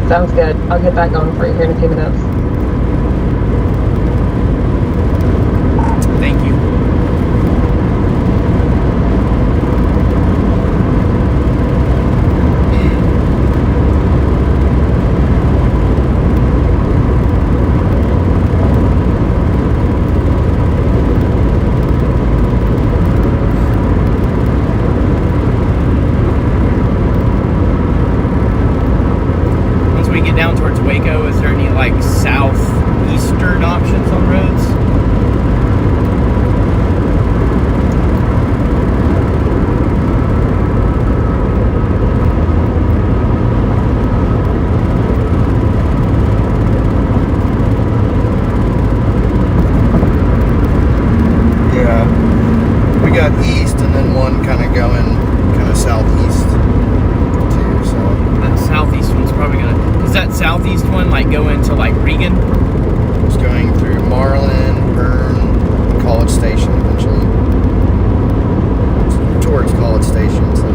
Sounds good. I'll get that going for you here in a few minutes. Thank you. Once we get down towards Waco, is there any like southeastern options on roads? Yeah. We got east and then one kind of going kind of southeast too, so. That southeast one's probably gonna. Does that southeast one like go into like Regan? It's going through Marlin, Bern, College Station eventually. Towards College Station, so.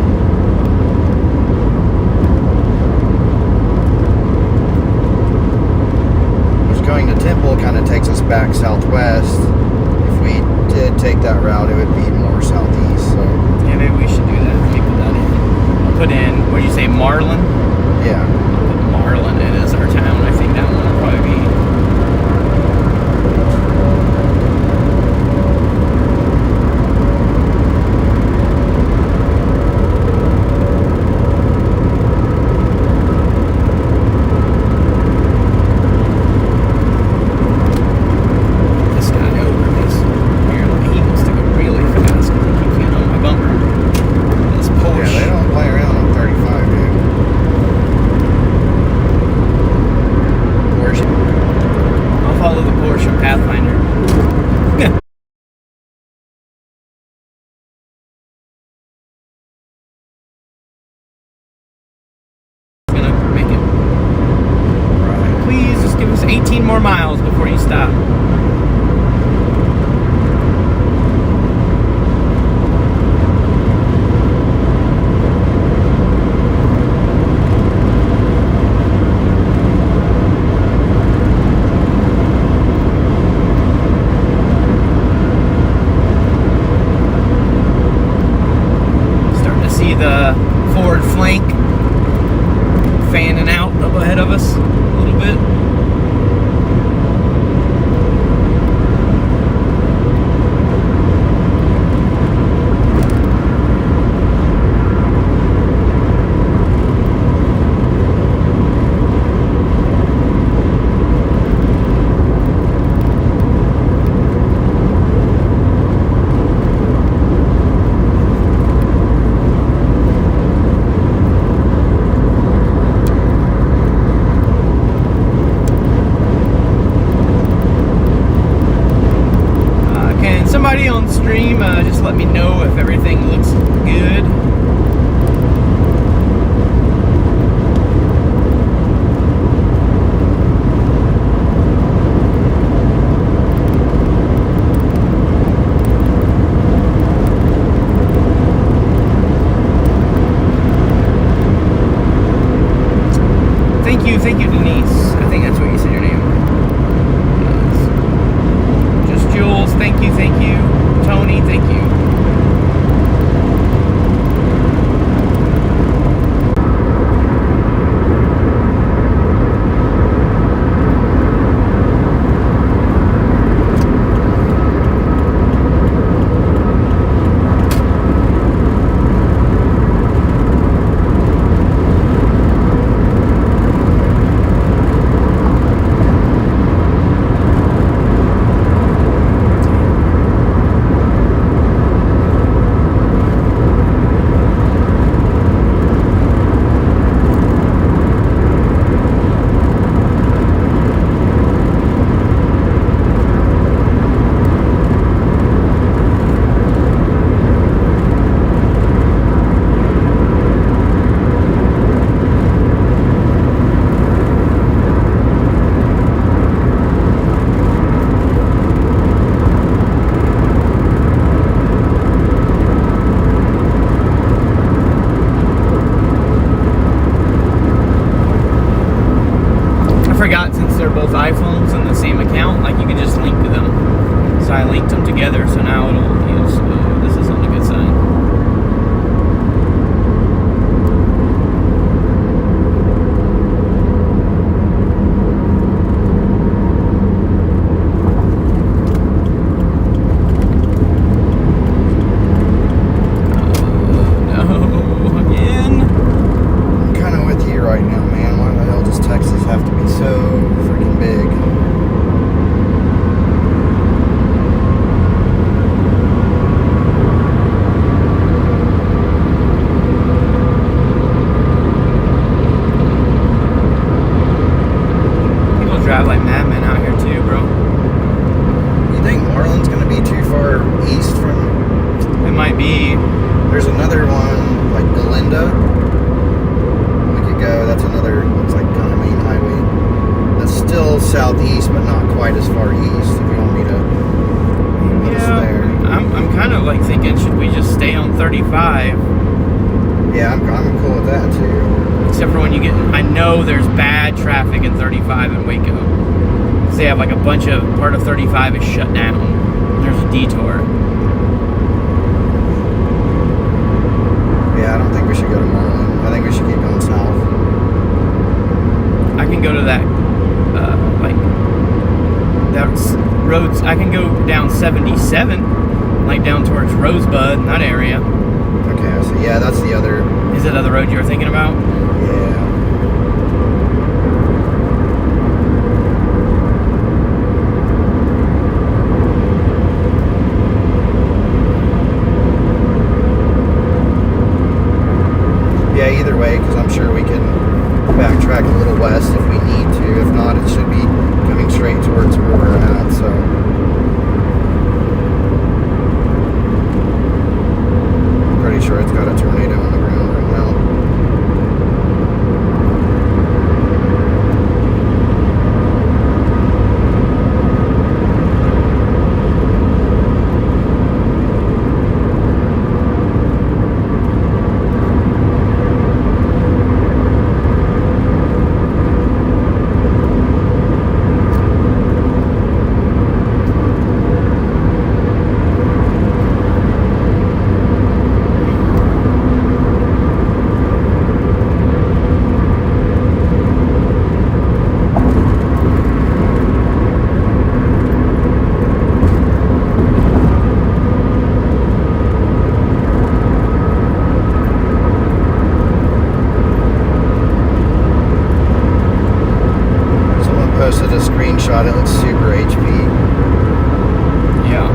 Which going to Temple kind of takes us back southwest. If we did take that route, it would be more southeast, so. Yeah, maybe we should do that. Let me put that in. I'll put in. What did you say, Marlin? Yeah. I'll put Marlin in as our town. I think that one will probably be. This guy over this. Apparently, he wants to go really fast because he keeps getting on my bumper. This Yeah, Porsche. they don't play around on 35, dude. Porsche. I'll follow the Porsche Pathfinder. Gonna make it. Right. Please just give us 18 more miles before you stop. Starting to see the forward flank fanning out up ahead of us a little bit. Honda. We could go, that's another, looks like kind of main highway. That's still southeast, but not quite as far east. If you want me to put us there. I'm kind of like thinking, should we just stay on 35? Yeah, I'm cool with that too. Except for when you get, I know there's bad traffic in 35 in Waco. 'Cause they have like a bunch of, part of 35 is shut down. There's a detour. Yeah, I don't think we should go to Marlin. I think we should keep going south. I can go to that, that's roads, I can go down 77, like down towards Rosebud, in that area. Okay, so yeah, that's the other. Is that other road you were thinking about? Yeah. Yeah, either way, because I'm sure we can backtrack a little west if we need to. If not, it should be coming straight towards where we're at, so. Pretty sure it's got a tornado on the ground right now. Posted a screenshot, it looks super HP. Yeah.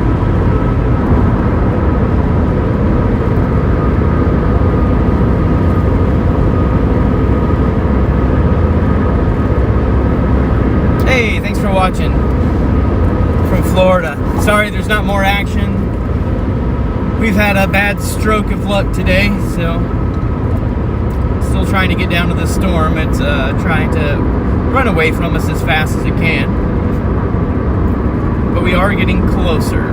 Hey, thanks for watching from Florida. Sorry there's not more action. We've had a bad stroke of luck today, so still trying to get down to the storm. It's trying to run away from us as fast as it can. But we are getting closer.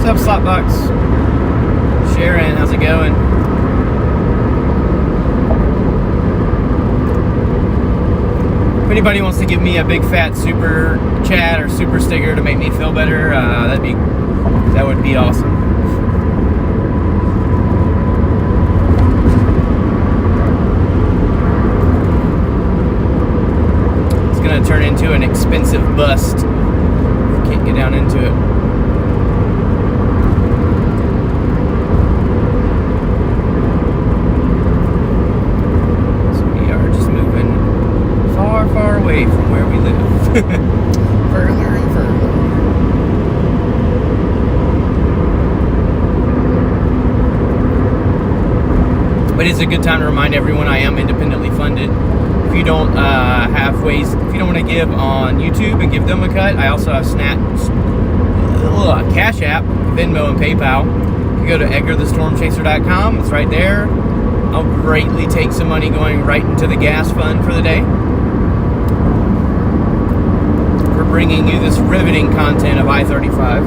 What's up, Slotbox? Sharon, how's it going? If anybody wants to give me a big fat super chat or super sticker to make me feel better, that would be awesome. It's gonna turn into an expensive bust. Can't get down into it. Far away from where we live. Further and further. But it's a good time to remind everyone I am independently funded. If you don't have ways, if you don't want to give on YouTube and give them a cut, I also have Cash App, Venmo, and PayPal. You go to EdgarTheStormChaser.com. It's right there. I'll greatly take some money going right into the gas fund for the day. Bringing you this riveting content of I-35.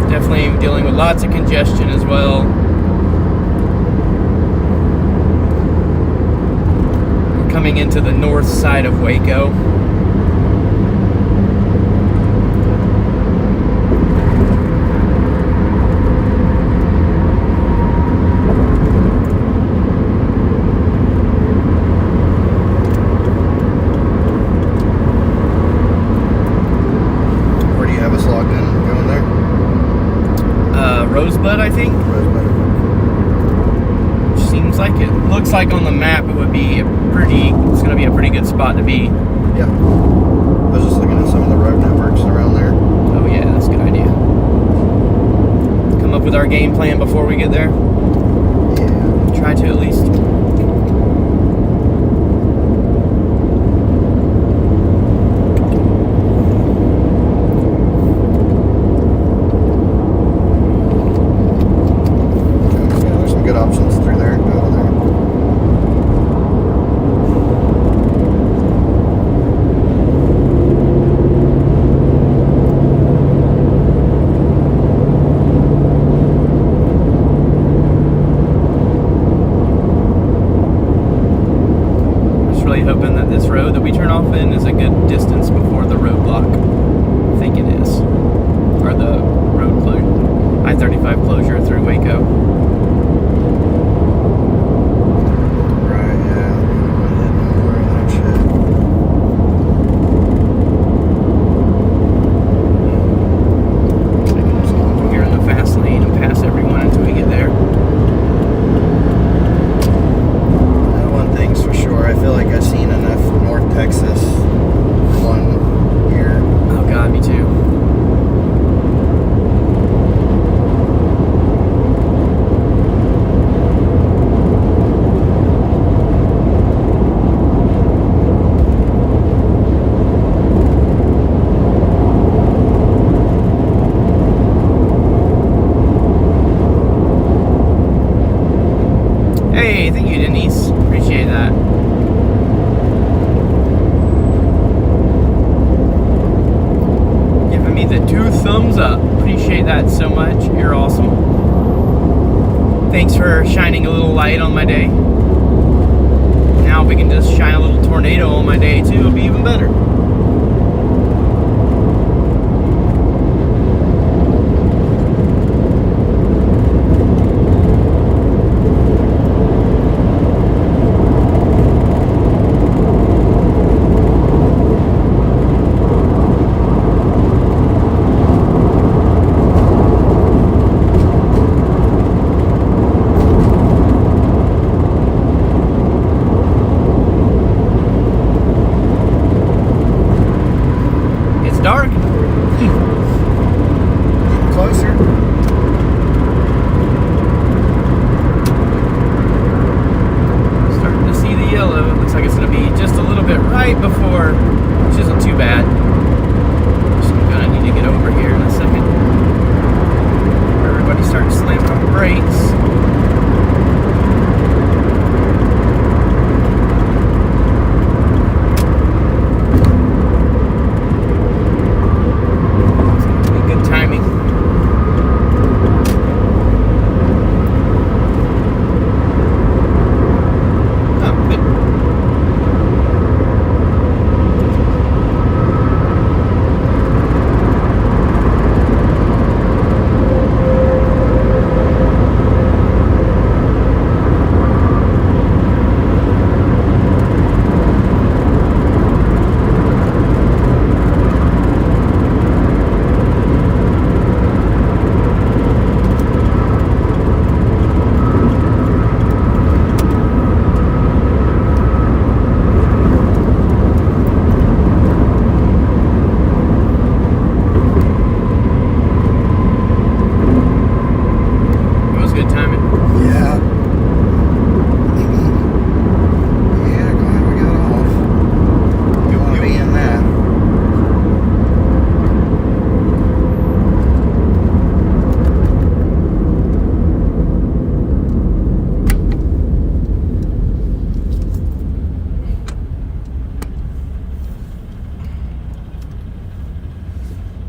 Definitely dealing with lots of congestion as well. We're coming into the north side of Waco. like it looks like on the map it would be it's going to be a pretty good spot to be. Yeah. I was just looking at some of the road networks around there. Oh yeah, that's a good idea. Come up with our game plan before we get there. Yeah. Try to at least. Yeah, there's some good options through there. Go over there. Hoping that this road that we turn off in is a good distance before the roadblock. I think it is. Or the road closure. I-35 closure through Waco. Right, yeah. Where that shit. I can just go up here in the fast lane and pass everyone until we get there. One thing's for sure, I feel like I've seen enough North Texas one year. Oh god, me too. Hey, thank you, Denise. Appreciate that. Giving me the 2 thumbs up. Appreciate that so much. You're awesome. Thanks for shining a little light on my day. Now if we can just shine a little tornado on my day too, it'll be even better. Dark. Closer. Starting to see the yellow. It looks like it's going to be just a little bit right before, which isn't too bad. Just going to need to get over here in a second. Everybody starts slamming on brakes.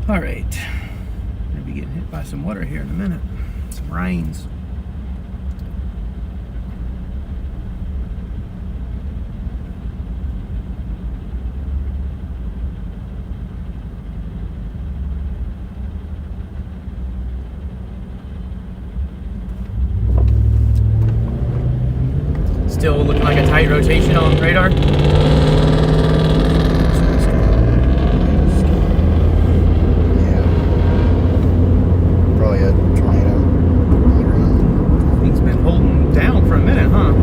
All right, gonna be getting hit by some water here in a minute. Some rains. Still looking like a tight rotation on radar. Thing's been holding down for a minute, huh?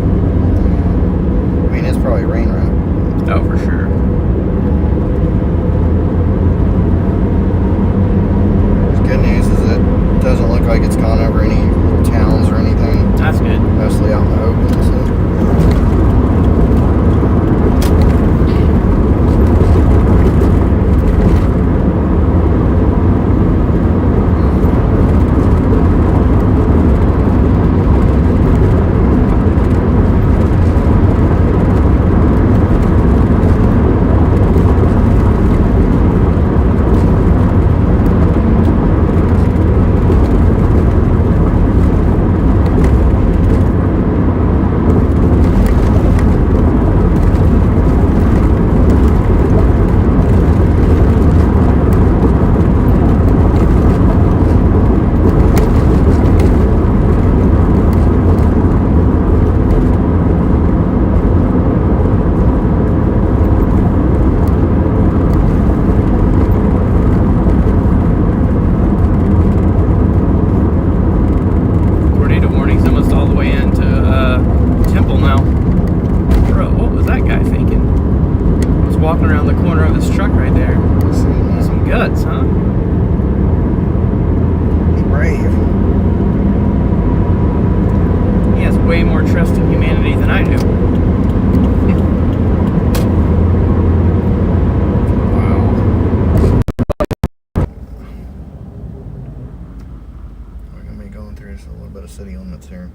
city limits here.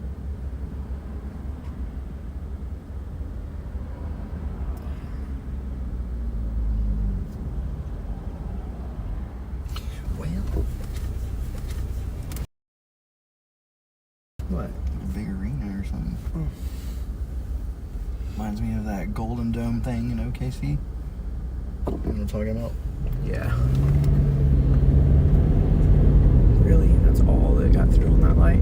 Well, What? a big arena or something. Reminds me of that Golden Dome thing in OKC. You know what I'm talking about? Yeah. Really? That's all that got through on that light?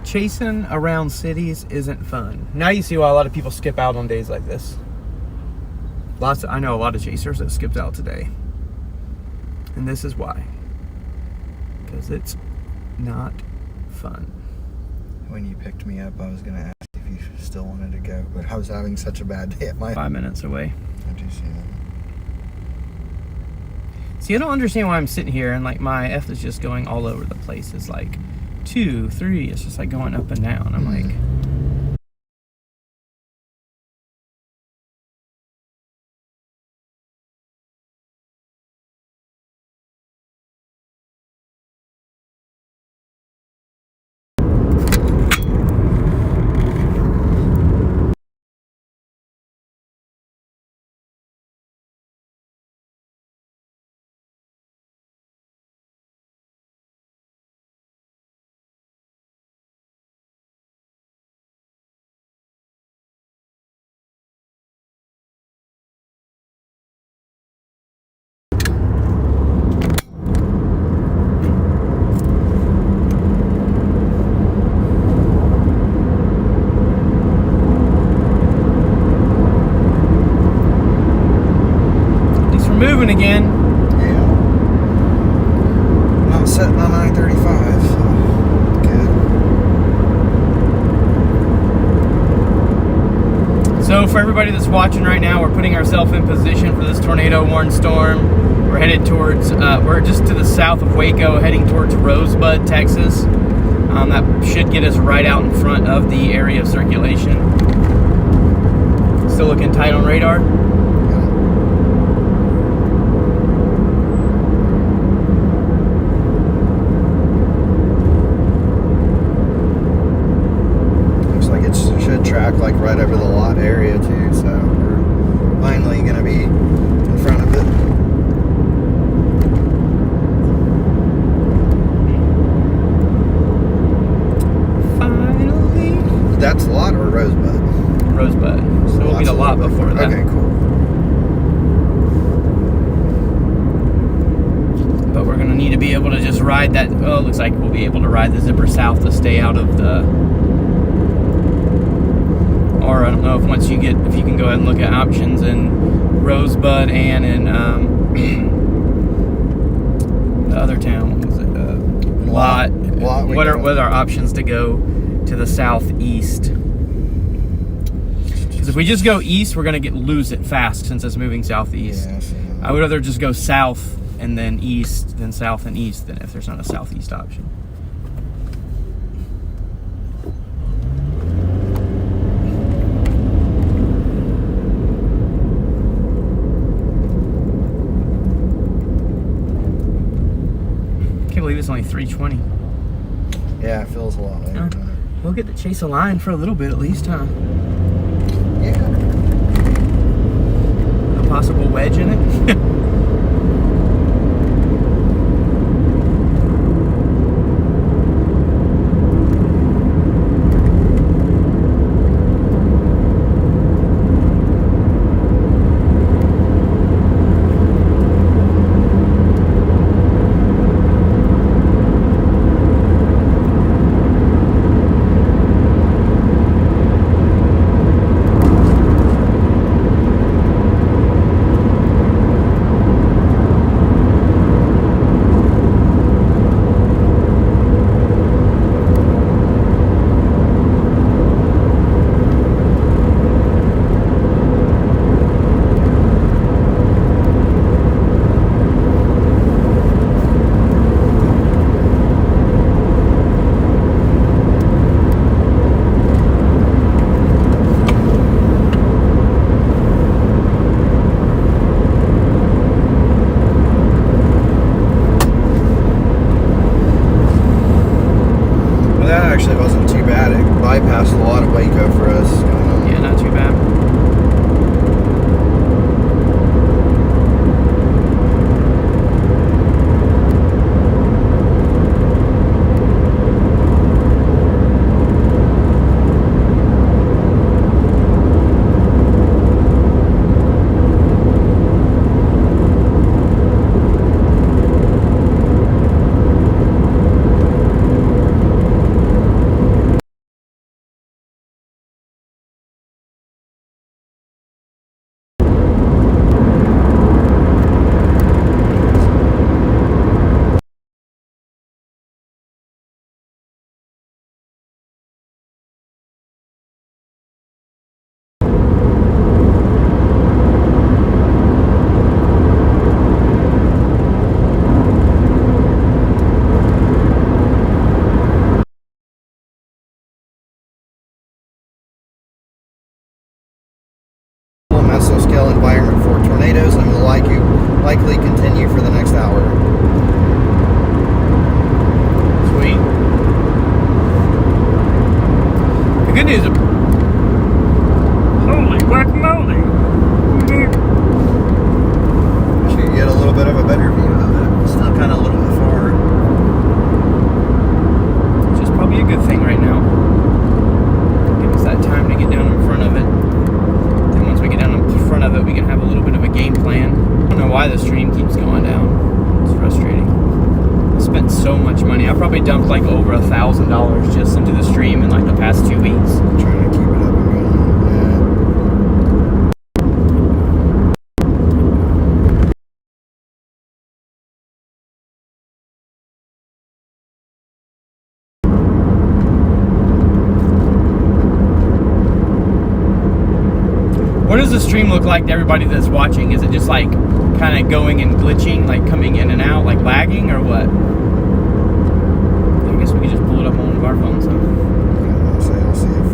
Chasing around cities isn't fun. Now you see why a lot of people skip out on days like this. I know a lot of chasers that skipped out today. And this is why. Because it's not fun. When you picked me up, I was going to ask if you still wanted to go, but I was having such a bad day at my... 5 minutes away. I do see that. See, I don't understand why I'm sitting here and like my F is just going all over the place. It's like 2, 3, it's just like going up and down. I'm like... moving again. Yeah. I'm not sitting on 935, so good. So for everybody that's watching right now, we're putting ourselves in position for this tornado-warned storm. We're headed towards, we're just to the south of Waco, heading towards Rosebud, Texas. That should get us right out in front of the area of circulation. Still looking tight on radar. Track like right over the lot area too, so we're finally gonna be in front of it. Finally. That's lot or Rosebud? Rosebud. So we'll get a lot before that. Okay, cool. But we're gonna need to be able to just ride that. Well, it looks like we'll be able to ride the zipper south to stay out of the. Or I don't know if once you get, if you can go ahead and look at options in Rosebud and in the other town. What was it? Lot. What are our options to go to the southeast? Because if we just go east, we're gonna lose it fast since it's moving southeast. Yeah, I would rather just go south and then east, then south and east, than if there's not a southeast option. I believe it's only 3:20. Yeah, it feels a lot later. We'll get to chase a line for a little bit at least, huh? Yeah. A possible wedge in it. Waco for us going on. Yeah, not too bad. Mesoscale environment for tornadoes, and will likely continue for the next hour. Sweet. The good news. Holy guacamole! So you get a little bit of a better view of it. It's still kind of a little bit far. Which is probably a good thing right now. Give us that time to get down in front of it. Then once we get down in front of it, we can have a little bit of a game plan. I don't know why the stream keeps going down. It's frustrating. I spent so much money. I probably dumped like over $1,000 just into the stream in like the past 2 weeks. Trying to keep it up and going. What does the stream look like to everybody that's watching? Is it just like kind of going and glitching, like coming in and out, like lagging, or what? I guess we could just pull it up on one of our phones, huh? I'll see if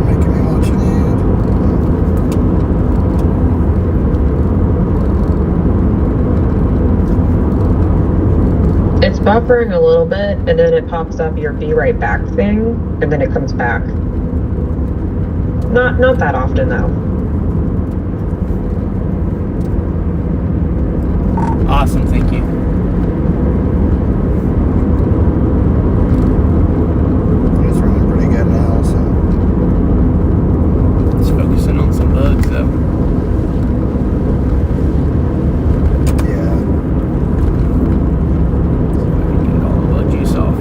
making me watch an It's buffering a little bit, and then it pops up your be right back thing, and then it comes back. Not that often though. Awesome, thank you. It's running pretty good now, so. It's focusing on some bugs though. Yeah. Get all the bug juice off.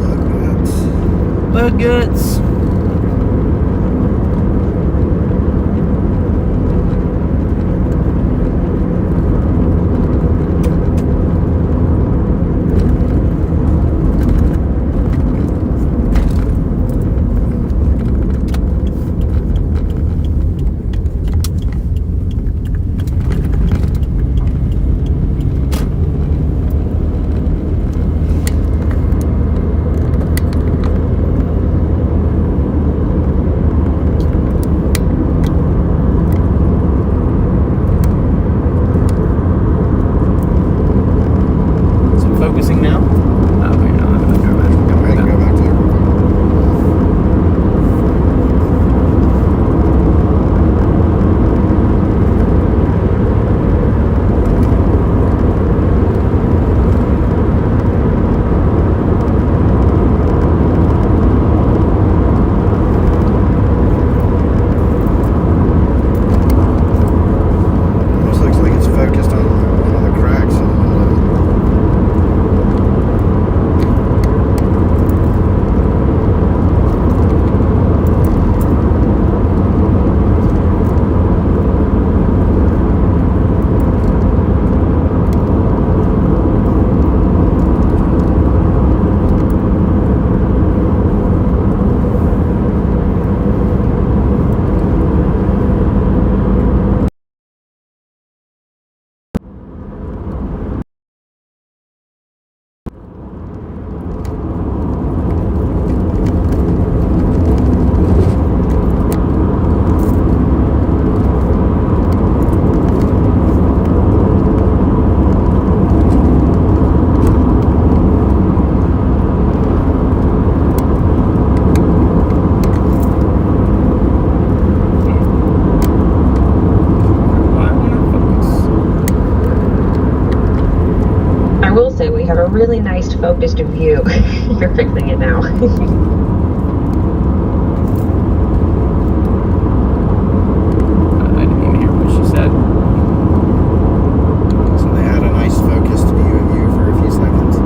Bug guts. Bug guts. Focusing now? Oh, wait, no, I'm gonna go back. I can go back to it. Almost looks like it's focused on one of the cracks in the window. have a really nice focused view. You're fixing it now. I didn't even hear what she said. So they had a nice focused view of you for a few seconds. I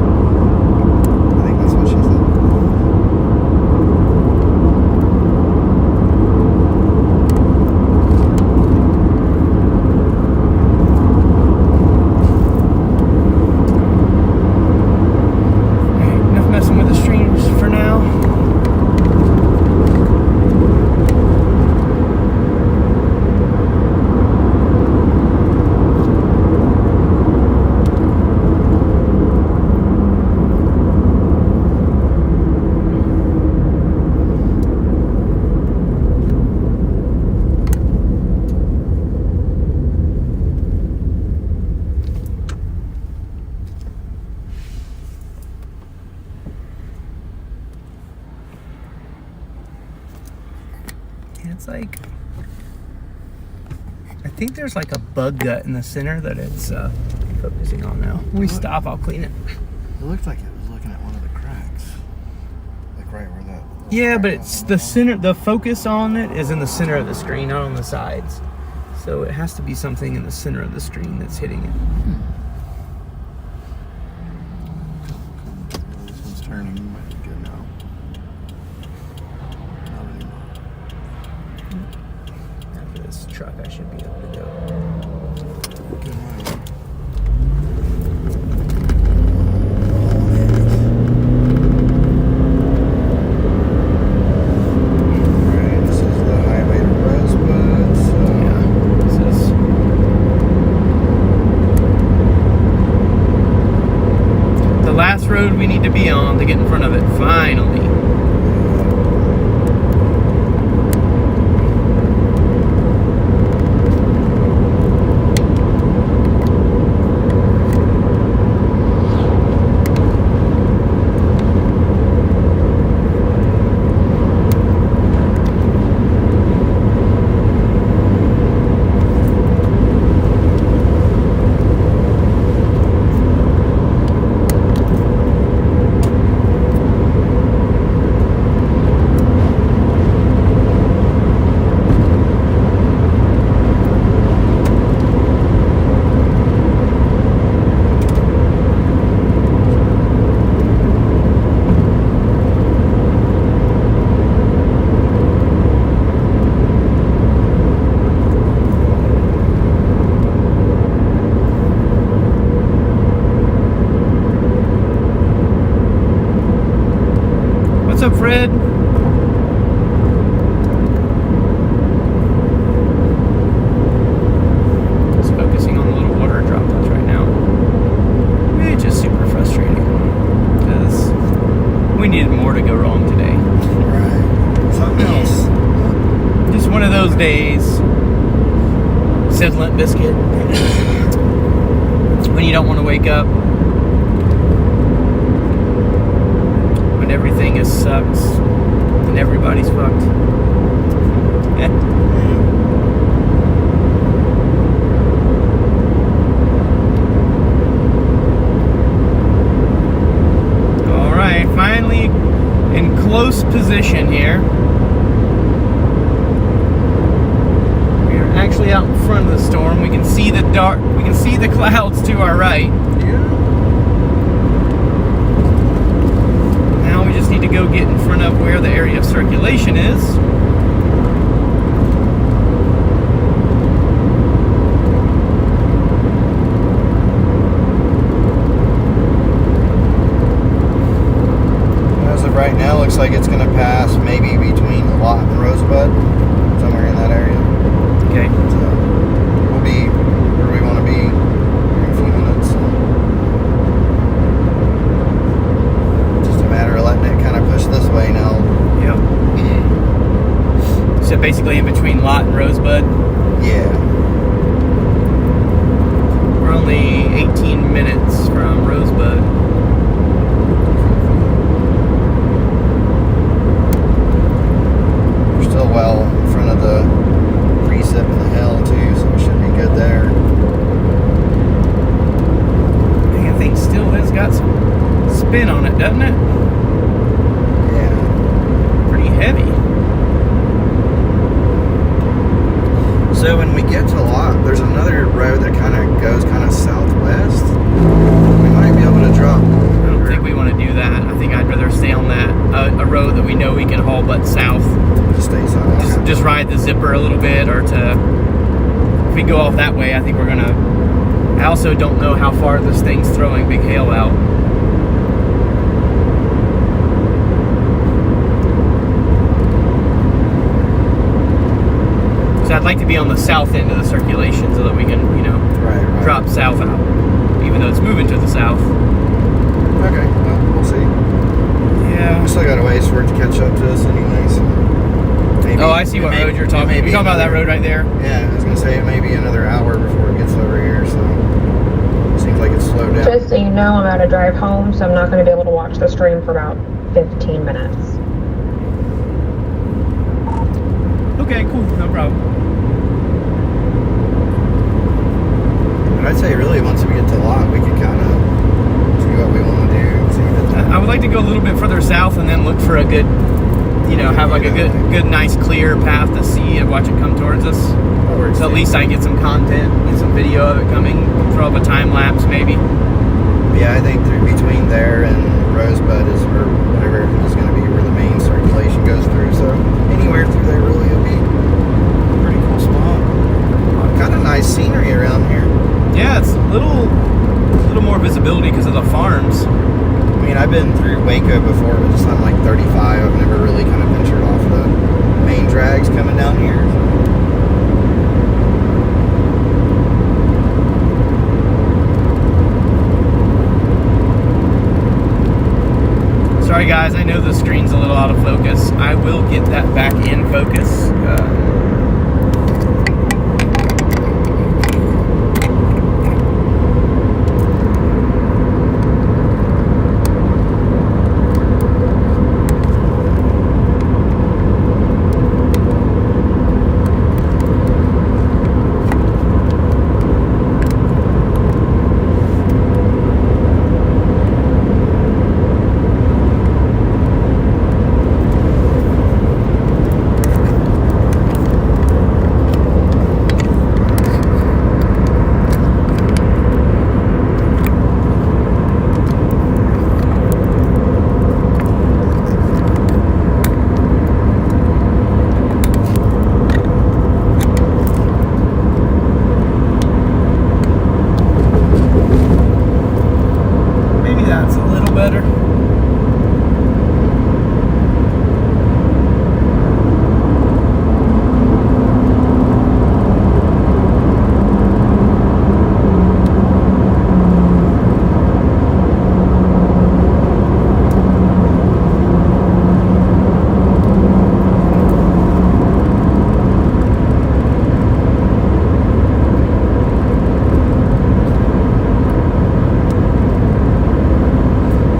think that's what she said. Enough messing with the streams for now. It's like, I think there's like a bug gut in the center that it's focusing on now. When we stop, I'll clean it. It looked like it was looking at one of the cracks. Like right where that... Yeah, but it's the center, the focus on it is in the center of the screen, not on the sides. So it has to be something in the center of the screen that's hitting it. This one's turning. Might be good now. Not anymore. After this truck, I should be able to go. Good morning. Alright, this is the highway to Rosebud, so... Yeah, this is. The last road we need to be on to get in front of it, finally. What's up, Fred? Just focusing on the little water droplets right now, which is super frustrating because we needed more to go wrong today. Right. Something else. Just one of those days. Said Limp Biscuit. When you don't want to wake up. When everything is sucks and everybody's fucked. Alright, finally in close position here. We are actually out in front of the storm. We can see the dark, we can see the clouds to our right. Now we just need to go get in front of where the area of circulation is. As of right now, looks like it's going to pass maybe between Lot and Rosebud, somewhere in that area. Okay. So we'll be where we want to be in a few minutes. Just a matter of letting it kind of push this way now. Yep. So basically in between Lot and Rosebud. Yeah. We're only 18 minutes from Rosebud. We're still well in front of the precip and the hill too, so we should be good there. Dang, I think still has got some spin on it, doesn't it? Yeah. Pretty heavy. So when we get to Lot, there's another road that kind of goes kind of southwest. We might be able to drop. I don't think we want to do that. I think I'd rather stay on that a road that we know we can haul but south. Just stay south. Just ride the zipper a little bit, or if we go off that way, I think we're gonna. I also don't know how far this thing's throwing big hail out. So I'd like to be on the south end of the circulation so that we can, Right. drop south out, even though it's moving to the south. Okay, well, we'll see. Yeah. We still got a ways for it to catch up to us anyway, so maybe, I see what road you're talking about. You're talking about that road right there? Yeah, I was going to say it may be another hour before it gets over here, so it seems like it's slowed down. Just so you know, I'm at a drive home, so I'm not going to be able to watch the stream for about 15 minutes. Okay, cool. No problem. But I'd say really once we get to Lot, we can kind of see what we want to do. See I would like to go a little bit further south and then look for a good, have like a good, nice, clear path to see and watch it come towards us. So at least I get some content, get some video of it coming, throw up a time lapse maybe. Yeah, I think between there and Rosebud or whatever is going to be where the main circulation goes through. So anywhere through there really will be a pretty cool spot. Kind of nice scenery around here. Yeah, it's a little more visibility because of the farms. I mean, I've been through Waco before, but just on like 35. I've never really kind of ventured off the main drags coming down here. Sorry guys, I know the screen's a little out of focus. I will get that back in focus.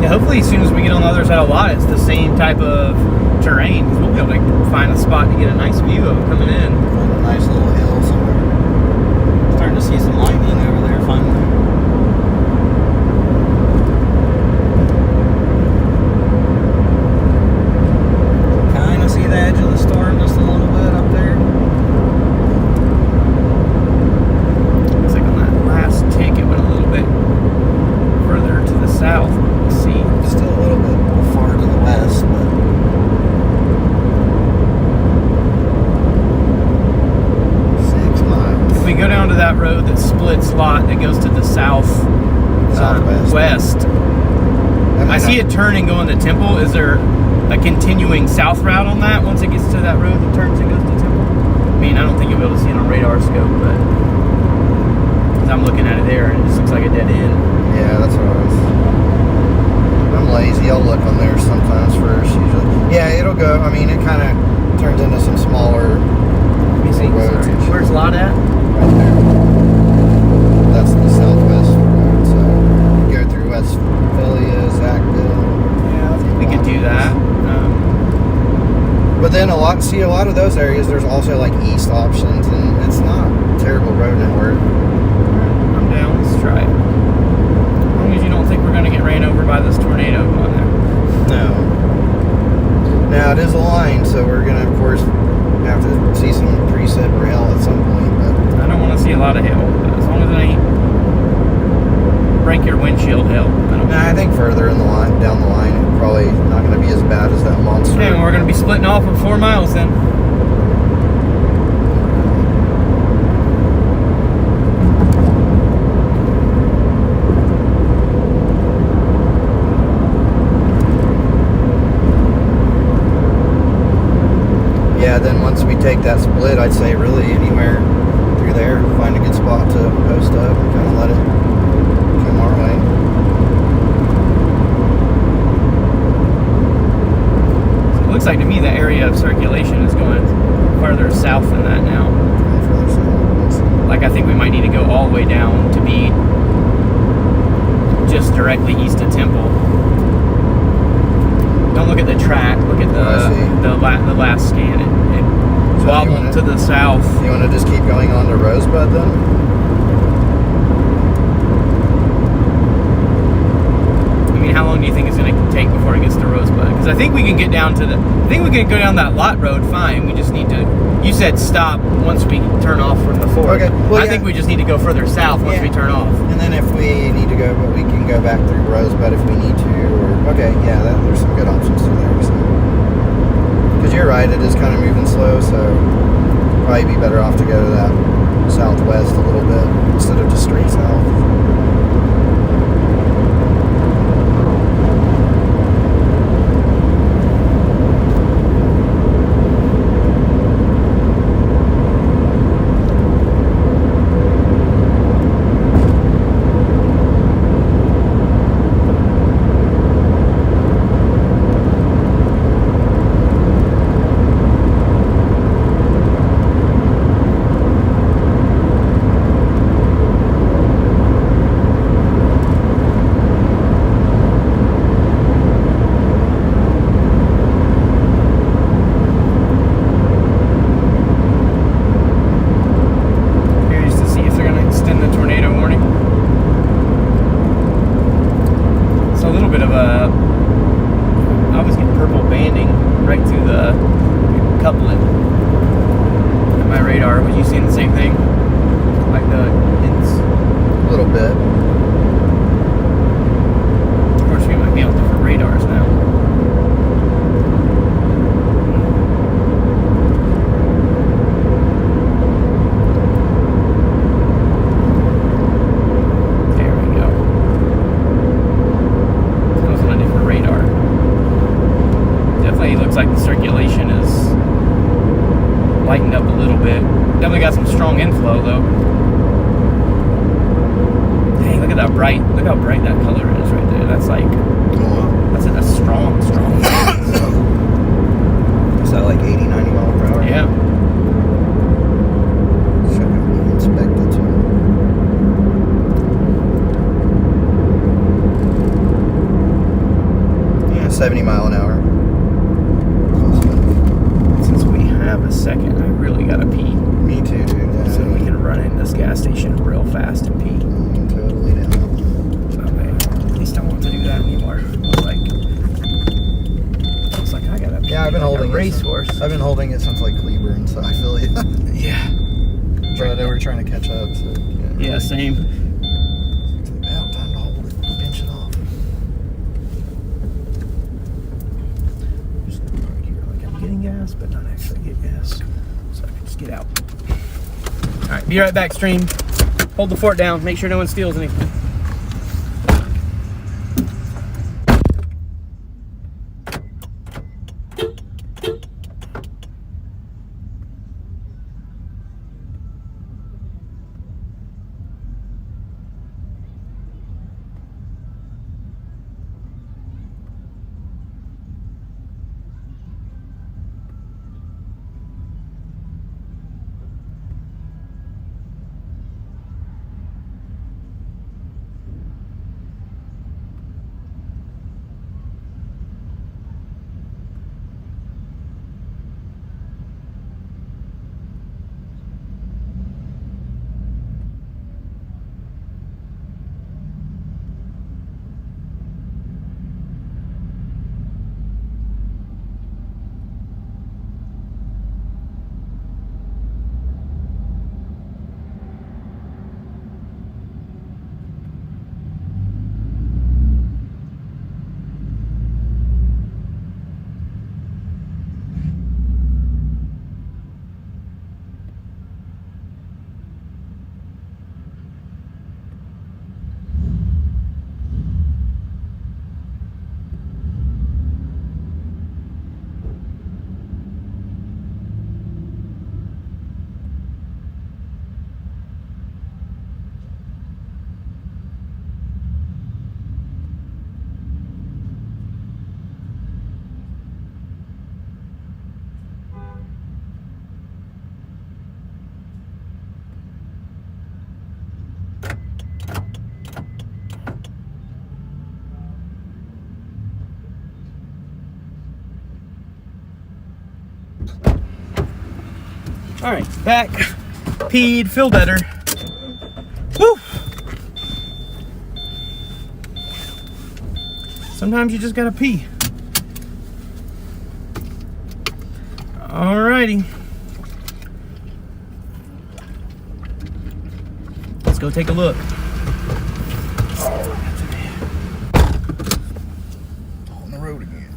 Hopefully as soon as we get on the other side of the lot, it's the same type of terrain, because we'll be able to find a spot to get a nice view of it coming in. Find a nice little hill somewhere. Starting to see some lightning over there finally. Kind of see the edge of the storm just a little bit up there. Looks like on that last tick it went a little bit further to the south. Let's see. Still a little bit far to the west, but if we go down to that road that splits Lot that goes to the southwest, west, I see it turning going to Temple. Is there a continuing south route on that once it gets to that road that turns and goes to Temple? I mean, I don't think you'll be able to see it on radar scope, but as I'm looking at it there, it just looks like a dead end. Yeah, that's what I was. I'm lazy. I'll look on there sometimes first, usually. Yeah, it'll go. I mean, it kind of turns into some smaller Let me see. roads. Sorry. Where's Lot at? Right there. That's the southwest road. So you go through Westphalia, Sackville. Yeah, I think we could do that. But then a lot of those areas, there's also like east options, and it's not a terrible road network. I'm down. Let's try it. As long as you don't think we're going to get ran over by this tornado. splitting off in 4 miles then. Yeah, then once we take that split, I'd say really anywhere through there, find a good spot to post up and kind of let it come our way. So it looks like to me the area of circulation is going farther south than that now. Further south. Like I think we might need to go all the way down to be just directly east of Temple. Don't look at the track. Look at the last scan. It So wobbled to the south. You want to just keep going on to Rosebud then? I mean, how long do you think it's going to take before it gets to Rosebud? Because I think we can get down to I think we can go down that lot road fine. We just need to. You said stop once we turn off from the Ford. Okay. Well, I think we just need to go further south once we turn off. And then if we need to go, but we can go back through Rosebud if we need to. Or okay, yeah, there's some good options through there. So. Because you're right, it is kind of moving slow, so probably be better off to go to that southwest a little bit instead of just straight south. I've been holding it since like Cleburne, so I feel you. Yeah. But we're trying to catch up, so yeah, same. It's like now time to hold it, pinch it off. Just right here, like I'm getting gas, but not actually get gas. So I can just get out. Alright, be right back, stream. Hold the fort down, make sure no one steals anything. All right, back. Peed, feel better. Woo! Sometimes you just gotta pee. Alrighty. Let's go take a look. On the road again.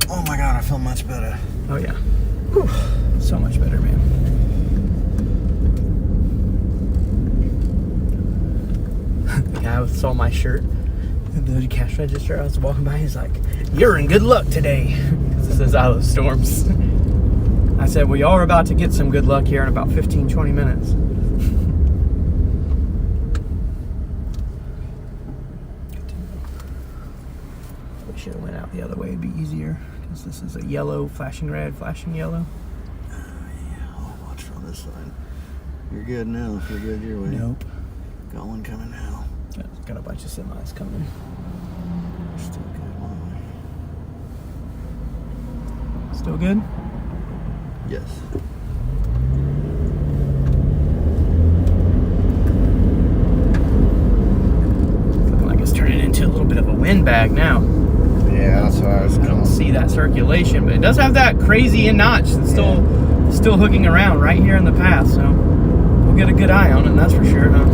Oh my God, I feel much better. Oh yeah. Whew. So much better, man. The guy saw my shirt at the cash register. I was walking by. He's like, "You're in good luck today." This is out of storms. I said, "We are about to get some good luck here in about 15-20 minutes." We should have went out the other way. It'd be easier because this is a yellow, flashing red, flashing yellow. Yeah, I'll watch from this side. You're good now. If you're good your way. Nope. Got one coming now. Got a bunch of semis coming. Still good one. Still good? Yes. Looking like it's turning into a little bit of a windbag now. Yeah, that's why I was I don't see that circulation, but it does have that crazy in notch that's still hooking around right here in the path, so we'll get a good eye on it, that's for sure, huh?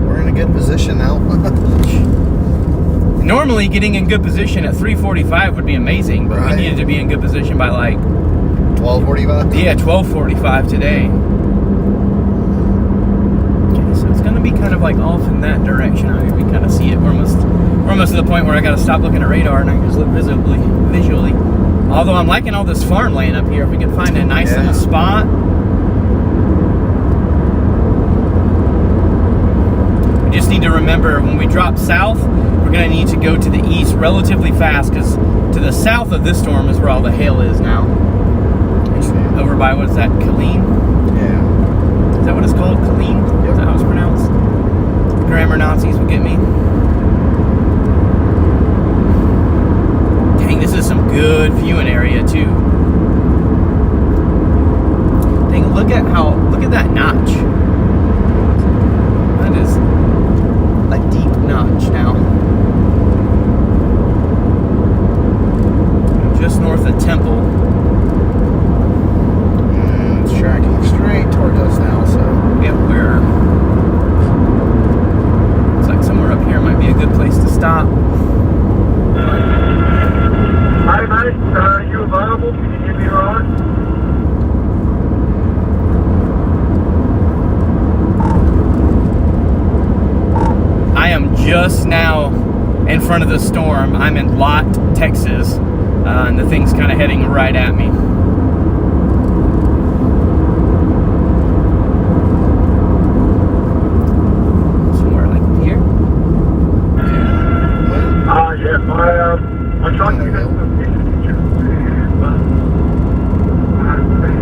We're in a good position now. Normally getting in good position at 3:45 would be amazing, but we needed to be in good position by like 12:45? Yeah, 12:45 today. Okay, so it's gonna be kind of like off in that direction. I mean, we kind of see it. We're almost to the point where I gotta stop looking at radar and I can just look visually. Although I'm liking all this farmland up here. If we can find a nice little spot. We just need to remember when we drop south, we're going to need to go to the east relatively fast because to the south of this storm is where all the hail is now. It's over by, what is that, Killeen? Yeah. Is that what it's called? Killeen? Yep. Is that how it's pronounced? Grammar Nazis would get me. Dang, this is some good viewing area too. Dang, look at that notch. That is a deep notch now. Just north of Temple. And it's tracking straight towards us now, so. Yeah, looks like somewhere up here might be a good place to stop. Hi, mate. Are you available? Can you hear me all right? I am just now in front of the storm. I'm in Lott, Texas, and the thing's kind of heading right at me. Somewhere like here. Yeah. I tried to get some pictures, but I think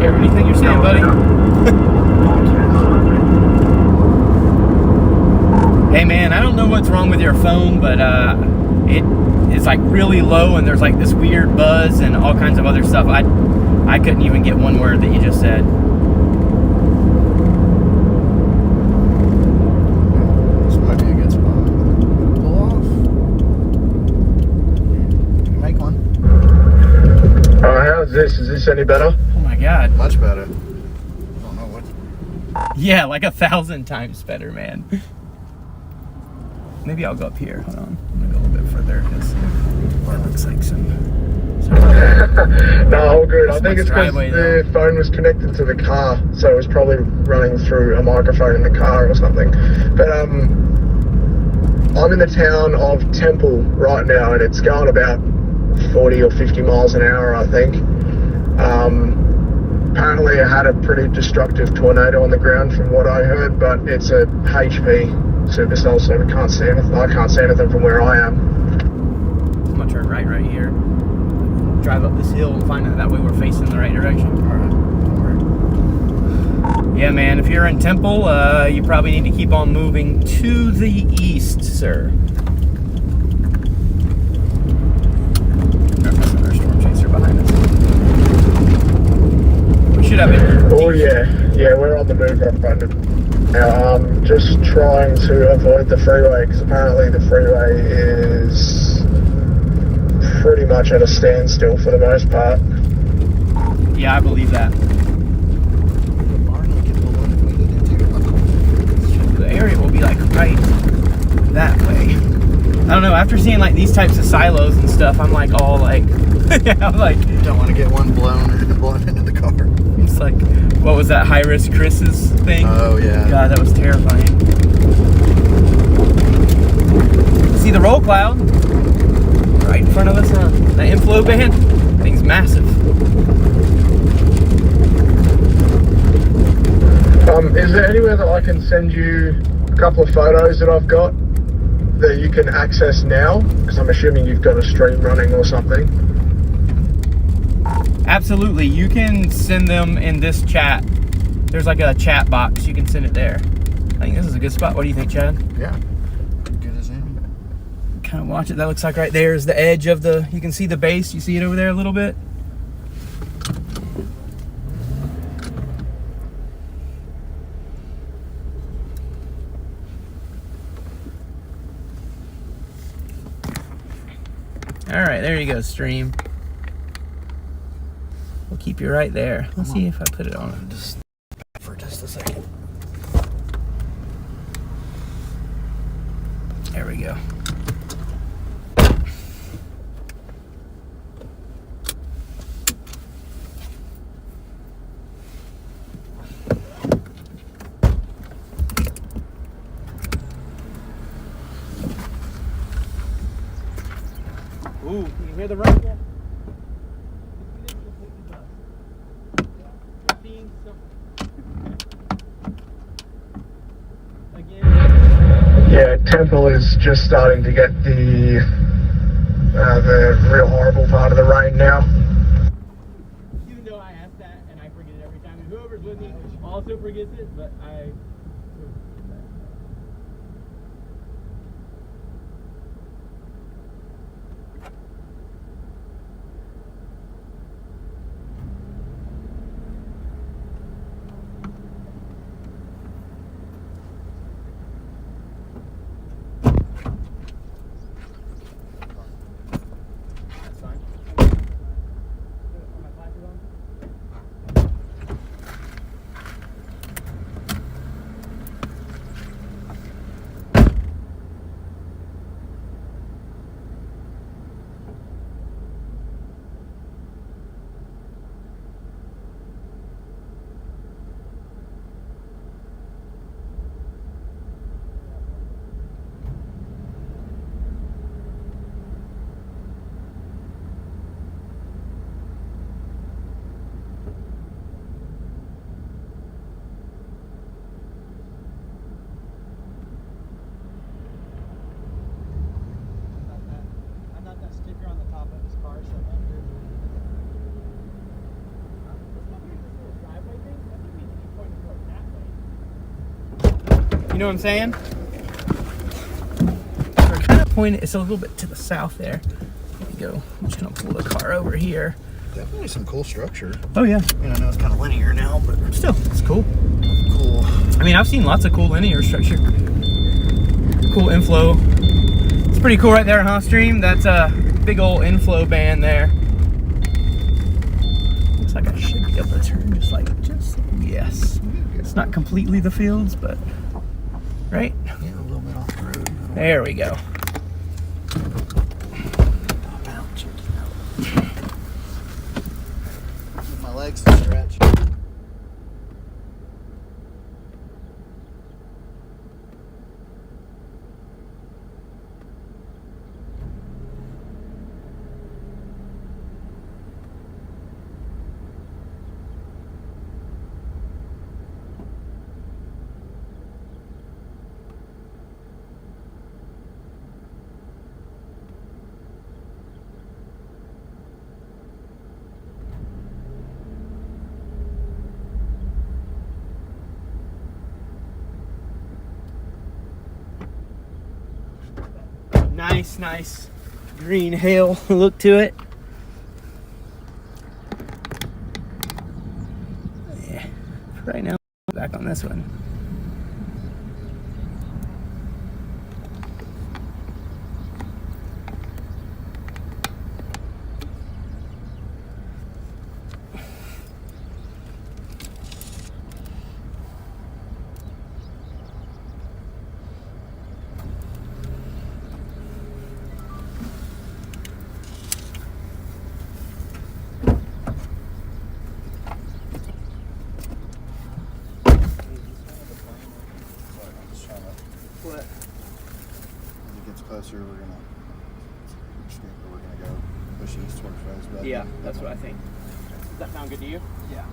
Hear anything you're saying, buddy? Hey man, I don't know what's wrong with your phone, but it's like really low and there's like this weird buzz and all kinds of other stuff. I couldn't even get one word that you just said. This might be a good spot. Pull off. Make one. how's this? Is this any better? Oh my God. Much better. I don't know what. Yeah, like 1,000 times better, man. Maybe I'll go up here. Hold on. I'm gonna go a little bit further because that looks like some No, all good. I think it's because driveway, the phone was connected to the car, so it was probably running through a microphone in the car or something. But I'm in the town of Temple right now, and it's going about 40 or 50 miles an hour, I think. Apparently, I had a pretty destructive tornado on the ground, from what I heard, but it's a HP supercell, so we can't see anything. I can't see anything from where I am. I'm gonna turn right here. drive up this hill and find out that way we're facing the right direction. Yeah, man, if you're in Temple, you probably need to keep on moving to the east, sir. Another storm chaser behind us. We should have it. Oh yeah, we're on the move up front. Now I'm just trying to avoid the freeway because apparently the freeway is pretty much at a standstill for the most part. Yeah, I believe that. The area will be like right that way. I don't know, after seeing like these types of silos and stuff, I'm like all like, I'm like, Don't want to get one blown into the car. it's like, what was that High Risk Chris's thing? Oh yeah. God, that was terrifying. See the roll cloud right in front of us, huh? The inflow band, thing's massive. Is there anywhere that I can send you a couple of photos that I've got that you can access now? Because I'm assuming you've got a stream running or something. Absolutely, you can send them in this chat. There's like a chat box, you can send it there. I think this is a good spot. What do you think, Chad? Yeah. Good as any. Kind of watch it. That looks like right there is the edge of the, you can see the base. You see it over there a little bit? All right, there you go, stream. We'll keep you right there. Let's see if I put it on. Just for just a second. There we go. Ooh, can you hear the run yet? Yeah, Temple is just starting to get the real horrible part of the rain now. Even though I ask that and I forget it every time, and whoever's with me also forgets it, but I. You know what I'm saying? We're kind of pointing, it's a little bit to the south there. There we go. I'm just gonna pull the car over here. Definitely some cool structure. Oh yeah. I mean, I know it's kind of linear now, but Still, it's cool. cool. I mean, I've seen lots of cool linear structure. Cool inflow. It's pretty cool right there, huh, Stream? That's a big old inflow band there. Looks like I should be able to turn just yes. It's not completely the fields, but right? Yeah, a little bit off the road. There we go. Pop out, check it out. Give my legs to stretch. nice green hail look to it. Yeah. For right now, back on this one. What? As it gets closer, we're gonna go push east towards Rosebud. Yeah, that's what I think. Does that sound good to you? Yeah.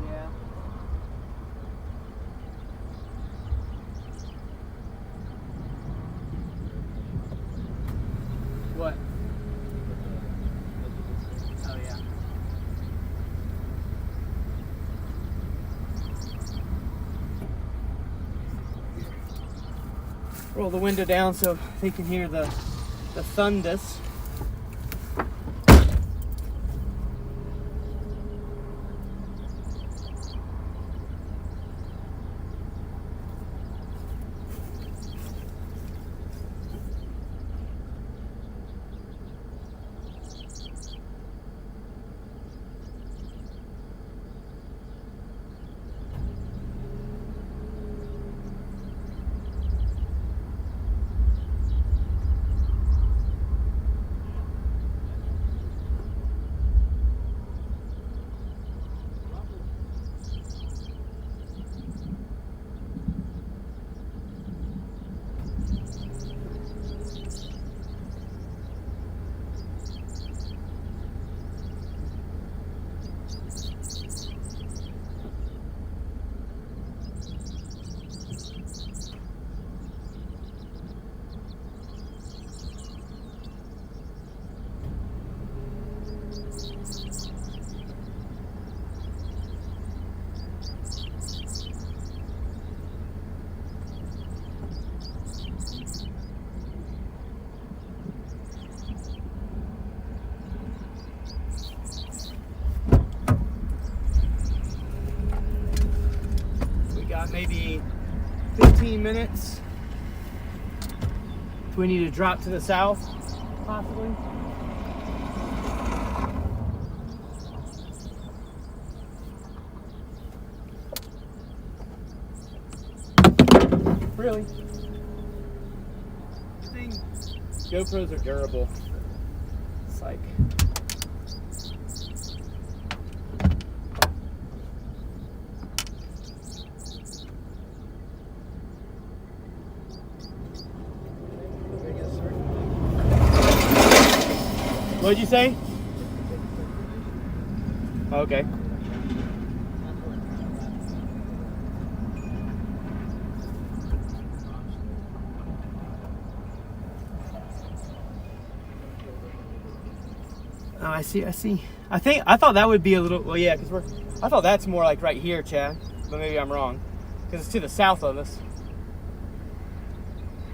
Yeah. What? Oh yeah. Roll the window down so they can hear the thunders. Maybe 15 minutes. Do we need to drop to the south, possibly? Really? Good thing GoPros are durable. It's like... What'd you say? Okay. Oh, I see. I thought that would be a little, well, yeah, because I thought that's more like right here, Chad, but maybe I'm wrong, because it's to the south of us,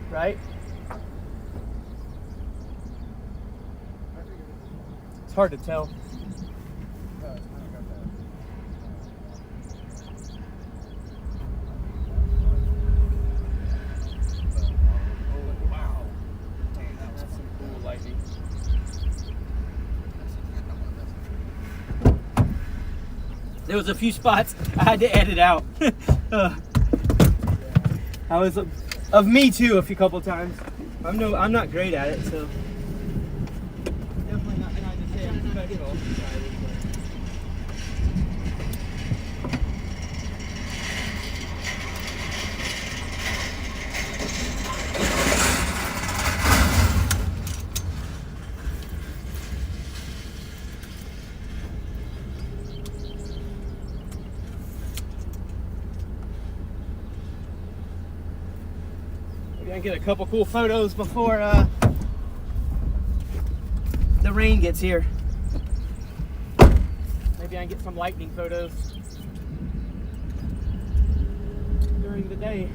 right? It's hard to tell. Wow. That's some cool lightning. There was a few spots I had to edit out. I was of me too a couple times. I'm not great at it, so. Definitely not trying to say I'm professional. We're gonna get a couple cool photos before the rain gets here. Maybe I can get some lightning photos. Hey.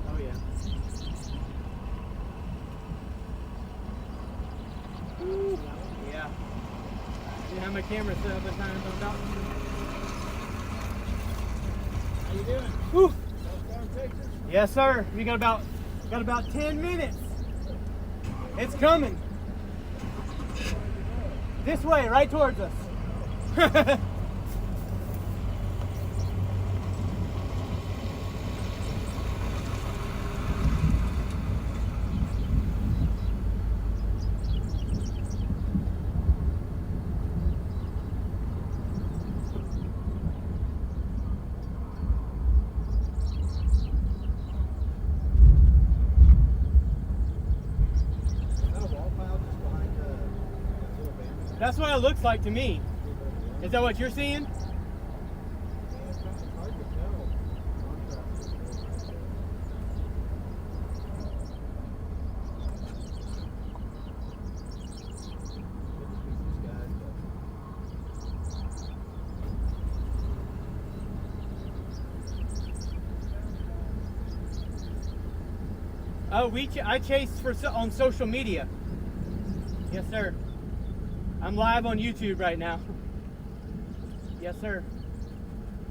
Oh yeah. Ooh, yeah. I didn't have my camera set up at times. I'm about. How you doing? Woo. Yes, sir. We got about 10 minutes. It's coming. This way, right towards us. That's what it looks like to me. Is that what you're seeing? Oh, I chased on social media. Yes, sir. I'm live on YouTube right now. Yes, sir.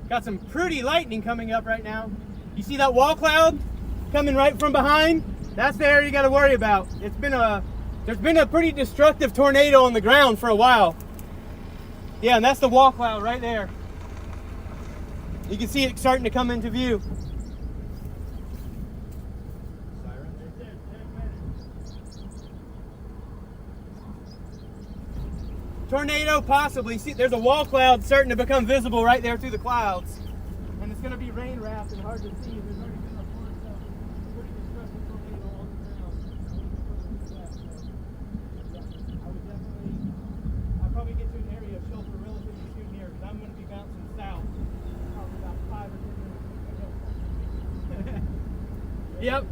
Got some pretty lightning coming up right now. You see that wall cloud coming right from behind? That's the area you got to worry about. There's been a pretty destructive tornado on the ground for a while. Yeah, and that's the wall cloud right there. You can see it starting to come into view. Tornado, possibly. See, there's a wall cloud starting to become visible right there through the clouds. And it's going to be rain wrapped and hard to see. There's already been a pretty destructive tornado on the ground. I'll probably get to an area of shelter relatively soon here because I'm going to be bouncing south probably about 5 or 10 minutes. Yep.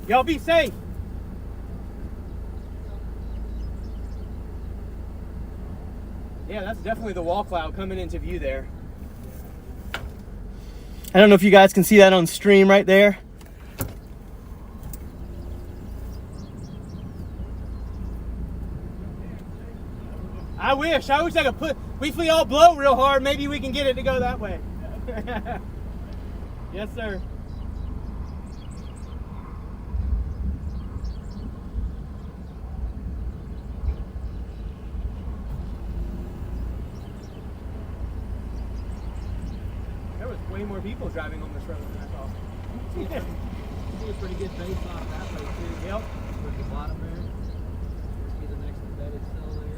Y'all be safe. Yeah, that's definitely the wall cloud coming into view there. I don't know if you guys can see that on stream right there. I wish I could if we all blow real hard, maybe we can get it to go that way. Yes, sir. Way more people driving on this road than I thought. See a pretty good base off that way too. Yep. Towards the bottom there. See the next embedded cell there.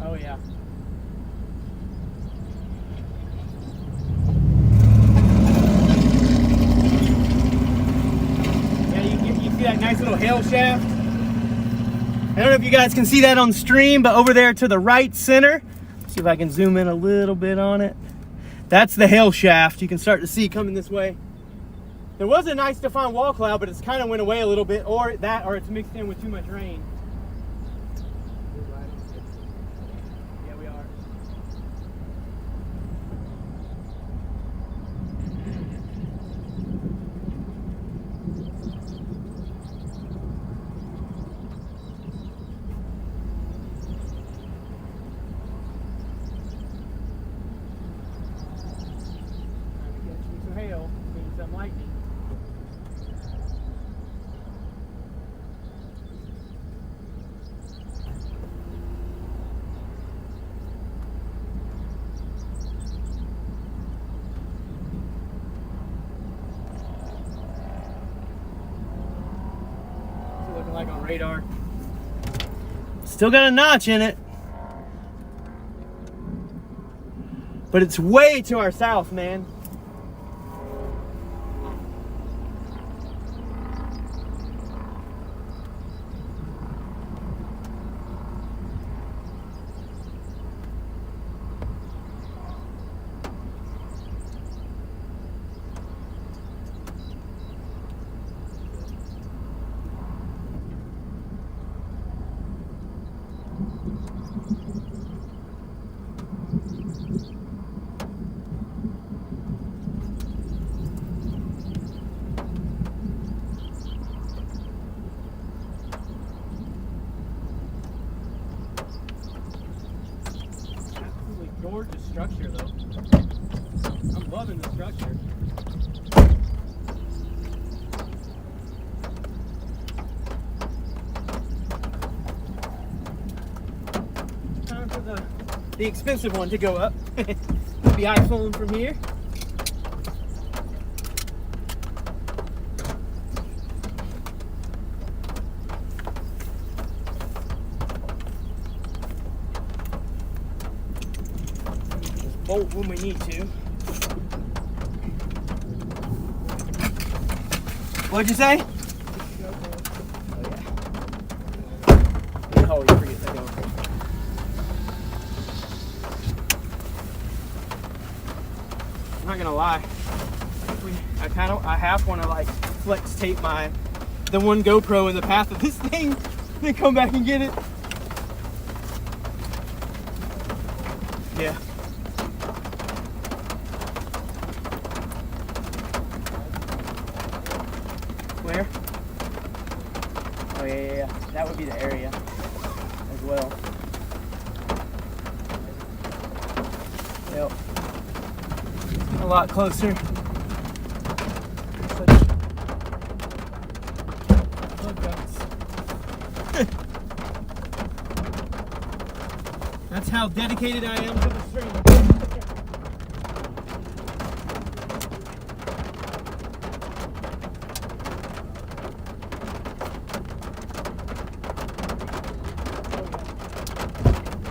Oh yeah. Yeah, you see that nice little hail shaft? I don't know if you guys can see that on stream, but over there to the right center, see if I can zoom in a little bit on it. That's the hail shaft. You can start to see coming this way. There was a nice defined wall cloud, but it's kind of went away a little bit, or it's mixed in with too much rain. Yeah, we are. Some hail, maybe some lightning. like on radar. Still got a notch in it. But it's way to our south, man. Gorgeous structure though. I'm loving the structure. Time for the expensive one to go up. The iPhone from here. Bolt when we need to. What'd you say? Oh yeah. Oh, you forget that over. I'm not gonna lie. I half want to like flex tape the one GoPro in the path of this thing, then come back and get it. Yeah. Where? Oh yeah. That would be the area as well. Yep. A lot closer. That's how dedicated I am to the stream.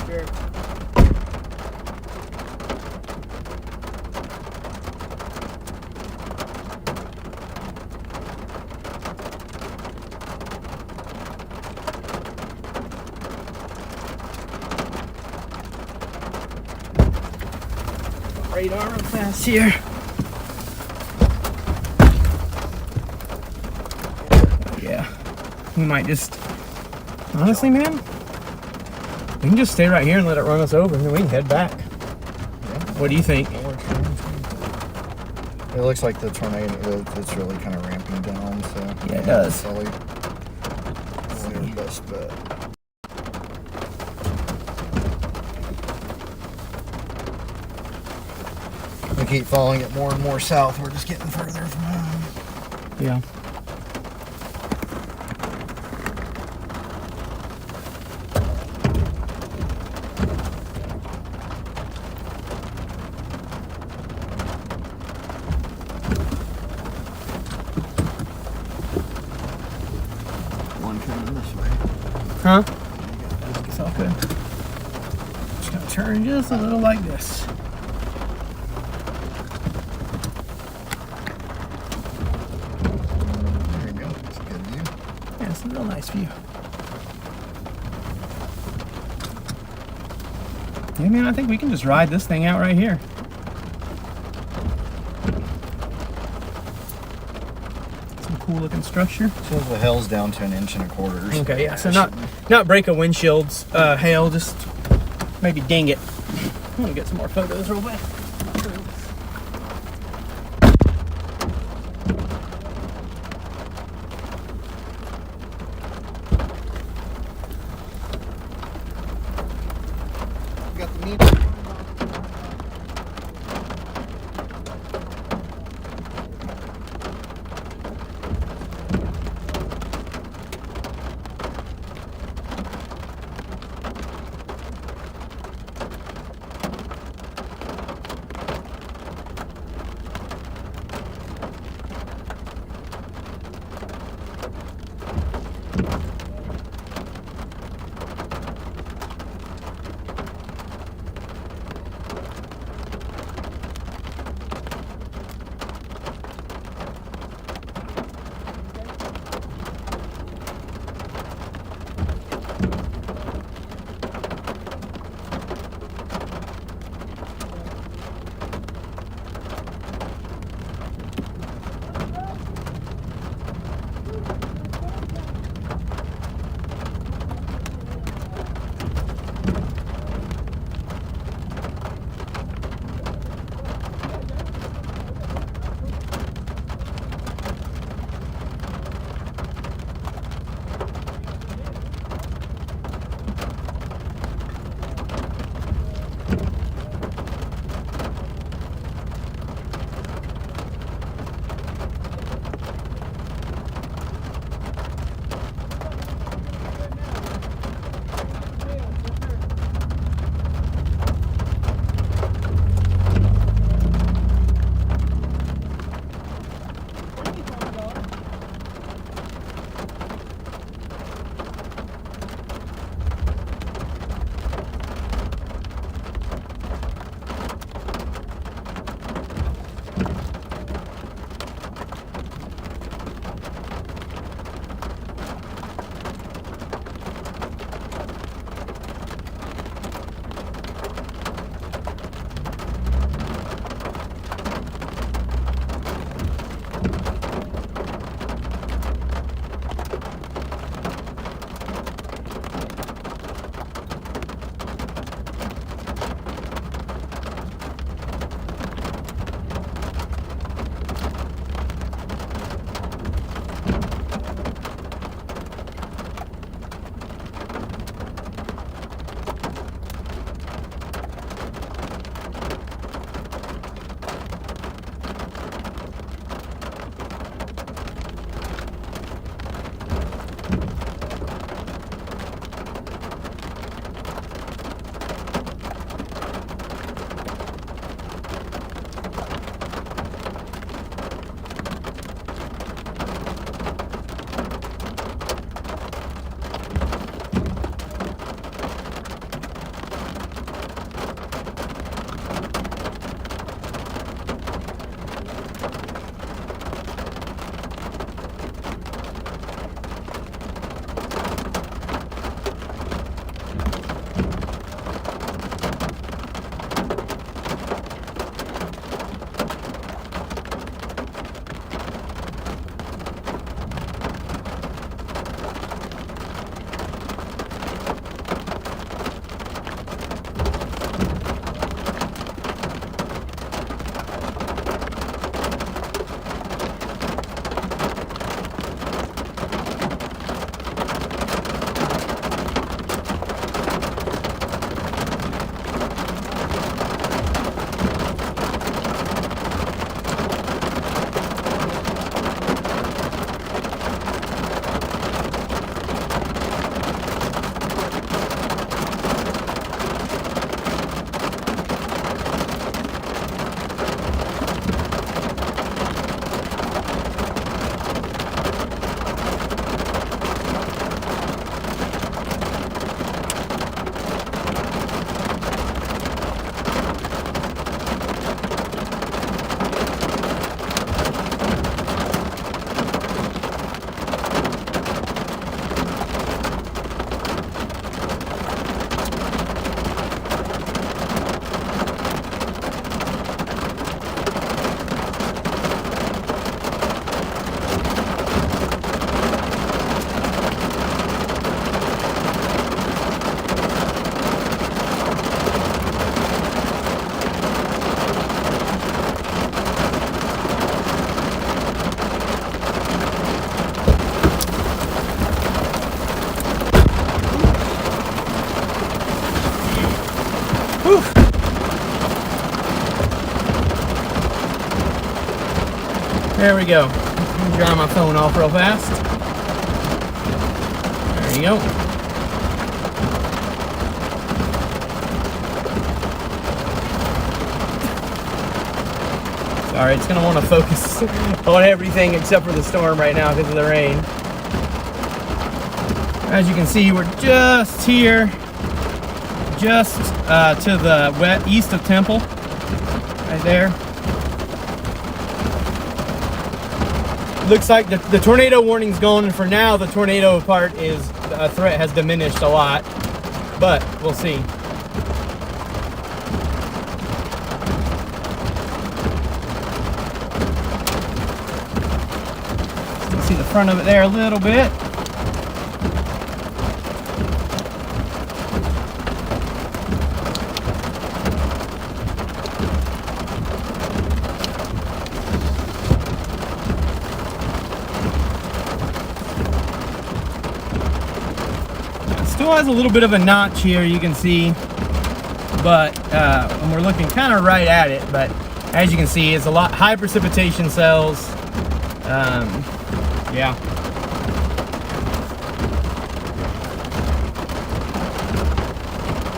Sure. Radar real fast here. Yeah, we might just, honestly, man, we can just stay right here and let it run us over, and then we can head back. Yeah. What do you think? It looks like the tornado, it's really kind of ramping down, so. Yeah, it does. Probably our best bet. We keep following it more and more south. We're just getting further from home. Yeah. One coming this way. Huh? It's all good. Just gonna turn just a little like this. There you go. It's a good view. Yeah, it's a real nice view. Yeah, man, I think we can just ride this thing out right here. Some cool looking structure. So the hail's down to 1.25 inches. Okay, yeah, so not break a windshield's hail, just maybe ding it. I'm gonna get some more photos real quick. Got the meter. There we go. Dry my phone off real fast. There you go. Sorry, it's gonna want to focus on everything except for the storm right now because of the rain. As you can see, we're just here, just to the east of Temple, right there. Looks like the tornado warning's gone, and for now the tornado part is threat has diminished a lot, but we'll see. You can see the front of it there a little bit. Still has a little bit of a notch here, you can see, but and we're looking kind of right at it, but as you can see, it's a lot high precipitation cells. Yeah.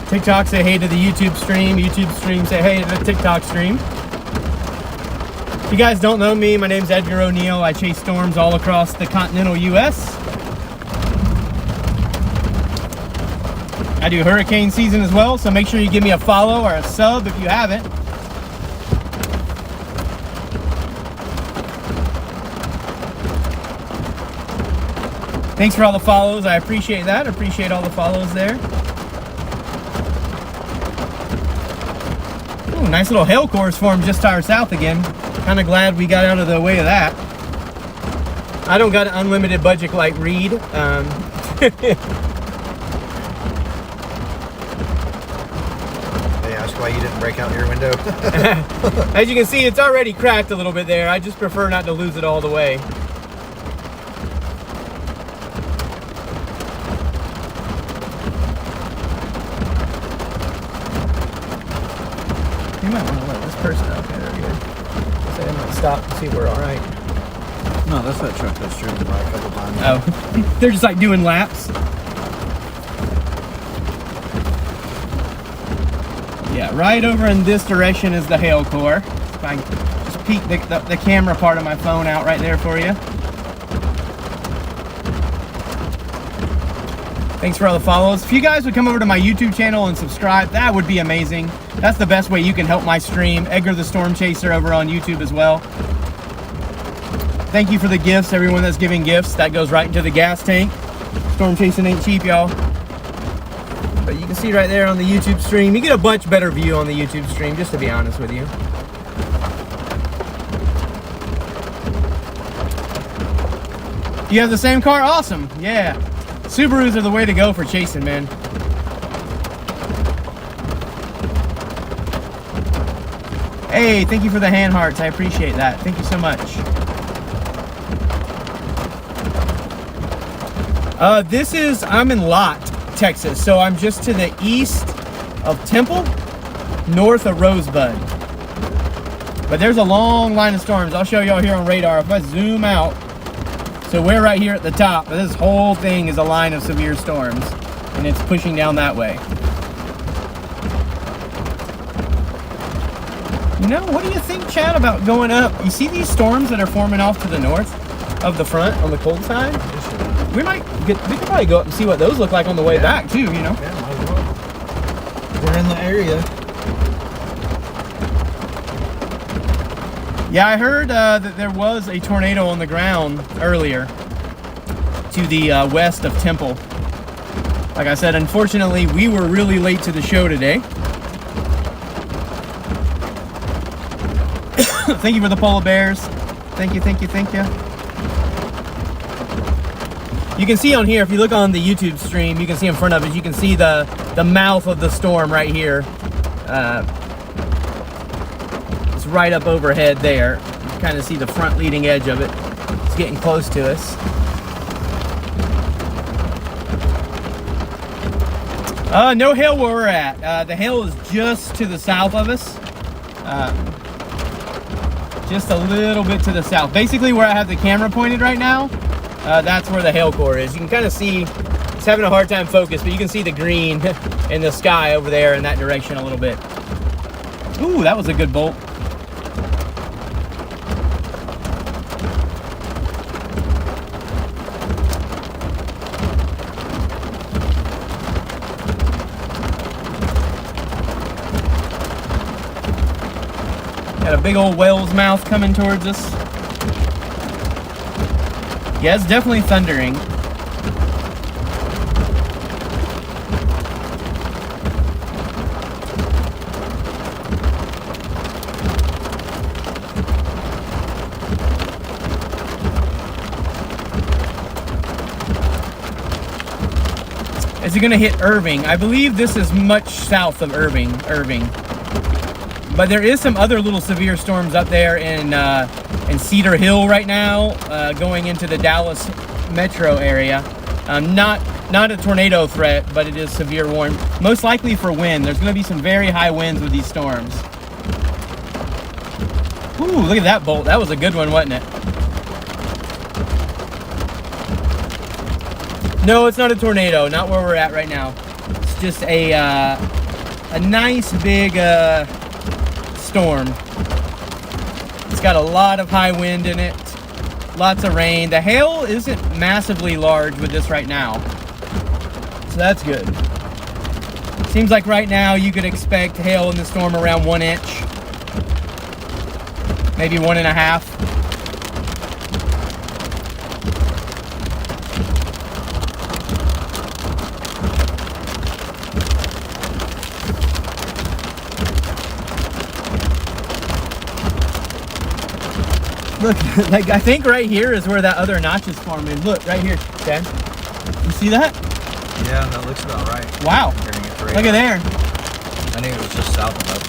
TikTok say hey to the YouTube stream. YouTube stream say hey to the TikTok stream. If you guys don't know me, my name's Edgar O'Neill. I chase storms all across the continental US. I do hurricane season as well, so make sure you give me a follow or a sub if you haven't. Thanks for all the follows. I appreciate that. I appreciate all the follows there. Ooh, nice little hail course formed just to our south again. Kind of glad we got out of the way of that. I don't got an unlimited budget like Reed. Why you didn't break out your window. As you can see, it's already cracked a little bit there. I just prefer not to lose it all the way. You might want to let this person out there. They're good. So they might stop and see if we're all right. No, that's that truck that's driven by a couple times. Oh, they're just like doing laps. Yeah, right over in this direction is the hail core. If I can just peek the camera part of my phone out right there for you. Thanks for all the follows. If you guys would come over to my YouTube channel and subscribe, that would be amazing. That's the best way you can help my stream. Edgar the Storm Chaser over on YouTube as well. Thank you for the gifts, everyone that's giving gifts. That goes right into the gas tank. Storm chasing ain't cheap, y'all. But you can see right there on the YouTube stream, you get a much better view on the YouTube stream, just to be honest with you. You have the same car? Awesome. Yeah. Subarus are the way to go for chasing, man. Hey, thank you for the hand hearts. I appreciate that. Thank you so much. I'm in Lott, Texas, so I'm just to the east of Temple, north of Rosebud. But there's a long line of storms. I'll show y'all here on radar. If I zoom out, so we're right here at the top. This whole thing is a line of severe storms, and it's pushing down that way. You know, what do you think, Chad, about going up? You see these storms that are forming off to the north of the front on the cold side? We could probably go up and see what those look like on the way back too, you know? Yeah, might as well. We're in the area. Yeah, I heard that there was a tornado on the ground earlier to the west of Temple. Like I said, unfortunately, we were really late to the show today. Thank you for the polar bears. Thank you, thank you, thank you. You can see on here, if you look on the YouTube stream, you can see in front of it, you can see the mouth of the storm right here. It's right up overhead there. You can kind of see the front leading edge of it. It's getting close to us. No hail where we're at. The hail is just to the south of us. just a little bit to the south. Basically where I have the camera pointed right now, that's where the hail core is. You can kind of see, it's having a hard time focus, but you can see the green in the sky over there in that direction a little bit. Ooh, that was a good bolt. Got a big old whale's mouth coming towards us. Yeah, it's definitely thundering. Is it gonna hit Irving? I believe this is much south of Irving. But there is some other little severe storms up there in Cedar Hill right now, going into the Dallas metro area. Not a tornado threat, but it is severe warning. Most likely for wind. There's going to be some very high winds with these storms. Ooh, look at that bolt. That was a good one, wasn't it? No, it's not a tornado. Not where we're at right now. It's just a nice big storm. It's got a lot of high wind in it, lots of rain. The hail isn't massively large with this right now, so that's good. Seems like right now you could expect hail in the storm around 1 inch, maybe 1.5. Look, like I think right here is where that other notch is forming. Look, right here, Chad. You see that? Yeah, that looks about right. Wow. Look at there. I think it was just south of us.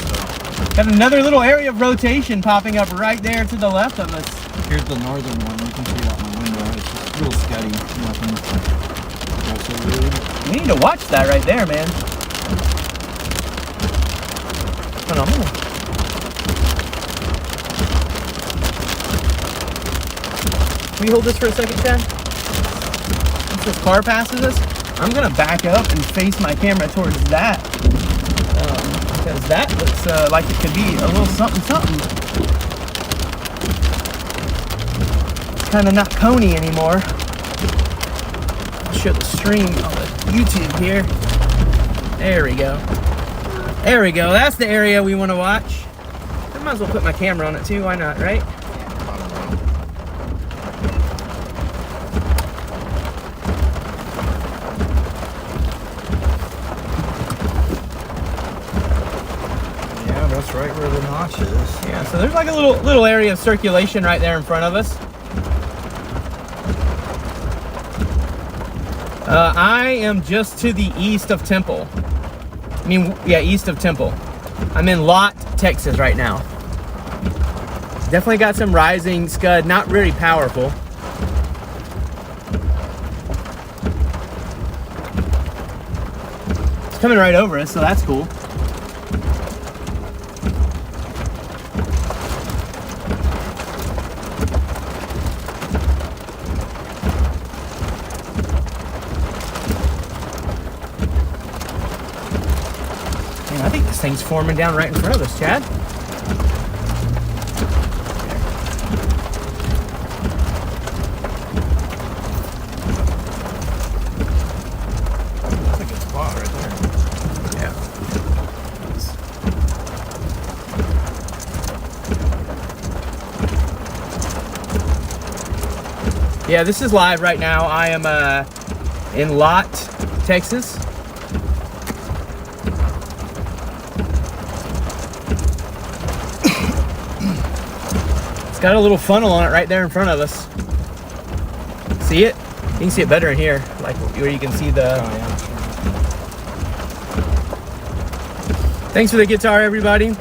So. Got another little area of rotation popping up right there to the left of us. Here's the northern one. You can see it out my window. It's just real steady. Nothing. You need to watch that right there, man. Phenomenal. Can you hold this for a second, Chad? Once this car passes us, I'm gonna back up and face my camera towards that, because that looks like it could be a little something. It's kind of not coney anymore. I'll show the stream on the YouTube here. There we go. There we go. That's the area we want to watch. I might as well put my camera on it too. Why not, right? That's right where the notch is. Yeah, so there's like a little area of circulation right there in front of us. I am just to the east of Temple. I mean, yeah, east of Temple. I'm in Lott, Texas right now. Definitely got some rising scud, not really powerful. It's coming right over us, so that's cool. I think this thing's forming down right in front of us, Chad. That's a good spot right there. Yeah. Yeah, this is live right now. I am in Lott, Texas. Got a little funnel on it right there in front of us. See it? You can see it better in here, like where you can see the... Oh, yeah, sure. Thanks for the guitar, everybody.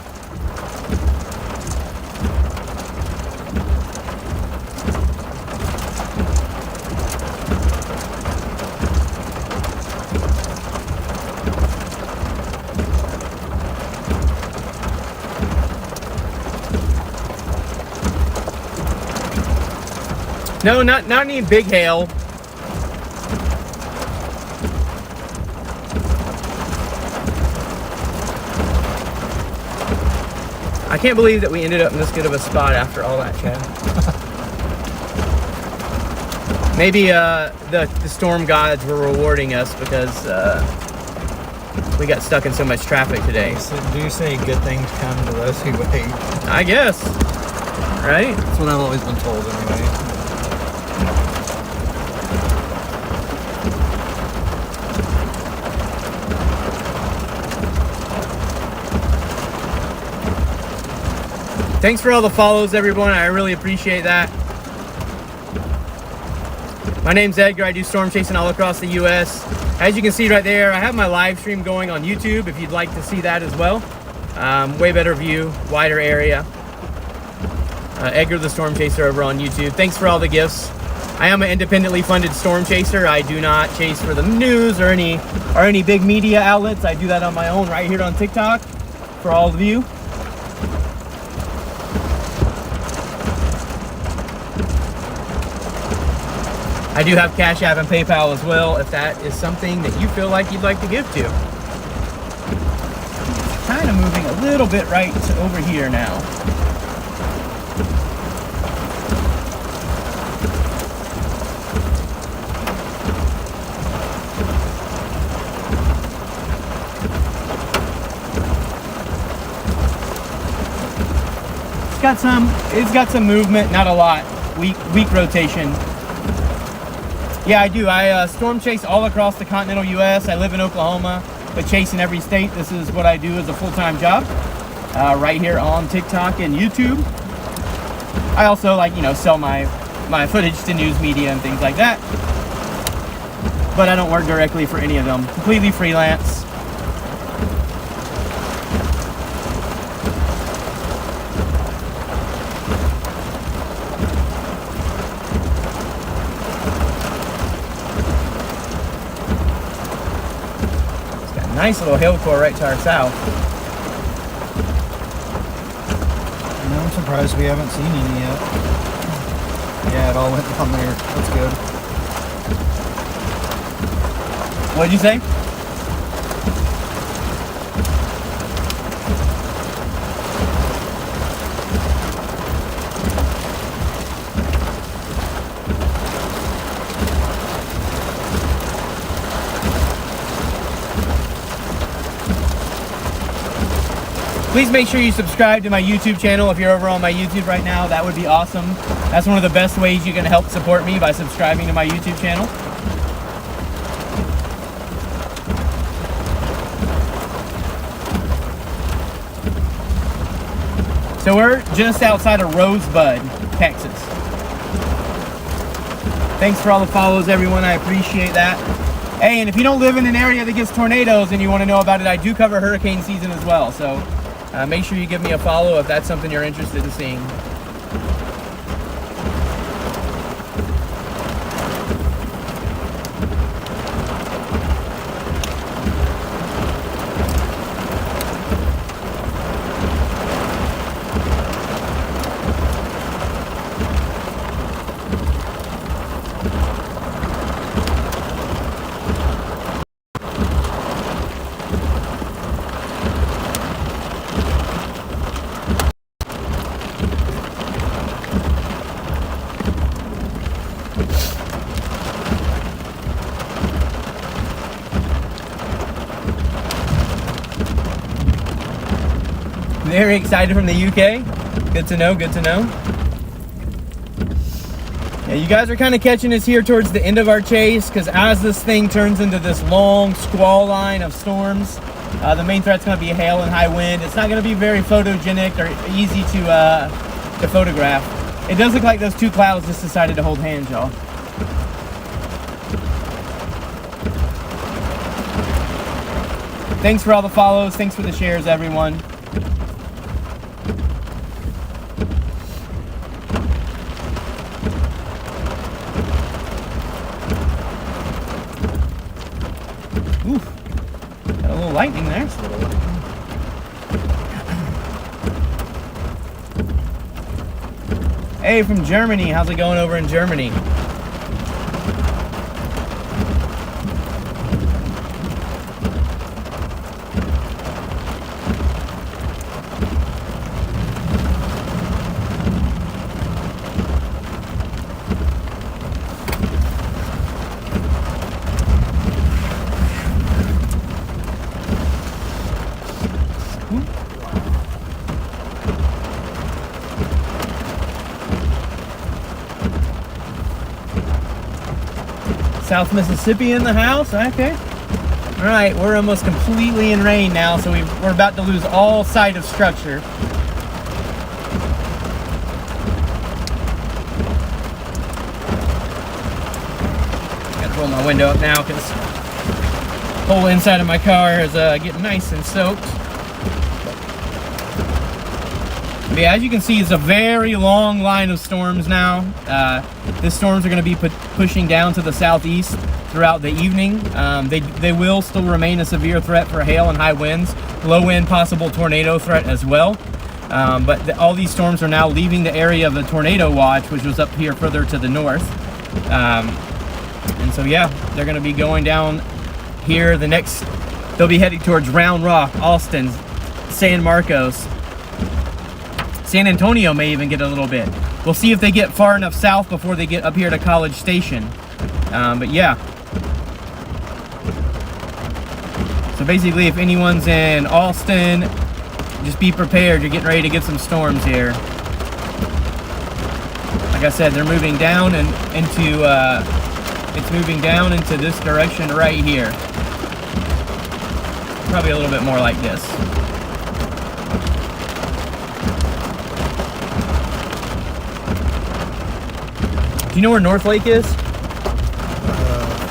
No, not any big hail. I can't believe that we ended up in this good of a spot after all that, Chad. Maybe the storm gods were rewarding us because we got stuck in so much traffic today. Do you say good things come to those who wait? I guess. Right? That's what I've always been told anyway. Thanks for all the follows, everyone. I really appreciate that. My name's Edgar. I do storm chasing all across the U.S. As you can see right there, I have my live stream going on YouTube if you'd like to see that as well. Way better view, wider area. Edgar the Storm Chaser over on YouTube. Thanks for all the gifts. I am an independently funded storm chaser. I do not chase for the news or any big media outlets. I do that on my own right here on TikTok for all of you. I do have Cash App and PayPal as well, if that is something that you feel like you'd like to give to. Kind of moving a little bit right to over here now. It's got some movement, not a lot. Weak rotation. Yeah, I do. I storm chase all across the continental U.S. I live in Oklahoma, but chase in every state. This is what I do as a full-time job, right here on TikTok and YouTube. I also sell my footage to news media and things like that, but I don't work directly for any of them. Completely freelance. Nice little hill core right to our south. I'm surprised we haven't seen any yet. Yeah, it all went down there. That's good. What'd you say? Please make sure you subscribe to my YouTube channel if you're over on my YouTube right now. That would be awesome. That's one of the best ways you can help support me, by subscribing to my YouTube channel. So we're just outside of Rosebud, Texas. Thanks for all the follows, everyone. I appreciate that. Hey, and if you don't live in an area that gets tornadoes and you want to know about it, I do cover hurricane season as well. So make sure you give me a follow if that's something you're interested in seeing. Very excited from the UK. Good to know, good to know. Yeah, you guys are kind of catching us here towards the end of our chase, because as this thing turns into this long squall line of storms, the main threat's going to be hail and high wind. It's not going to be very photogenic or easy to photograph. It does look like those two clouds just decided to hold hands, y'all. Thanks for all the follows. Thanks for the shares, everyone. Lightning there. Hey, from Germany. How's it going over in Germany? South Mississippi in the house. Okay. All right, we're almost completely in rain now, so we're about to lose all sight of structure. Gotta roll my window up now because the whole inside of my car is getting nice and soaked. But yeah, as you can see, it's a very long line of storms now. These storms are going to be pushing down to the southeast throughout the evening. They will still remain a severe threat for hail and high winds, low wind, possible tornado threat as well. But all these storms are now leaving the area of the tornado watch, which was up here further to the north. And so yeah, they're going to be going down here. They'll be heading towards Round Rock, Austin, San Marcos. San Antonio may even get a little bit. We'll see if they get far enough south before they get up here to College Station. But yeah. So basically, if anyone's in Austin, just be prepared. You're getting ready to get some storms here. Like I said, they're moving down and it's moving down into this direction right here. Probably a little bit more like this. Do you know where North Lake is?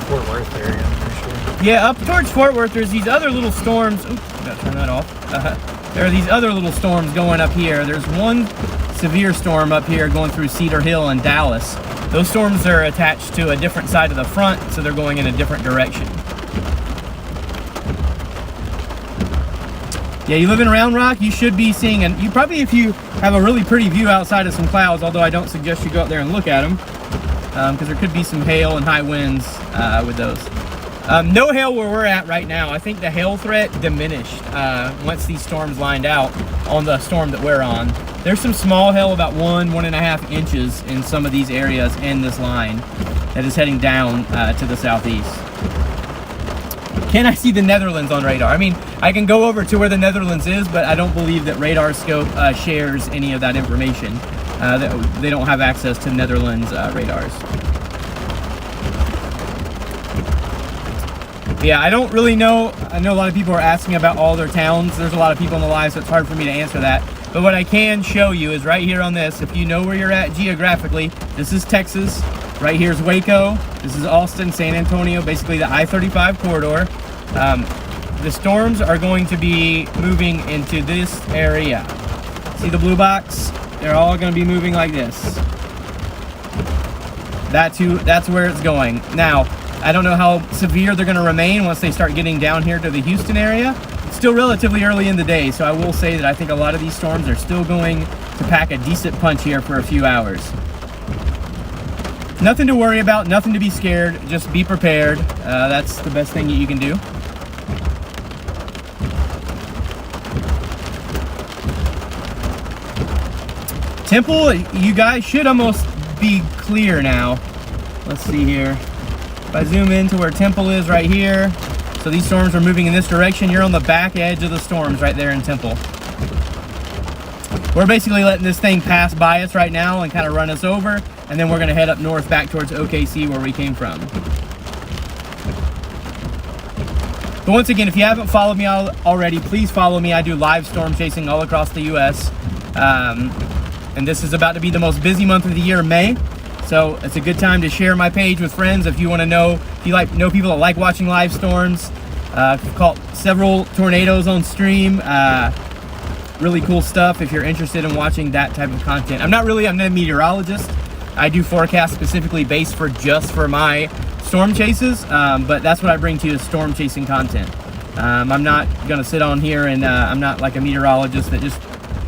Fort Worth area, I'm pretty sure. Yeah, up towards Fort Worth, there's these other little storms. Oops, I gotta turn that off. There are these other little storms going up here. There's one severe storm up here going through Cedar Hill and Dallas. Those storms are attached to a different side of the front, so they're going in a different direction. Yeah, you live in Round Rock, you should be seeing, you probably, if you have a really pretty view outside of some clouds, although I don't suggest you go out there and look at them, because there could be some hail and high winds with those. No hail where we're at right now. I think the hail threat diminished once these storms lined out on the storm that we're on. There's some small hail, about 1.5 inches in some of these areas in this line that is heading down to the southeast. Can I see the Netherlands on radar? I mean, I can go over to where the Netherlands is, but I don't believe that Radar Scope shares any of that information. They don't have access to Netherlands radars. Yeah, I don't really know. I know a lot of people are asking about all their towns. There's a lot of people in the live, so it's hard for me to answer that. But what I can show you is right here on this. If you know where you're at geographically, this is Texas. Right here's Waco. This is Austin, San Antonio, basically the I-35 corridor. The storms are going to be moving into this area. See the blue box? They're all going to be moving like this. That's where it's going. Now, I don't know how severe they're going to remain once they start getting down here to the Houston area. It's still relatively early in the day, so I will say that I think a lot of these storms are still going to pack a decent punch here for a few hours. Nothing to worry about, nothing to be scared, just be prepared. That's the best thing that you can do. Temple, you guys should almost be clear now. Let's see here. If I zoom in to where Temple is right here, so these storms are moving in this direction. You're on the back edge of the storms right there in Temple. We're basically letting this thing pass by us right now and kind of run us over, and then we're going to head up north back towards OKC where we came from. But once again, if you haven't followed me already, please follow me. I do live storm chasing all across the U.S. And this is about to be the most busy month of the year, May. So it's a good time to share my page with friends if you want to know, if you know people that like watching live storms. I've caught several tornadoes on stream. Really cool stuff if you're interested in watching that type of content. I'm not a meteorologist. I do forecasts specifically based just for my storm chases, but that's what I bring to you is storm chasing content. I'm not gonna sit on here and I'm not like a meteorologist that just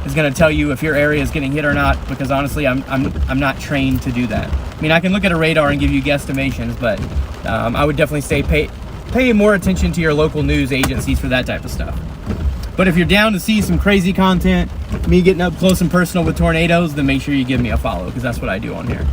is going to tell you if your area is getting hit or not, because honestly, I'm not trained to do that. I mean, I can look at a radar and give you guesstimations, but I would definitely say pay more attention to your local news agencies for that type of stuff. But if you're down to see some crazy content, me getting up close and personal with tornadoes, then make sure you give me a follow, because that's what I do on here.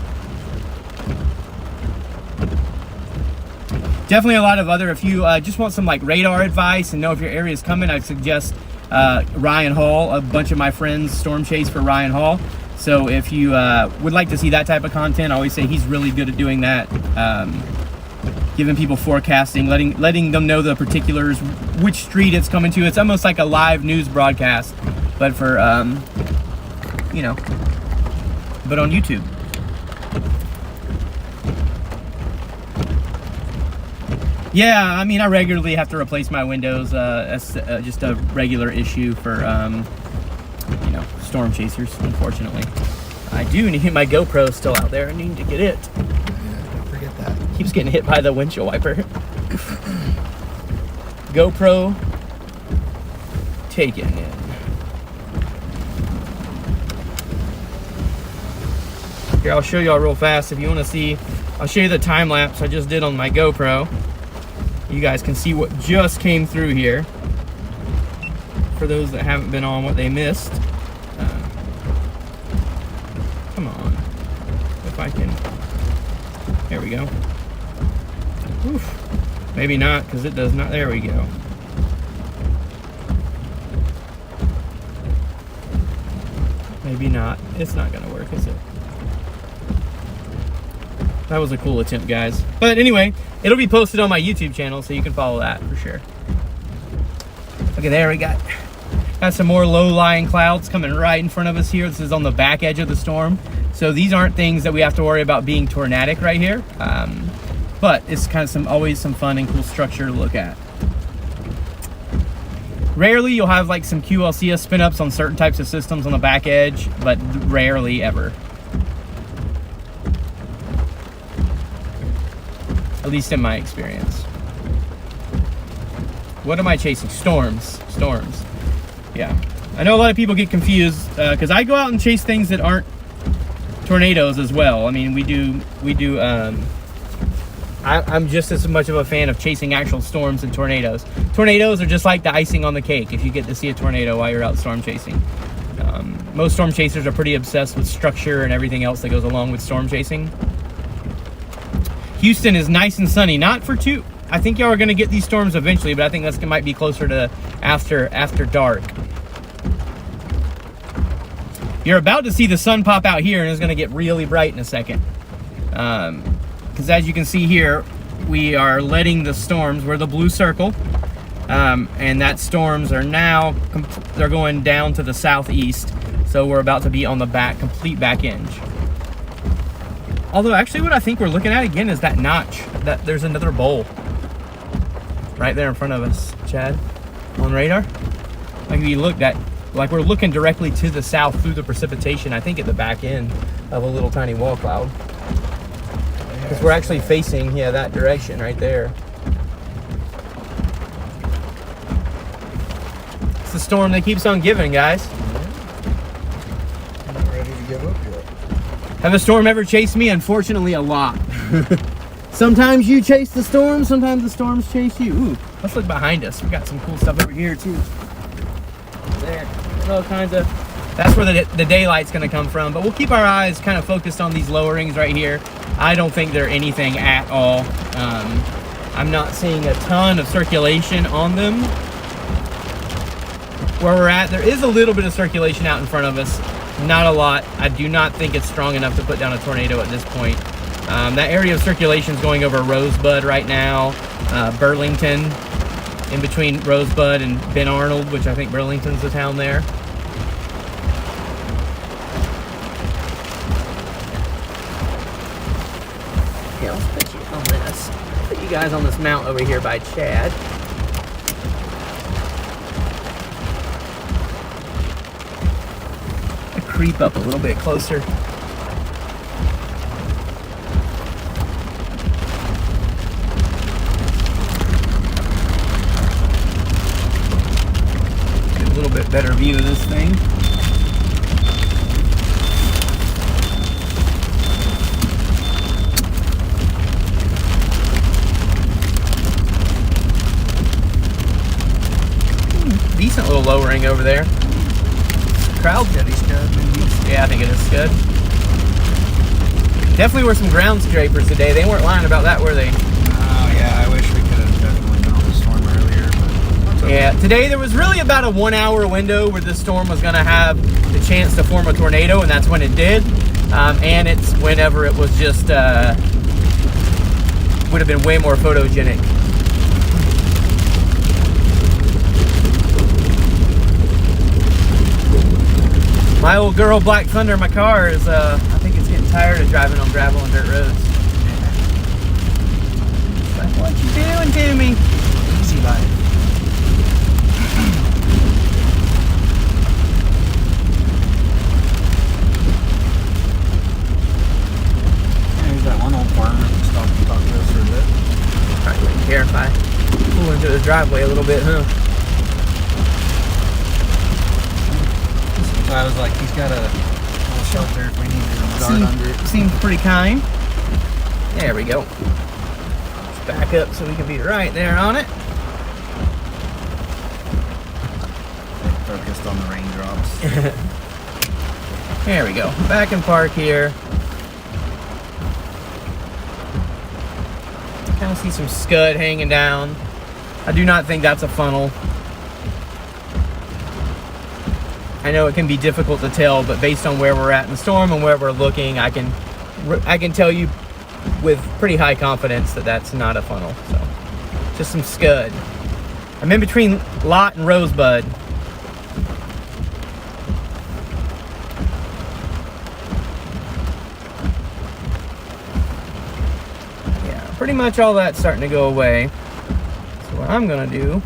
Definitely a lot of other, if you just want some like radar advice and know if your area is coming, I suggest Ryan Hall. A bunch of my friends storm chase for Ryan Hall. So if you would like to see that type of content, I always say he's really good at doing that. Giving people forecasting, letting them know the particulars, which street it's coming to. It's almost like a live news broadcast, but for, you know, but on YouTube. Yeah, I mean, I regularly have to replace my windows. That's just a regular issue for, you know, storm chasers, unfortunately. I do need my GoPro still out there. I need to get it. Yeah, don't forget that. Keeps getting hit by the windshield wiper. GoPro taken in. Here, I'll show y'all real fast if you want to see. I'll show you the time lapse I just did on my GoPro. You guys can see what just came through here. For those that haven't been on what they missed. Come on. If I can. There we go. Oof. Maybe not, because it does not. There we go. Maybe not. It's not going to work, is it? That was a cool attempt, guys. But anyway, it'll be posted on my YouTube channel, so you can follow that for sure. Okay, there we got some more low-lying clouds coming right in front of us here. This is on the back edge of the storm. So these aren't things that we have to worry about being tornadic right here. But it's kind of always some fun and cool structure to look at. Rarely you'll have like some QLCS spin-ups on certain types of systems on the back edge, but rarely ever. At least in my experience. What am I chasing? Storms. Storms. Yeah. I know a lot of people get confused because I go out and chase things that aren't tornadoes as well. I mean, we do. I'm just as much of a fan of chasing actual storms and tornadoes. Tornadoes are just like the icing on the cake if you get to see a tornado while you're out storm chasing. Most storm chasers are pretty obsessed with structure and everything else that goes along with storm chasing. Houston is nice and sunny, not for too. I think y'all are going to get these storms eventually, but I think that's might be closer to after dark. You're about to see the sun pop out here, and it's going to get really bright in a second. Because as you can see here, we are letting the storms. We're the blue circle, and that storms are now they're going down to the southeast. So we're about to be on the complete back edge. Although actually what I think we're looking at again is that notch. That there's another bowl right there in front of us, Chad, on radar. Like if you looked at, like we're looking directly to the south through the precipitation, I think at the back end of a little tiny wall cloud. Because we're actually facing, yeah, that direction right there. It's the storm that keeps on giving, guys. I'm not ready to give up yet. Have a storm ever chased me? Unfortunately, a lot. Sometimes you chase the storm, sometimes the storms chase you. Ooh, let's look behind us. We got some cool stuff over here too. There, all kinds of. That's where the daylight's going to come from. But we'll keep our eyes kind of focused on these lowerings right here. I don't think they're anything at all. I'm not seeing a ton of circulation on them. Where we're at, there is a little bit of circulation out in front of us. Not a lot. I do not think it's strong enough to put down a tornado at this point. That area of circulation is going over Rosebud right now. Burlington, in between Rosebud and Ben Arnold, which I think Burlington's the town there. Here, let's put you on this. Put you guys on this mount over here by Chad. Creep up a little bit closer. Get a little bit better view of this thing. little lowering over there. Crowd. Yeah, I think it is Scud. Definitely were some ground scrapers today. They weren't lying about that, were they? Oh yeah, I wish we could have definitely been on the storm earlier. But Yeah, today there was really about a 1 hour window where this storm was going to have the chance to form a tornado, and that's when it did. And it's whenever it was just, would have been way more photogenic. My old girl Black Thunder in my car is, I think it's getting tired of driving on gravel and dirt roads. It's like, what you doing to me? easy life. There's that one old farmer that stopped and talked to us for a bit. Probably wouldn't care if I pull into his driveway a little bit, huh? So I was like, he's got a little shelter if we need to guard under it. Seems pretty kind. There we go. Let's back up so we can be right there on it. Focused on the raindrops. There we go. Back and park here. Kind of see some scud hanging down. I do not think that's a funnel. I know it can be difficult to tell, but based on where we're at in the storm and where we're looking, I can tell you with pretty high confidence that that's not a funnel. So, just some scud. I'm in between Lot and Rosebud. Yeah, pretty much all that's starting to go away. So what I'm gonna do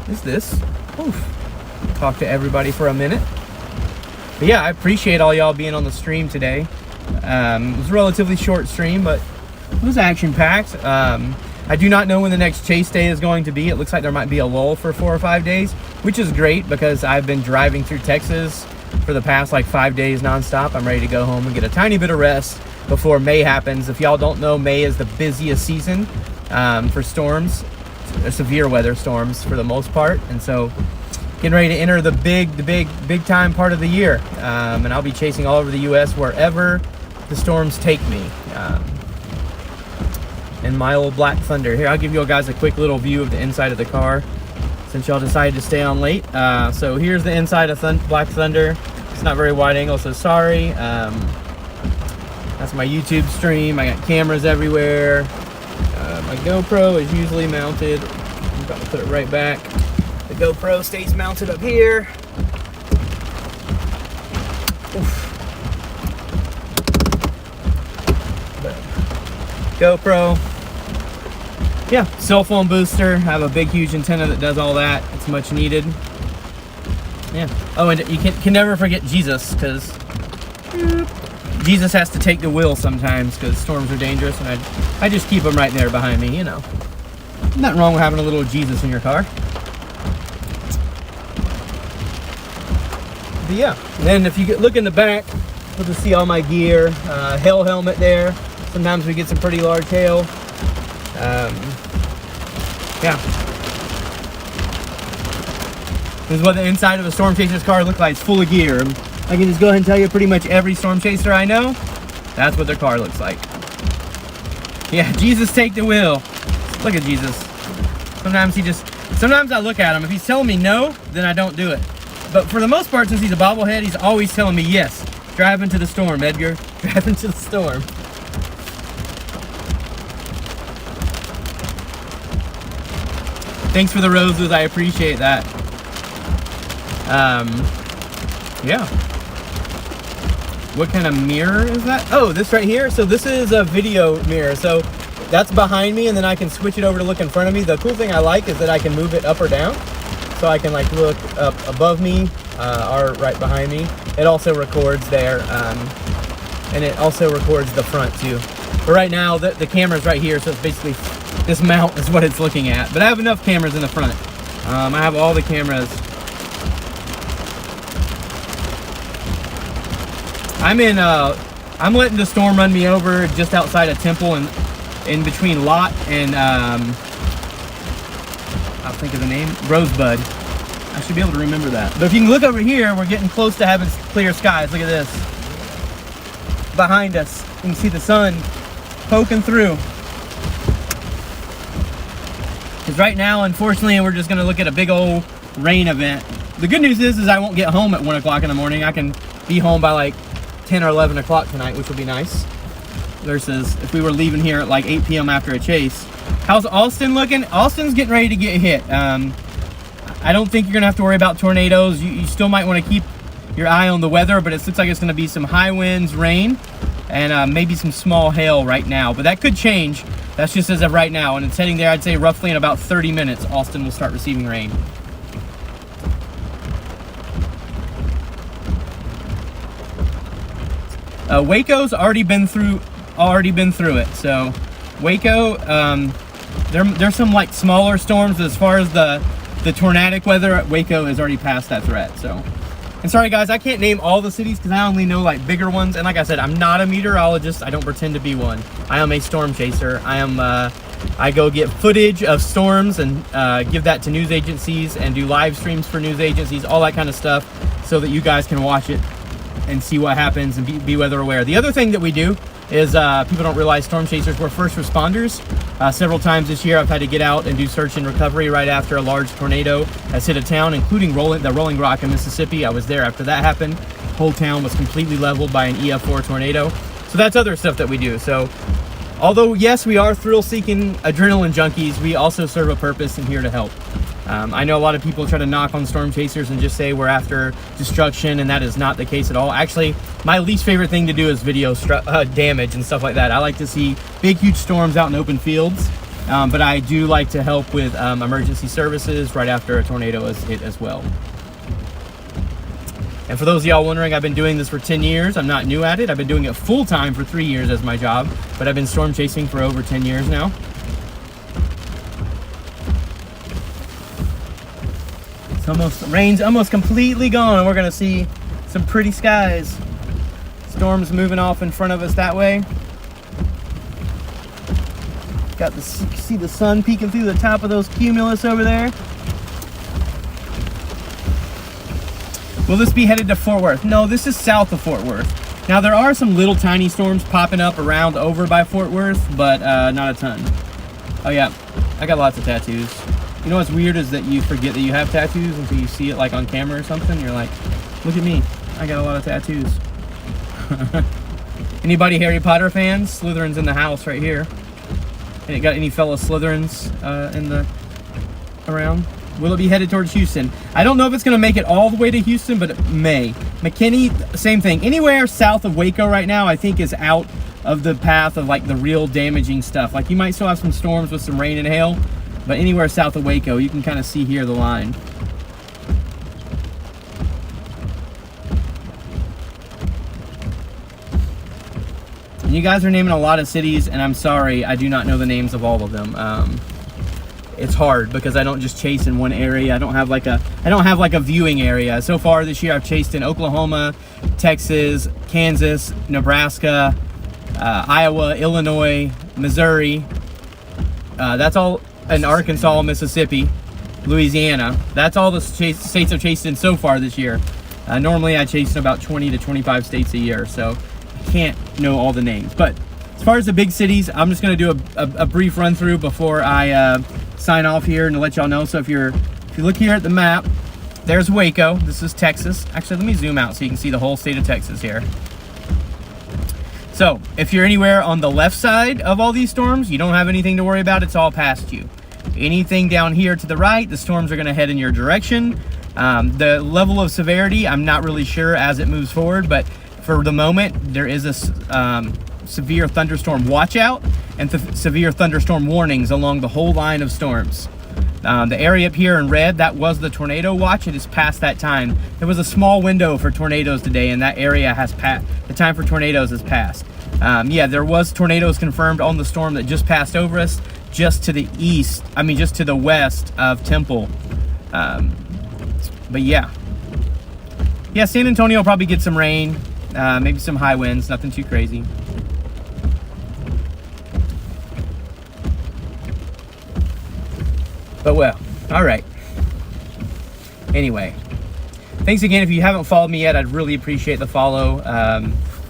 is this. Oof. Talk to everybody for a minute. But yeah, I appreciate all y'all being on the stream today. It was a relatively short stream, but it was action-packed. I do not know when the next chase day is going to be. It looks like there might be a lull for 4 or 5 days, which is great because I've been driving through Texas for the past like 5 days nonstop. I'm ready to go home and get a tiny bit of rest before May happens. If y'all don't know, May is the busiest season for storms, severe weather storms for the most part, and so getting ready to enter the big time part of the year, and I'll be chasing all over the U.S. wherever the storms take me. And my old Black Thunder. Here, I'll give you guys a quick little view of the inside of the car since y'all decided to stay on late. So here's the inside of Black Thunder. It's not very wide angle, so sorry. That's my YouTube stream. I got cameras everywhere. My GoPro is usually mounted. I'm about to put it right back. The GoPro stays mounted up here. Oof. GoPro. Yeah, cell phone booster. I have a big, huge antenna that does all that. It's much needed. Yeah. Oh, and you can never forget Jesus, because Jesus has to take the wheel sometimes because storms are dangerous, and I just keep him right there behind me, you know. Nothing wrong with having a little Jesus in your car. But yeah, then if you look in the back, you'll just see all my gear. Hail helmet there. Sometimes we get some pretty large hail. Yeah. This is what the inside of a storm chaser's car looks like. It's full of gear. I can just go ahead and tell you pretty much every storm chaser I know, that's what their car looks like. Yeah, Jesus take the wheel. Look at Jesus. Sometimes I look at him. If he's telling me no, then I don't do it. But for the most part, since he's a bobblehead, he's always telling me yes. Drive into the storm, Edgar. Drive into the storm. Thanks for the roses. I appreciate that. Yeah. What kind of mirror is that? Oh, this right here. So this is a video mirror. So that's behind me, and then I can switch it over to look in front of me. The cool thing I like is that I can move it up or down. So I can like look up above me or right behind me. It also records there, and it also records the front too. But right now the camera's right here, so it's basically this mount is what it's looking at. But I have enough cameras in the front. I have all the cameras. I'm letting the storm run me over just outside of Temple and in between Lot and I'll think of the name, Rosebud. I should be able to remember that. But if you can look over here, we're getting close to having clear skies. Look at this. Behind us, you can see the sun poking through. Because right now, unfortunately, we're just gonna look at a big old rain event. The good news is I won't get home at 1 o'clock in the morning. I can be home by like 10 or 11 o'clock tonight, which will be nice. Versus if we were leaving here at like 8 p.m. after a chase. How's Austin looking? Austin's getting ready to get hit. I don't think you're gonna have to worry about tornadoes. You still might want to keep your eye on the weather, but it looks like it's gonna be some high winds, rain, and maybe some small hail right now. But that could change. That's just as of right now. And it's heading there, I'd say roughly in about 30 minutes, Austin will start receiving rain. Waco's already been through it. So Waco, there's some like smaller storms. As far as the tornadic weather, Waco has already passed that threat. So, and sorry guys, I can't name all the cities because I only know like bigger ones. And like I said, I'm not a meteorologist. I don't pretend to be one. I am a storm chaser. I go get footage of storms and give that to news agencies and do live streams for news agencies, all that kind of stuff, so that you guys can watch it and see what happens and be weather aware. The other thing that we do is people don't realize storm chasers, we're first responders. Several times this year I've had to get out and do search and recovery right after a large tornado has hit a town, including the Rolling Rock in Mississippi. I was there after that happened. The whole town was completely leveled by an EF4 tornado. So that's other stuff that we do. So although yes, we are thrill-seeking adrenaline junkies, we also serve a purpose and here to help. I know a lot of people try to knock on storm chasers and just say we're after destruction, and that is not the case at all. Actually, my least favorite thing to do is video damage and stuff like that. I like to see big, huge storms out in open fields, but I do like to help with emergency services right after a tornado is hit as well. And for those of y'all wondering, I've been doing this for 10 years. I'm not new at it. I've been doing it full-time for 3 years as my job, but I've been storm chasing for over 10 years now. Rain's almost completely gone, and we're gonna see some pretty skies. Storms moving off in front of us that way. See the sun peeking through the top of those cumulus over there. Will this be headed to Fort Worth? No, this is south of Fort Worth. Now there are some little tiny storms popping up around over by Fort Worth, but not a ton. Oh yeah, I got lots of tattoos. You know what's weird is that you forget that you have tattoos until you see it like on camera or something. You're like, look at me, I got a lot of tattoos. Anybody Harry Potter fans? Slytherin's in the house right here. And got any fellow Slytherins around? Will it be headed towards Houston? I don't know if it's gonna make it all the way to Houston, but it may. McKinney, same thing. Anywhere south of Waco right now, I think is out of the path of like the real damaging stuff. Like you might still have some storms with some rain and hail, but anywhere south of Waco, you can kind of see here the line. And you guys are naming a lot of cities, and I'm sorry, I do not know the names of all of them. It's hard because I don't just chase in one area. I don't have like a viewing area. So far this year, I've chased in Oklahoma, Texas, Kansas, Nebraska, Iowa, Illinois, Missouri. That's all. In Arkansas, Mississippi, Louisiana. That's all the states I've chased in so far this year. Normally I chase in about 20 to 25 states a year, so I can't know all the names. But as far as the big cities, I'm just gonna do a brief run through before I sign off here and to let y'all know. So if you look here at the map, there's Waco. This is Texas. Actually, let me zoom out so you can see the whole state of Texas here. So if you're anywhere on the left side of all these storms, you don't have anything to worry about. It's all past you. Anything down here to the right, the storms are going to head in your direction. The level of severity, I'm not really sure as it moves forward, but for the moment, there is a severe thunderstorm watch out and severe thunderstorm warnings along the whole line of storms. The area up here in red, that was the tornado watch. It is past that time. There was a small window for tornadoes today, and that area has passed. The time for tornadoes has passed. Yeah, there was tornadoes confirmed on the storm that just passed over us, just to the east. I mean, just to the west of Temple. But yeah, San Antonio will probably get some rain, maybe some high winds. Nothing too crazy. But well, all right. Anyway, thanks again. If you haven't followed me yet, I'd really appreciate the follow.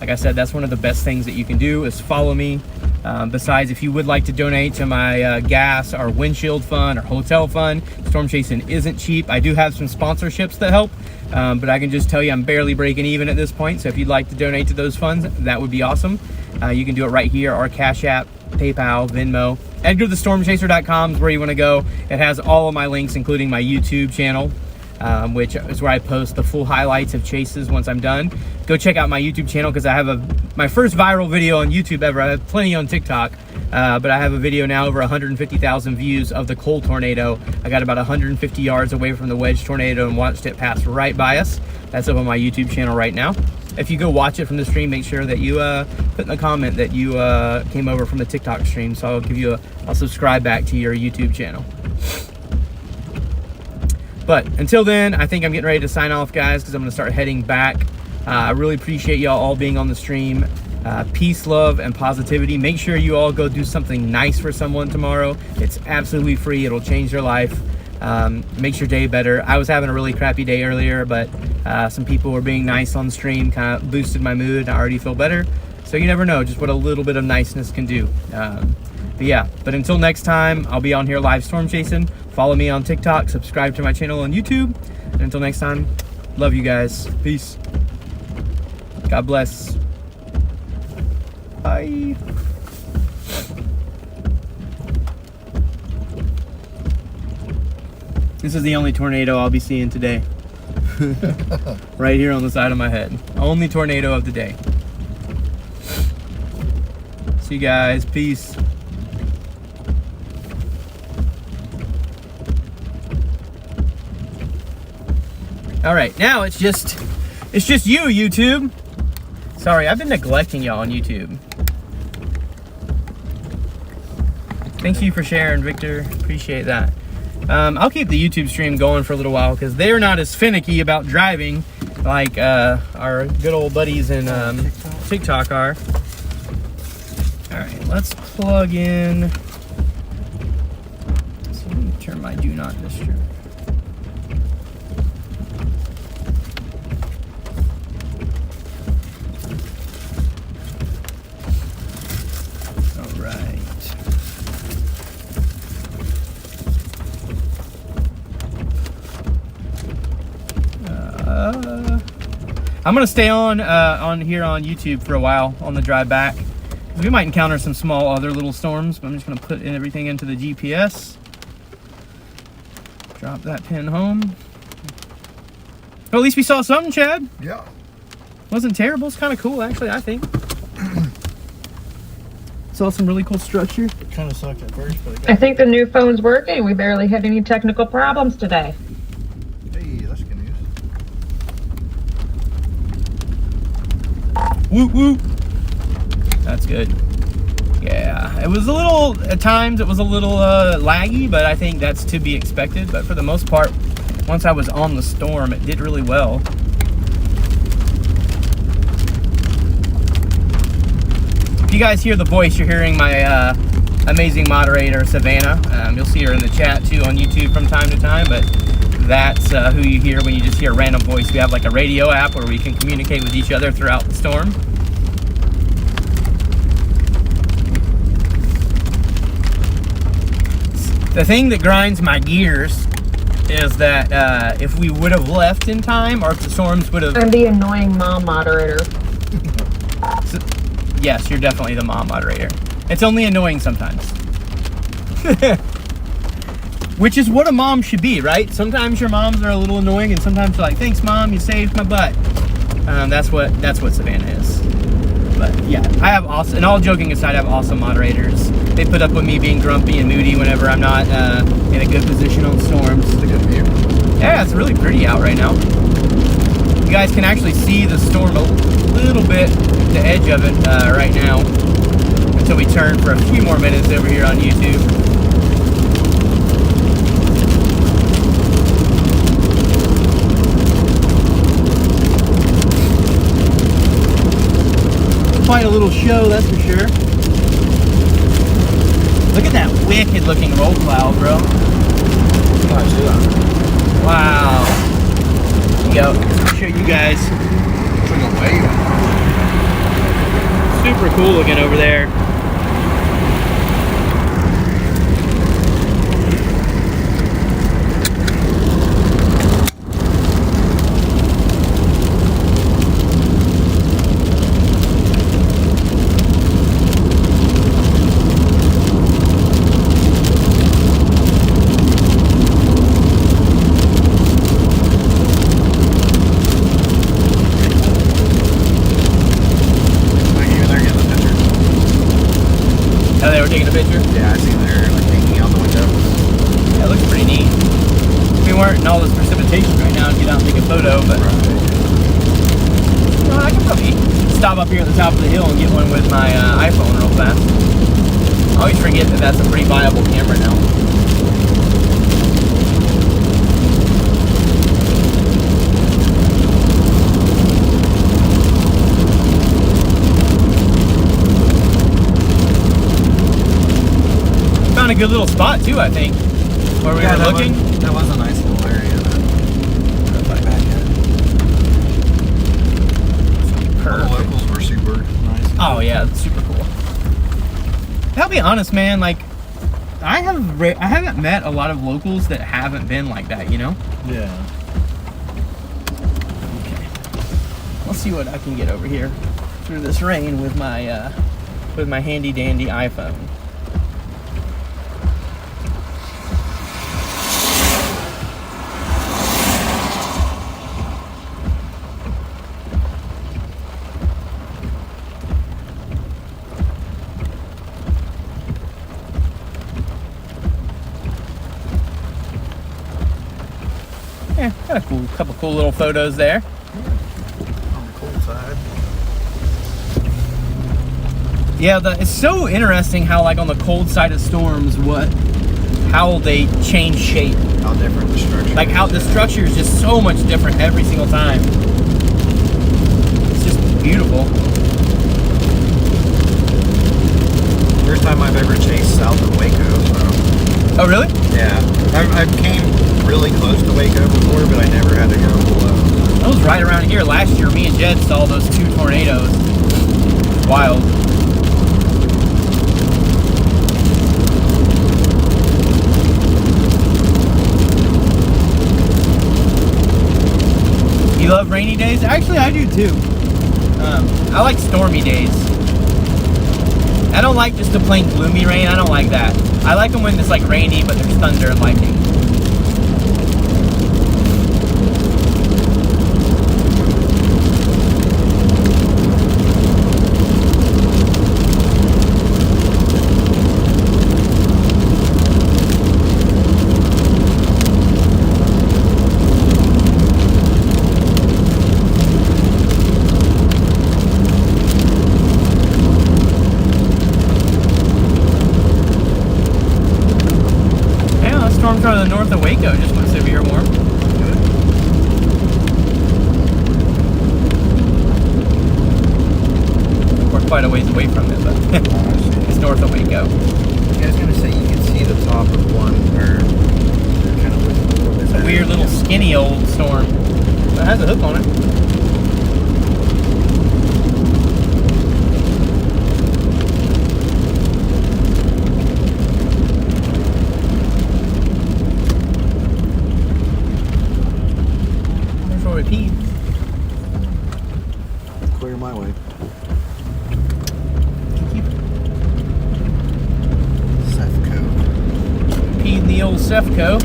Like I said, that's one of the best things that you can do is follow me. Besides, if you would like to donate to my gas or windshield fund or hotel fund, storm chasing isn't cheap. I do have some sponsorships that help, but I can just tell you I'm barely breaking even at this point. So if you'd like to donate to those funds, that would be awesome. You can do it right here, or Cash App, PayPal, Venmo. EdgarTheStormChaser.com is where you want to go. It has all of my links, including my YouTube channel, which is where I post the full highlights of chases once I'm done. Go check out my YouTube channel, because I have my first viral video on YouTube ever. I have plenty on TikTok, but I have a video now over 150,000 views of the Cole tornado. I got about 150 yards away from the wedge tornado and watched it pass right by us. That's up on my YouTube channel right now. If you go watch it from the stream, make sure that you put in the comment that you came over from the TikTok stream, so I'll subscribe back to your YouTube channel. But until then, I think I'm getting ready to sign off, guys, because I'm going to start heading back. I really appreciate y'all all being on the stream. Peace, love, and positivity. Make sure you all go do something nice for someone tomorrow. It's absolutely free. It'll change their life. Makes your day better. I was having a really crappy day earlier, but some people were being nice on the stream, kind of boosted my mood. I already feel better. So you never know just what a little bit of niceness can do. But until next time, I'll be on here live storm chasing. Follow me on TikTok, subscribe to my channel on YouTube. And until next time, love you guys. Peace. God bless. Bye. This is the only tornado I'll be seeing today. Right here on the side of my head. Only tornado of the day. See you guys. Peace. All right, now it's just you, YouTube. Sorry, I've been neglecting y'all on YouTube. Thank you for sharing, Victor. Appreciate that. I'll keep the YouTube stream going for a little while, because they're not as finicky about driving like our good old buddies in TikTok are. All right, let's plug in. So let me turn my do not disturb. I'm gonna stay on here on YouTube for a while on the drive back. We might encounter some small other little storms, but I'm just gonna put everything into the GPS. Drop that pin home. Well, at least we saw something, Chad. Yeah. Wasn't terrible. It's kind of cool, actually, I think. Saw some really cool structure. It kind of sucked at first, but it got... I think the new phone's working. We barely had any technical problems today. Hey, that's good news. Whoop whoop. That's good. Yeah, it was a little, at times it was a little laggy, but I think that's to be expected. But for the most part, once I was on the storm, it did really well. If you guys hear the voice, you're hearing my amazing moderator, Savannah. You'll see her in the chat too on YouTube from time to time, but that's who you hear when you just hear a random voice. We have like a radio app where we can communicate with each other throughout the storm. The thing that grinds my gears is that if we would have left in time, or if the storms would have... I'm the annoying mom moderator. So, yes, you're definitely the mom moderator. It's only annoying sometimes. Which is what a mom should be, right? Sometimes your moms are a little annoying, and sometimes you're like, thanks, Mom, you saved my butt. That's what Savannah is. But yeah, I have awesome, and all joking aside, I have awesome moderators. They put up with me being grumpy and moody whenever I'm not in a good position on storms. It's a good view. Yeah, it's really pretty out right now. You guys can actually see the storm a little bit, the edge of it right now, until we turn for a few more minutes over here on YouTube. Quite a little show, that's for sure. Look at that wicked looking roll cloud, bro. Wow. Yo, I'll show you guys. It's like a wave. Super cool looking over there. Oh, they were taking a picture? Yeah, I seen they're like hanging out the window. Yeah, it looks pretty neat. We weren't in all this precipitation right now to get out and take a photo, but you know, I can probably stop up here at the top of the hill and get one with my iPhone real fast. I always forget that that's a pretty viable camera now. Found a good little spot too, I think, where we were looking. That was a nice little area. The locals were super nice. Oh yeah, it's super cool. I'll be honest, man. Like, I haven't met a lot of locals that haven't been like that. You know. Yeah. Okay. Let's see what I can get over here through this rain with my handy dandy iPhone. Yeah, got a couple cool little photos there. On the cold side. Yeah, it's so interesting how, like, on the cold side of storms, how they change shape. How different the structure Like, is. how the structure is just so much different every single time. It's just beautiful. First time I've ever chased south of Waco, so. Oh, really? Yeah. I came really close to Waco before, but I never had to go below. That was right around here last year. Me and Jed saw those 2 tornadoes. Wild. You love rainy days? Actually, I do too. I like stormy days. I don't like just the plain gloomy rain. I don't like that. I like them when it's like rainy, but there's thunder and lightning. Storm from the north of Waco just went severe warm. We're quite a ways away from it, but it's north of Waco. I was gonna say you can see the top of one, or kind of It's a weird little skinny old storm. But it has a hook on it. Clear my way. Sefco. Peed in the old Sefco.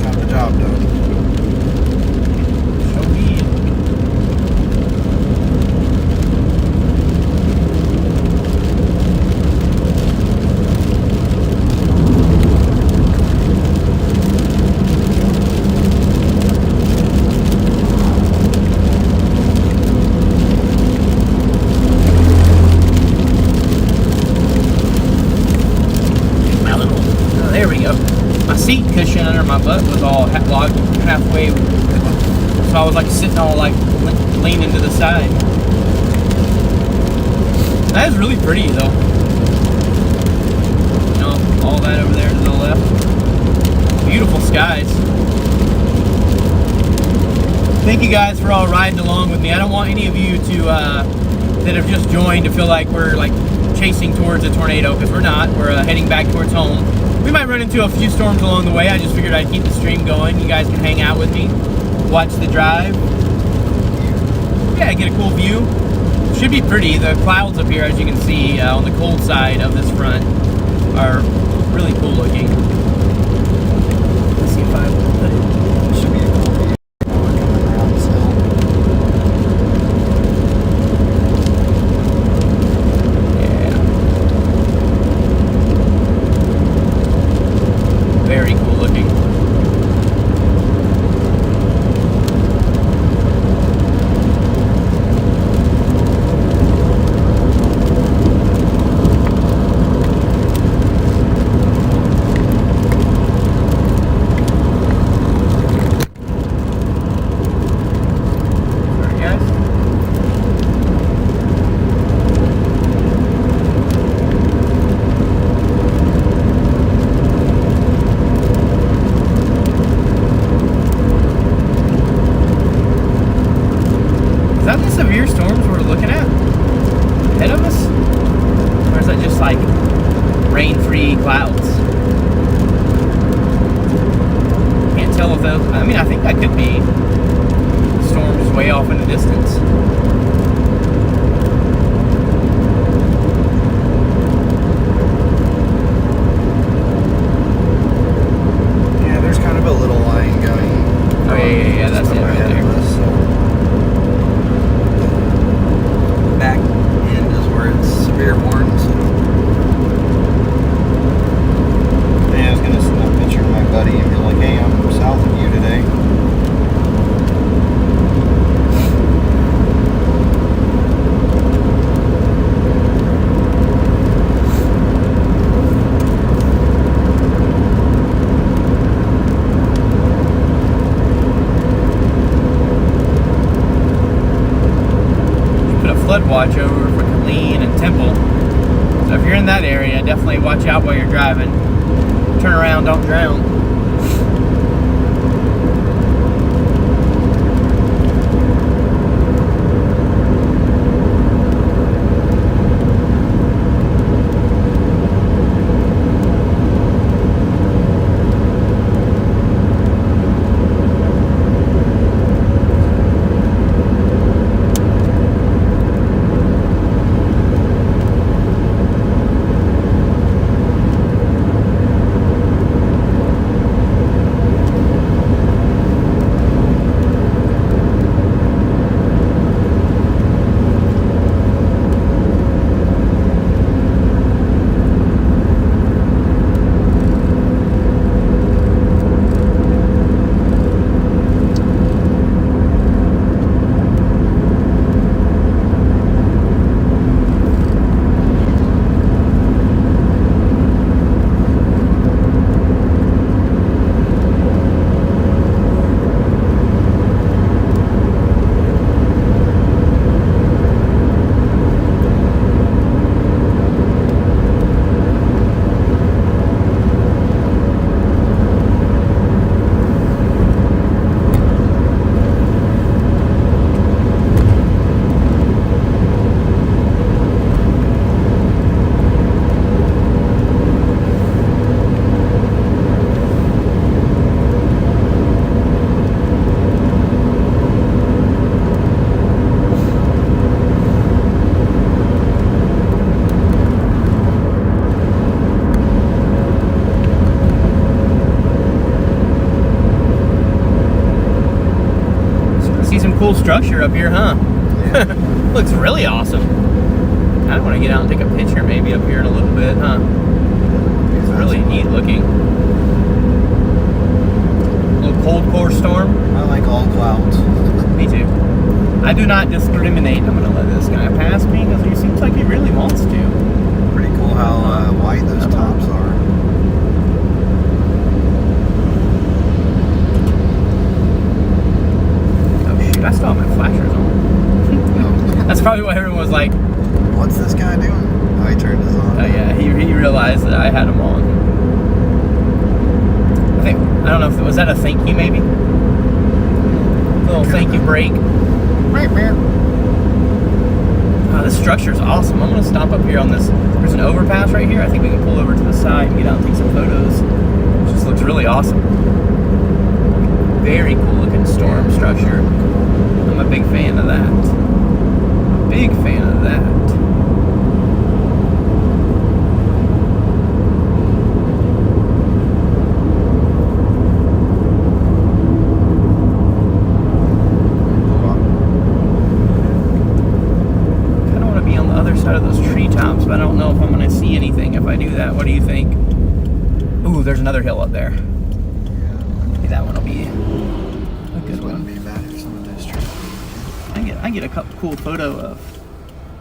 Got the job done. So peed. There we go. My seat cushion under my butt was all locked halfway, so I was like sitting all like leaning to the side. That is really pretty though. You know, all that over there to the left. Beautiful skies. Thank you guys for all riding along with me. I don't want any of you to that have just joined to feel like we're like chasing towards a tornado, because we're not. We're heading back towards home. We might run into a few storms along the way. I just figured I'd keep the stream going. You guys can hang out with me, watch the drive. Yeah, get a cool view. Should be pretty. The clouds up here, as you can see, on the cold side of this front are really cool looking. Let's see if I will put it. Should be a cool view coming around this hill. Yeah. Very cool looking. Severe storms we're looking at ahead of us? Or is that just like rain-free clouds? Can't tell if those, I mean, I think that could be storms way off in the distance. Yeah, there's kind of a little line going. Oh yeah, that's it right there. Back end is where it's severe warnings. Yeah, I was gonna send a picture to my buddy and be like, hey, I'm south of you today. Flood watch over for Killeen and Temple. So if you're in that area, definitely watch out while you're driving. Turn around, don't drown. Cool structure up here, huh? Yeah. Looks really awesome. I want to get out and take a picture maybe up here in a little bit, huh? It's really neat looking. A little cold core storm. I like all clouds. Me too. I do not discriminate. I'm going to let this guy pass me because he seems like he really wants to. Pretty cool how wide those tops are. I still have my flashers on. That's probably why everyone was like, what's this guy doing? Oh, he turned his on. Oh yeah, he realized that I had them on. I don't know if, was that a thank you maybe? Little thank you break. This structure is awesome. I'm gonna stop up here on this. There's an overpass right here. I think we can pull over to the side and get out and take some photos. It just looks really awesome. Very cool looking storm structure. I'm a big fan of that. Big fan of that. Side of those treetops, but I don't know if I'm going to see anything if I do that. What do you think? Ooh, there's another hill up there. Maybe that one will be a good one. Wouldn't be bad if some of those trees. I get a couple cool photo of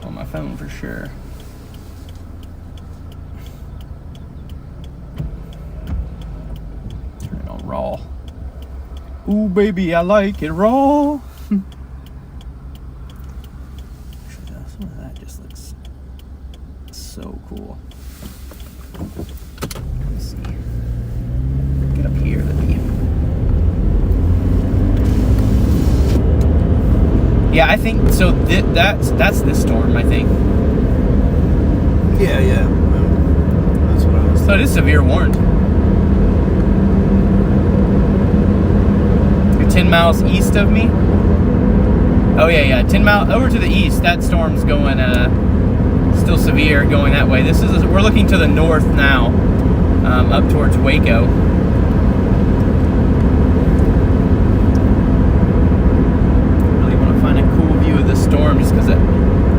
on my phone for sure. Turn it on raw. Ooh, baby, I like it raw. Some of that just looks so cool. Let me see. Get up here, the view. Yeah, I think so. That's this storm, I think. Yeah. That's what I was. So it is severe warned. You're 10 miles east of me. Oh yeah. 10 miles over to the east. That storm's going still severe, going that way. We're looking to the north now, up towards Waco. Really want to find a cool view of this storm, just because it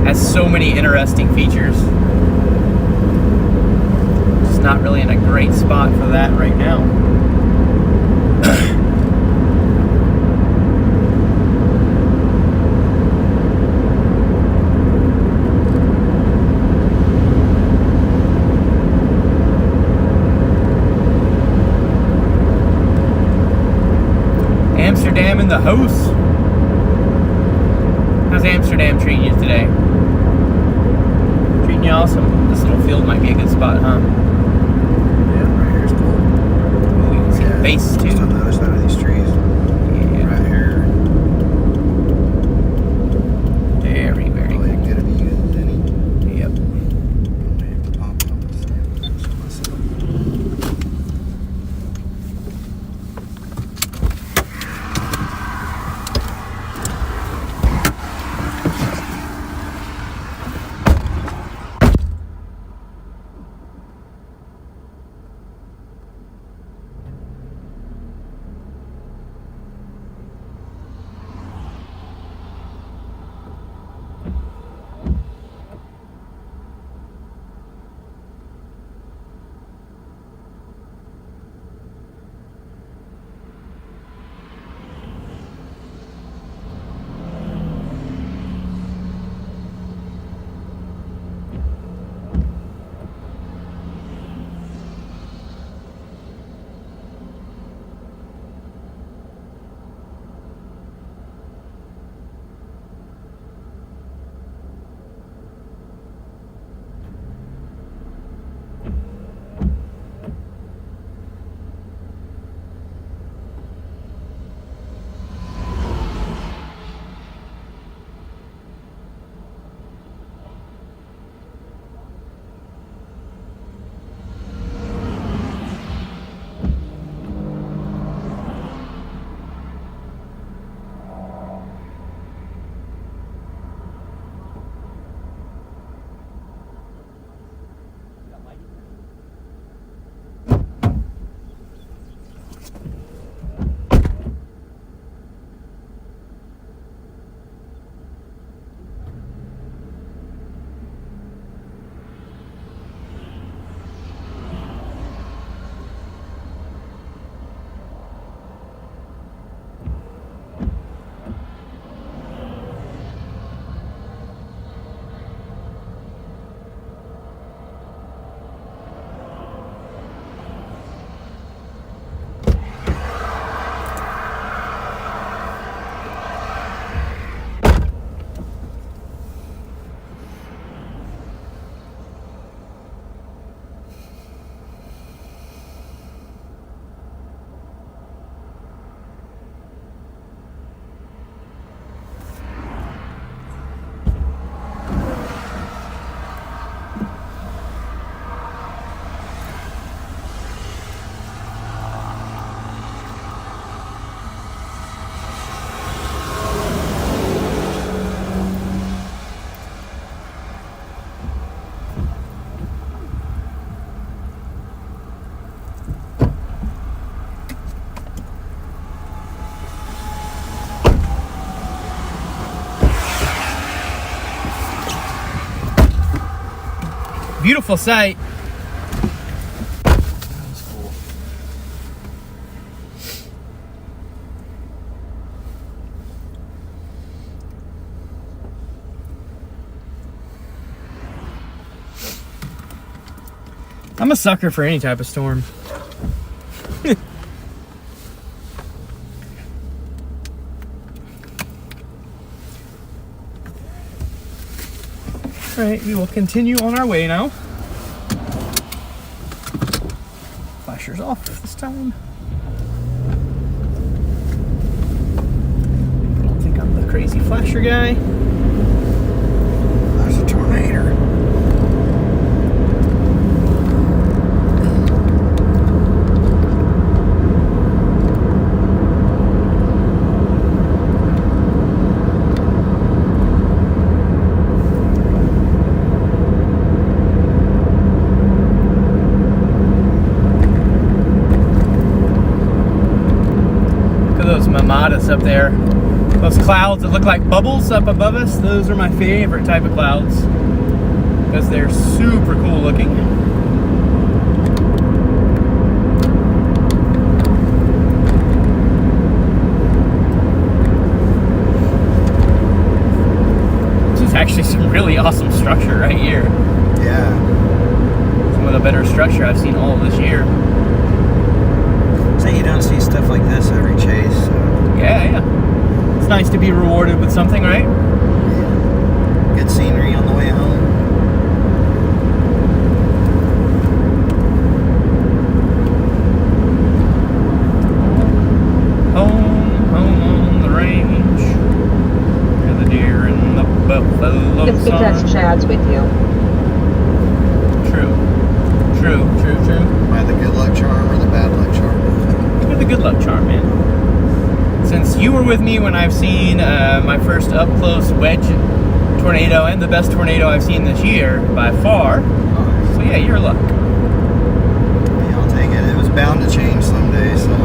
has so many interesting features. Just not really in a great spot for that right now. Amsterdam in the house. How's Amsterdam treating you today? Treating you awesome. This little field might be a good spot, huh? Yeah, right here's cool. Ooh, you can see the base too. Just on the other side of these trees. Yeah. Right here. Very, very Probably cool. good if you use any. Yep. Pop up. beautiful sight. That's cool. I'm a sucker for any type of storm. All right, we will continue on our way now. Flashers off this time. I don't think I'm the crazy flasher guy. There's a tornado. Up there, those clouds that look like bubbles up above us, those are my favorite type of clouds because they're super cool looking. This is actually some really awesome structure right here. Yeah. Some of the better structure I've seen all this year. So you don't see stuff like this every chase. So. Yeah. It's nice to be rewarded with something, right? Yeah. Good scenery on the way home. Home on the range. Hear the deer and the buffalo. It's because Chad's with you. True. By the good luck charm or the bad luck charm? You're the good luck charm, man. Since you were with me when I've seen my first up-close wedge tornado and the best tornado I've seen this year by far. Oh, So yeah, you're luck. yeah, I'll take it. It was bound to change someday, so.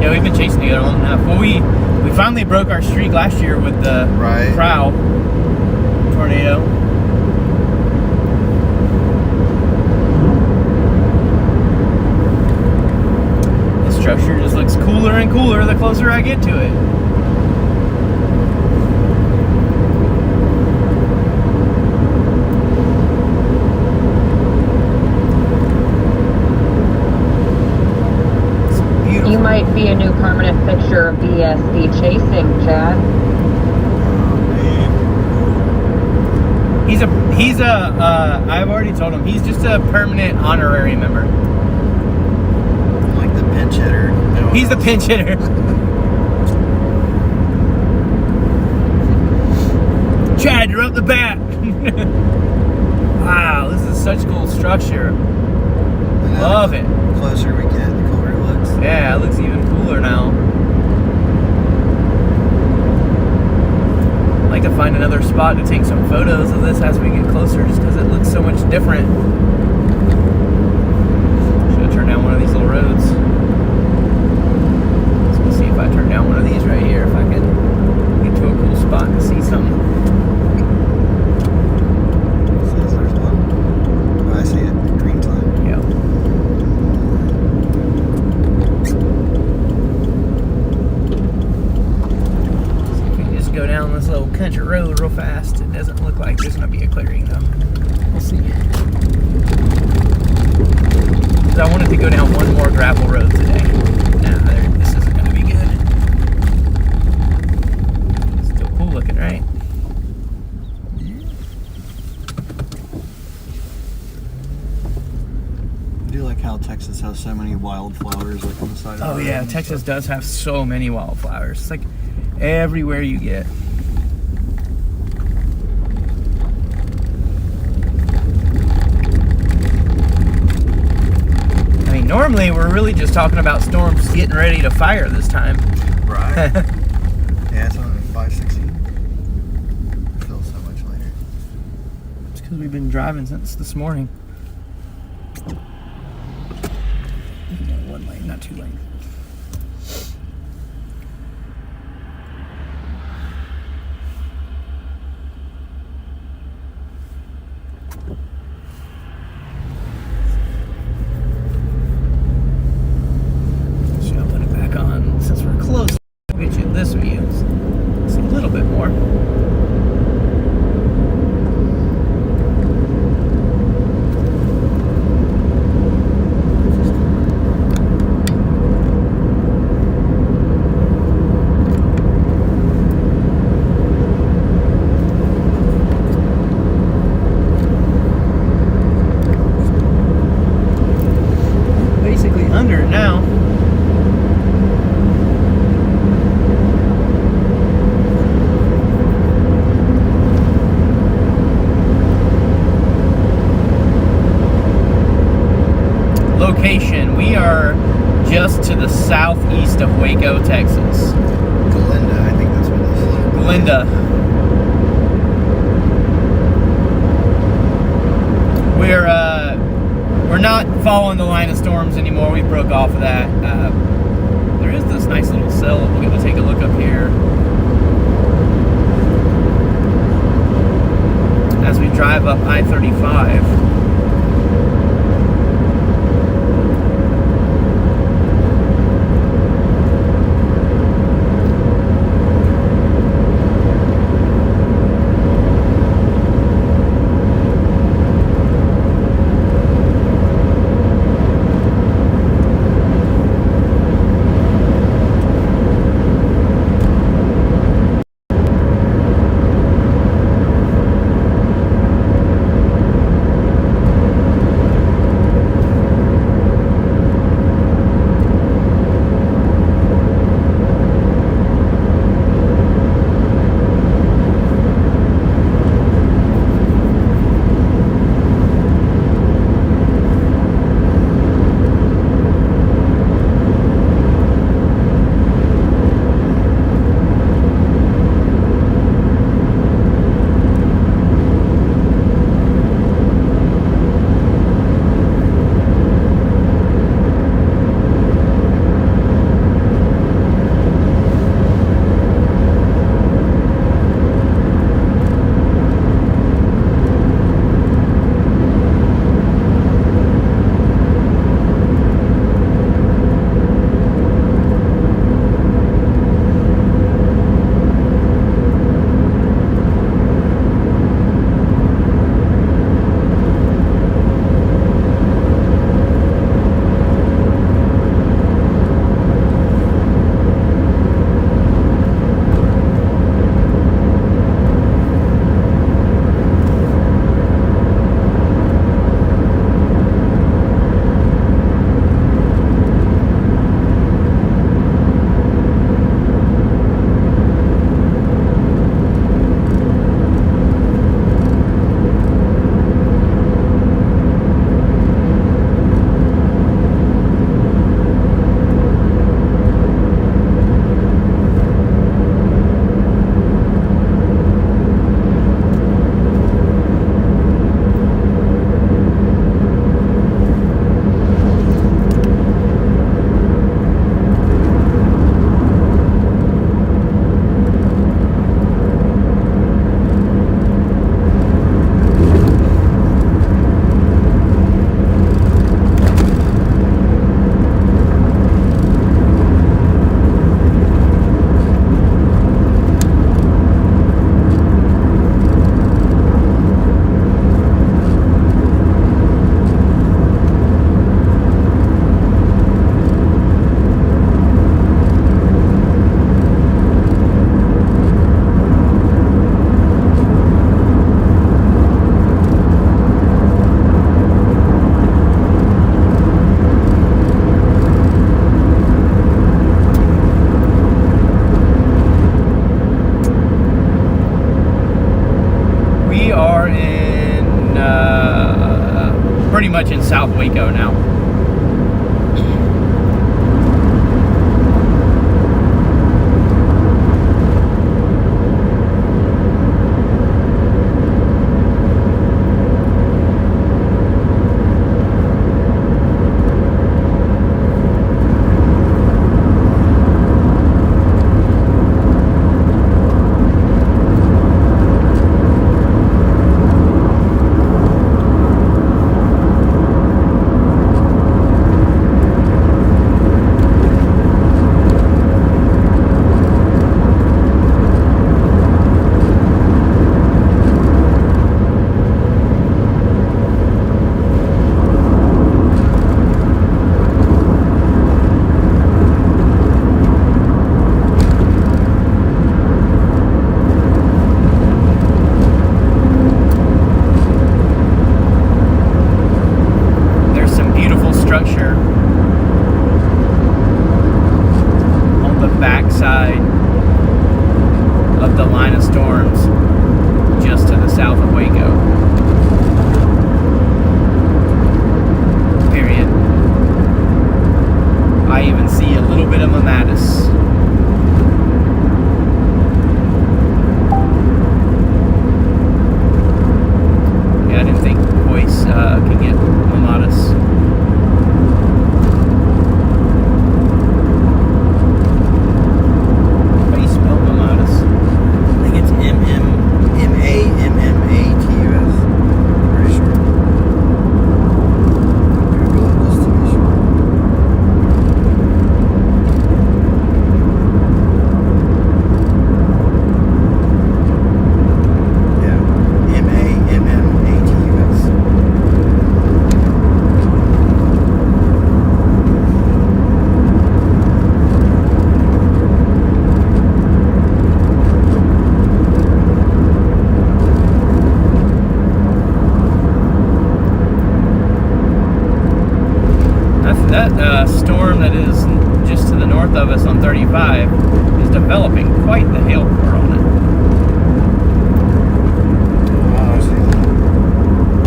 Yeah, we've been chasing together long enough. Well, we finally broke our streak last year with the Crow tornado. Structure just looks cooler and cooler the closer I get to it. It's beautiful. You might be a new permanent fixture of BSD chasing, Chad. He's a I've already told him, he's just a permanent honorary member. Like the pinch hitter. He's the pinch hitter. Chad, you're up the bat. Wow, this is such cool structure. Love it. The closer we get, the cooler it looks. Yeah, it looks even cooler now. I'd like to find another spot to take some photos of this as we get closer, just because it looks so much different. Should have turned down one of these little roads. Let's see if I turn down one of these right here, if I can get to a cool spot and see something. Says there's one. Oh, I see it. Green time. Yeah. So if we can just go down this little country road real fast, it doesn't look like there's going to be a clearing though. We'll see. Because I wanted to go down one more gravel road today. Nah, this isn't going to be good. Still cool looking, right? I do like how Texas has so many wildflowers like on the side of the Oh road yeah, and Texas stuff. does have so many wildflowers. It's like everywhere you get. I mean, normally we're really just talking about storms getting ready to fire this time. Right. Yeah, it's only 5:16. It feels so much later. It's because we've been driving since this morning. One lane, not two lane. desert now. Location, we are just to the southeast of Waco, Texas. Glinda, I think that's what it is. Glinda. We're not following the line of storms anymore. We broke off of that. There is this nice little cell. We'll get to take a look up here as we drive up I-35. pretty much in South Waco now. little bit of Mamatus. Yeah, I didn't think Hoist could get Mamatus. How do you spell Mamatus? I think it's M-A-M-M-A-T-U-S. Pretty sure. Google it just to be sure. Yeah. M-A-M-M-A-T-U-S. That storm that is just to the north of us on 35 is developing quite the hail core on it. Oh, I see that.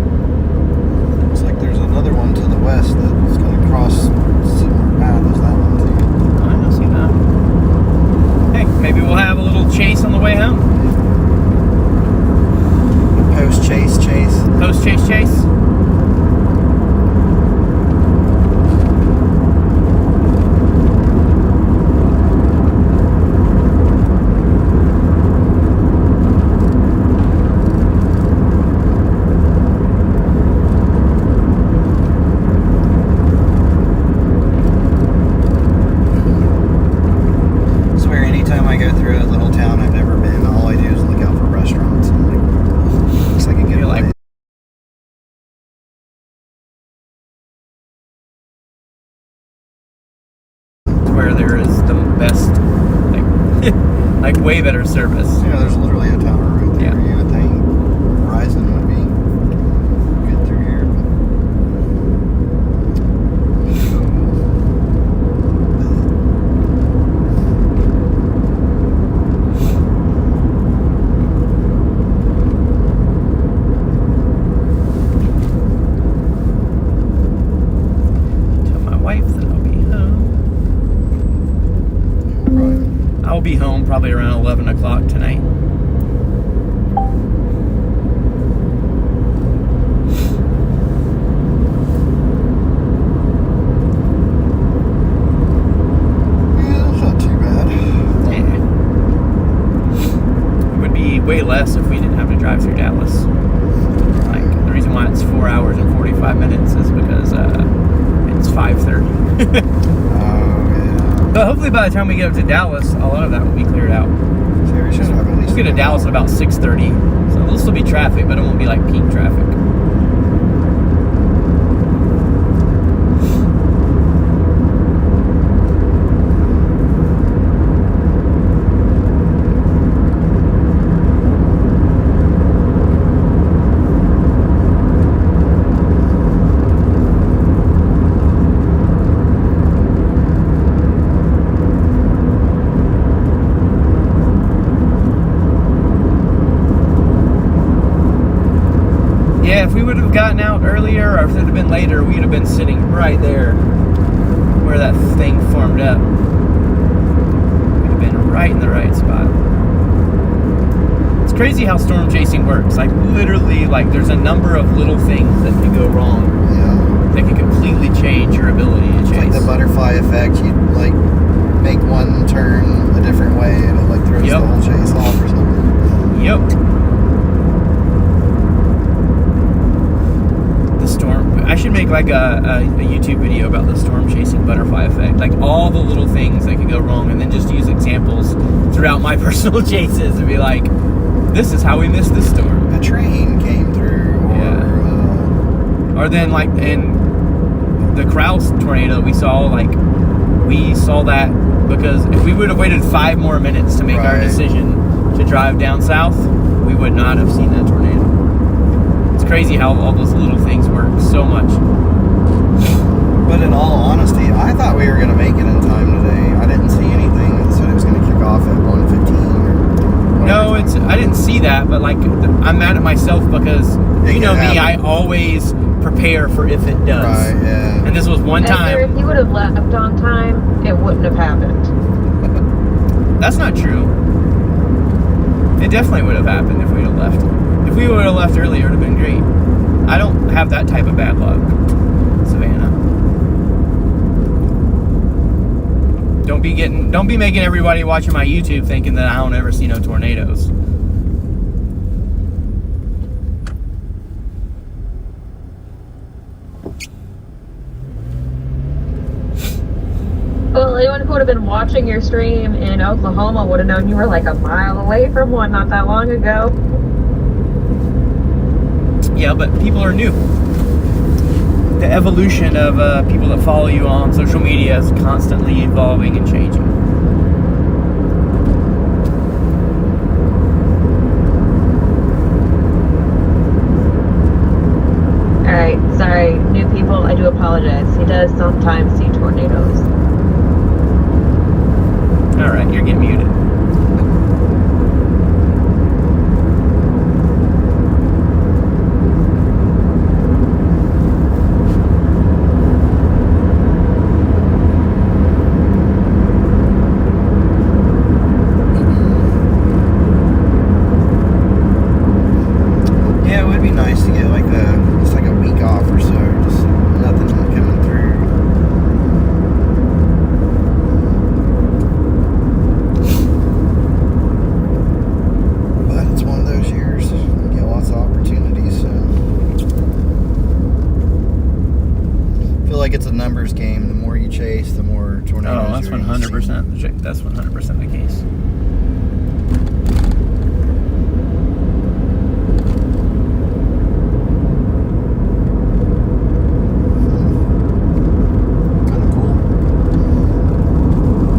Looks like there's another one to the west that's going to cross similar path as that one too. I don't see that. Hey, maybe we'll have a little chase on the way home. Post-chase. Post-chase chase. I swear, anytime I go through a little town I've never been, all I do is look out for restaurants. I'm like, looks like a good You're like, place. where there is the best, like way better service. Yeah, there's literally a tower right there. Yeah. You would think Verizon would be good through here, Tell my wife that I'll be home. but I'll be home probably around 11 o'clock tonight. yeah, it's not too bad. Yeah. It would be way less if we didn't have to drive through Dallas. Like, the reason why it's 4 hours and 45 minutes is because it's 5:30. Oh yeah. But hopefully by the time we get up to Dallas, a lot of that will be cleared out. So we should have at least. We'll get to Dallas at about 6:30. So there'll still be traffic, but it won't be like peak traffic. Yeah, if we would have gotten out earlier, or if it would have been later, we would have been sitting right there where that thing formed up. We'd have been right in the right spot. It's crazy how storm chasing works. Like, literally, like, there's a number of little things that can go wrong Yeah. that can completely change your ability to It's chase. like the butterfly effect. You like make one turn a different way, and it like throws Yep. the whole chase off or something. Yep. The storm. I should make like a YouTube video about the storm chasing butterfly effect. Like all the little things that could go wrong, and then just use examples throughout my personal chases and be like, this is how we missed this storm. A train came through, or Or then like in the Krause tornado we saw that because if we would have waited 5 more minutes to make our Right. decision to drive down south, we would not have seen that tornado. It's crazy how all those little things work so much. but in all honesty, I thought we were gonna myself because It you know can me, I happen. always prepare for if it does. Right, yeah. And this was one Edgar, time. if you would have left on time, it wouldn't have happened. That's not true. It definitely would have happened if we'd have left. If we would have left earlier, it would have been great. I don't have that type of bad luck, Savannah. Don't be making everybody watching my YouTube thinking that I don't ever see no tornadoes. Well, anyone who would have been watching your stream in Oklahoma would have known you were like a mile away from one not that long ago. Yeah, but people are new. The evolution of people that follow you on social media is constantly evolving and changing. Alright, sorry, new people, I do apologize. He does sometimes see tornadoes. Alright, you're getting muted. Yeah, it would be nice to get like just like a week off or so, just nothing coming through. But it's one of those years. You get lots of opportunities, so I feel like it's a numbers game. The more you chase, the more tornadoes. Oh, that's you're gonna see. 100%. That's 100% the case. Kind of cool.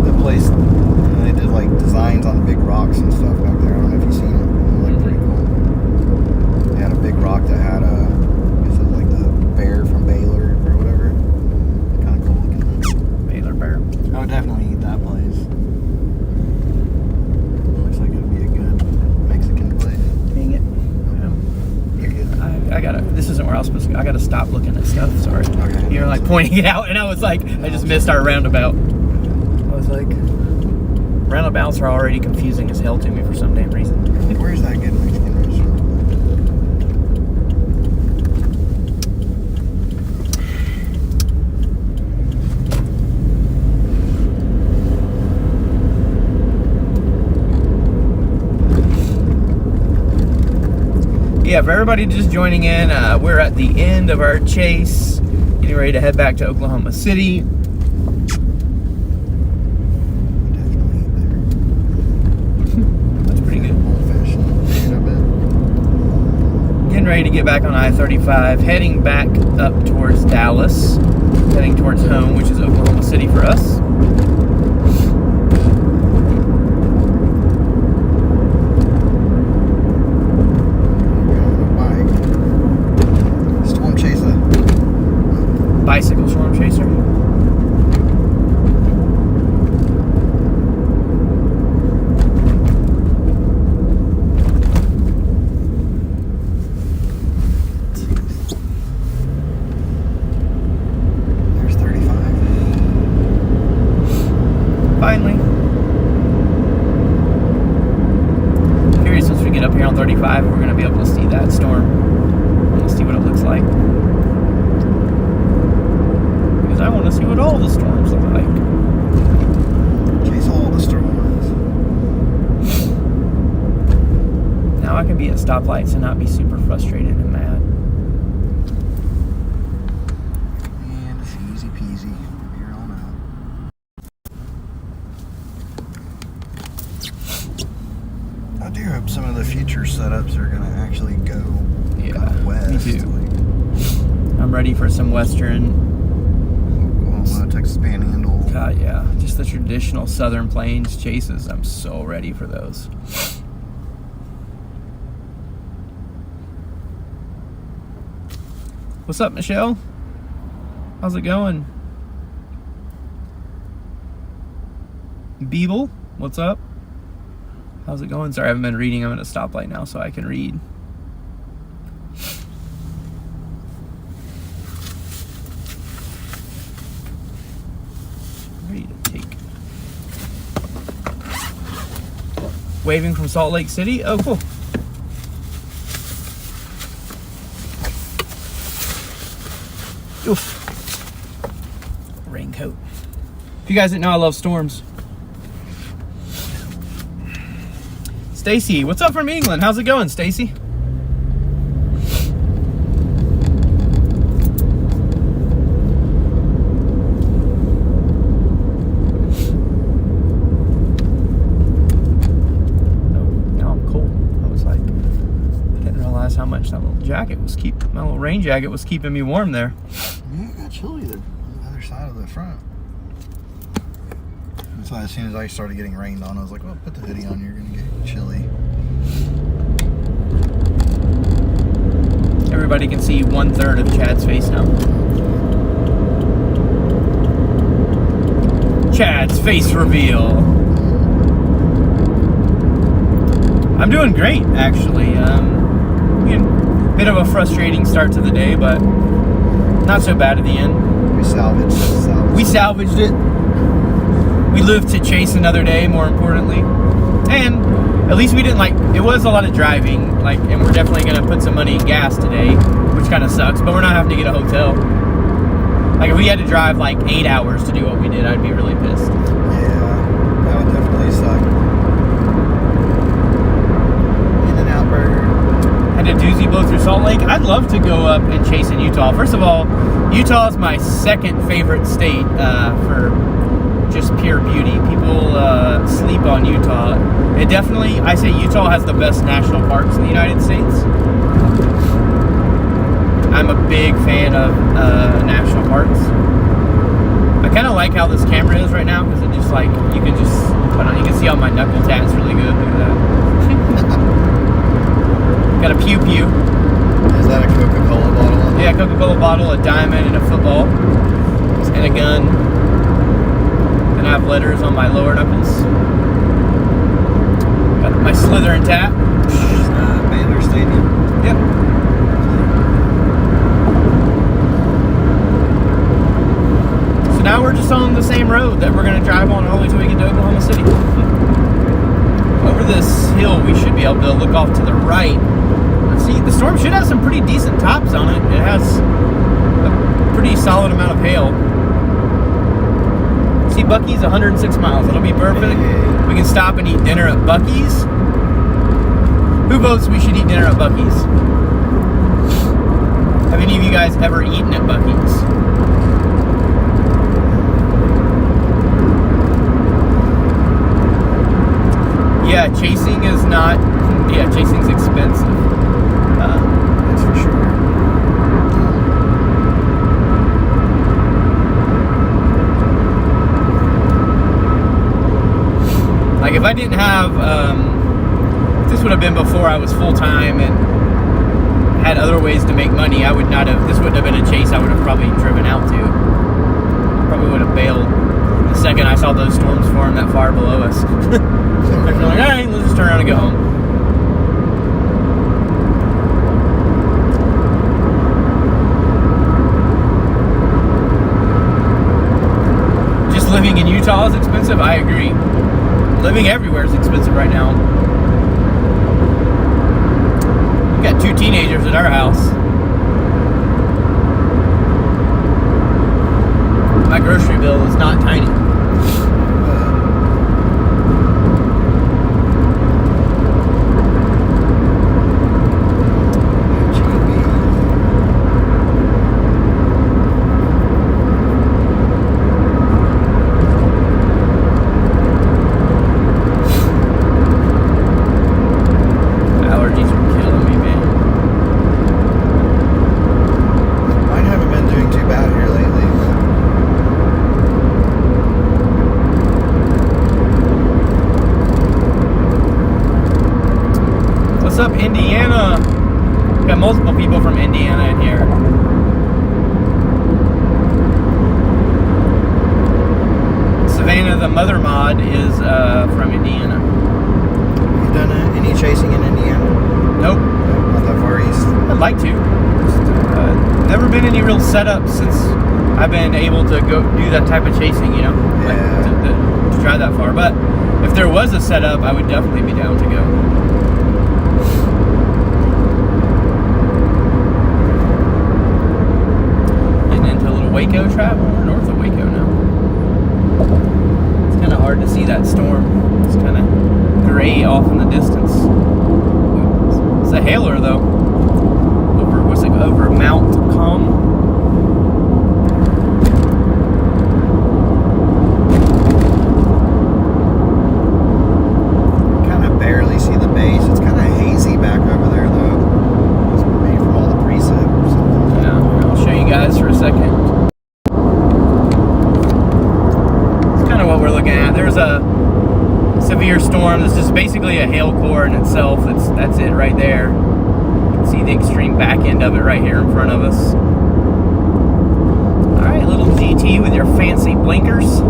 That place, they did like designs on big rocks and stuff back there. I don't know if you've seen it. It looked pretty cool. They had a big rock that had I guess it was like the bear from Baylor or whatever. Kind of cool looking. Baylor Bear. I would definitely eat that place. Looks like it'd be a good Mexican place. Dang it. You're good. I gotta, this isn't where I was supposed to go. I gotta stop looking at stuff, sorry. Okay. You're like pointing it out, and I was like, I just missed our roundabout. I was like, roundabouts are already confusing as hell to me for some damn reason. Where's that good Mexican restaurant? Yeah, for everybody just joining in, we're at the end of our chase, getting ready to head back to Oklahoma City. Definitely eat there. That's pretty good. Old-fashioned food, I bet. Getting ready to get back on I-35, heading back up towards Dallas, heading towards home, which is Oklahoma City for us. Storm chaser. Bicycle storm chaser. There's 35. Finally. Curious once we get up here on 35 if we're going to be able to see that storm. Let's see what it looks like. Because I want to see what all the storms look like. Chase all the storms. Now I can be at stoplights and not be super frustrated and mad. And it's easy peasy from here on out. I do hope some of the future setups are going to actually go west. Me too. Like I'm ready for some Western. Oklahoma, Texas Panhandle. God, yeah, just the traditional Southern Plains chases. I'm so ready for those. What's up, Michelle? How's it going? Beeble, what's up? How's it going? Sorry, I haven't been reading. I'm at a stoplight now, so I can read. ready to take. Waving from Salt Lake City. Oh, cool. Oof. Raincoat. If you guys didn't know, I love storms. Stacy, what's up from England? How's it going, Stacy? How much that little jacket was my little rain jacket was keeping me warm there. Yeah, it got chilly the other side of the front. That's why as soon as I started getting rained on, I was like, well, put the hoodie on, you're gonna get chilly. Everybody can see 1/3 of Chad's face now. Chad's face reveal. I'm doing great, actually. Bit of a frustrating start to the day, but not so bad at the end. We salvaged it. We lived to chase another day, more importantly. And at least we didn't it was a lot of driving, and we're definitely going to put some money in gas today, which kind of sucks, but we're not having to get a hotel. If we had to drive 8 hours to do what we did, I'd be really pissed. Yeah, that would definitely suck. In-N-Out Burger. Had a doozy blow through Salt Lake. I'd love to go up and chase in Utah. First of all, Utah is my second favorite state for just pure beauty. People sleep on Utah. I say Utah has the best national parks in the United States. I'm a big fan of national parks. I kind of like how this camera is right now because it just you can see all my knuckle tats really good. Look at that. Got a pew pew. Is that a Coca-Cola bottle? Yeah, Coca-Cola bottle, a diamond, and a football, and a gun. And I have letters on my lower knuckles. Got my Slytherin tap. Baylor Stadium. Yep. So now we're just on the same road that we're going to drive on all the way till we get to Oklahoma City. Over this hill, we should be able to look off to the right. See, the storm should have some pretty decent tops on it. It has a pretty solid amount of hail. See, Buc-ee's 106 miles. That'll be perfect. We can stop and eat dinner at Buc-ee's. Who votes we should eat dinner at Buc-ee's? Have any of you guys ever eaten at Buc-ee's? Yeah, chasing's expensive. That's for sure. If I didn't have, if this would have been before I was full-time and had other ways to make money, this wouldn't have been a chase I would have probably driven out to. Probably would have bailed the second I saw those storms form that far below us. I feel all right, let's just turn around and go home. Just living in Utah is expensive, I agree. Living everywhere is expensive right now. We've got 2 teenagers at our house. My grocery bill is not tiny. What's up, Indiana? Got multiple people from Indiana in here. Savannah, the mother mod, is from Indiana. You done any chasing in Indiana? Nope. Not that far east. I'd like to. Never been any real setups since I've been able to go do that type of chasing, you know, like to drive that far. But if there was a setup, I would definitely be down to go. Getting into a little Waco travel. We're north of Waco now. It's kind of hard to see that storm. It's kind of gray off in the distance. It's a hailer though. Over Mount Calm. Kind of barely see the base. It's kind of hazy back over there though. Must be from all the precip or something. Yeah, I'll show you guys for a second. It's kind of what we're looking at. There's a severe storm. This is basically a hail core in itself. That's it right there. See the extreme back end of it right here in front of us. Alright, little GT with your fancy blinkers.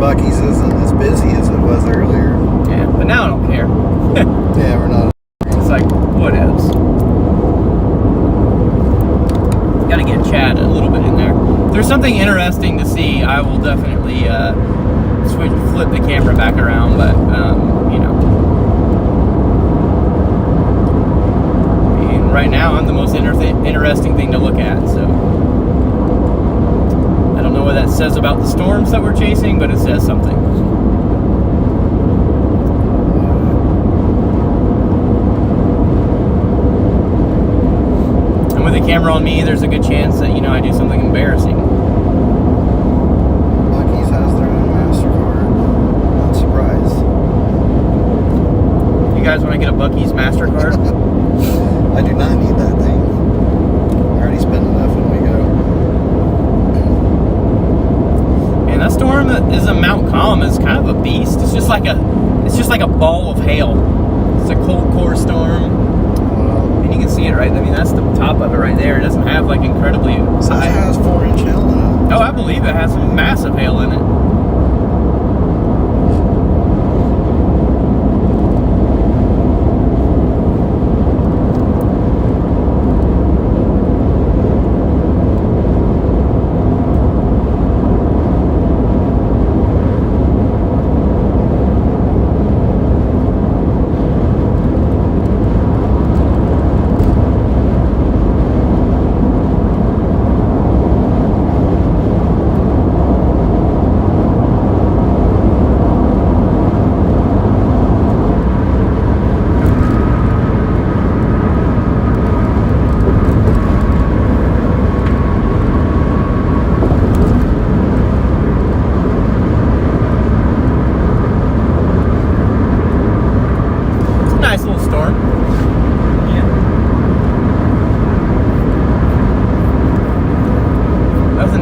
Buc-ee's isn't as busy as it was earlier. Yeah, but now I don't care. Yeah, we're not. It's like, whatevs. Gotta get Chad a little bit in there. If there's something interesting to see, I will definitely flip the camera back around, but, you know. I mean, right now, I'm the most interesting thing to look at, so. I don't know what that says about the storms that we're chasing, but it says something. And with the camera on me, there's a good chance that, you know, I do something embarrassing. Buc-ee's has their own MasterCard. Not surprised. You guys want to get a Buc-ee's MasterCard? I do not need that thing. I already spend enough when we go. And that storm is a Mount Calm is kind of a beast. It's just like a ball of hail. It's a cold core storm. And you can see it right. I mean, that's the top of it right there. It doesn't have like incredibly high. It has 4-inch hail in it. Oh, I believe it has some massive hail in it.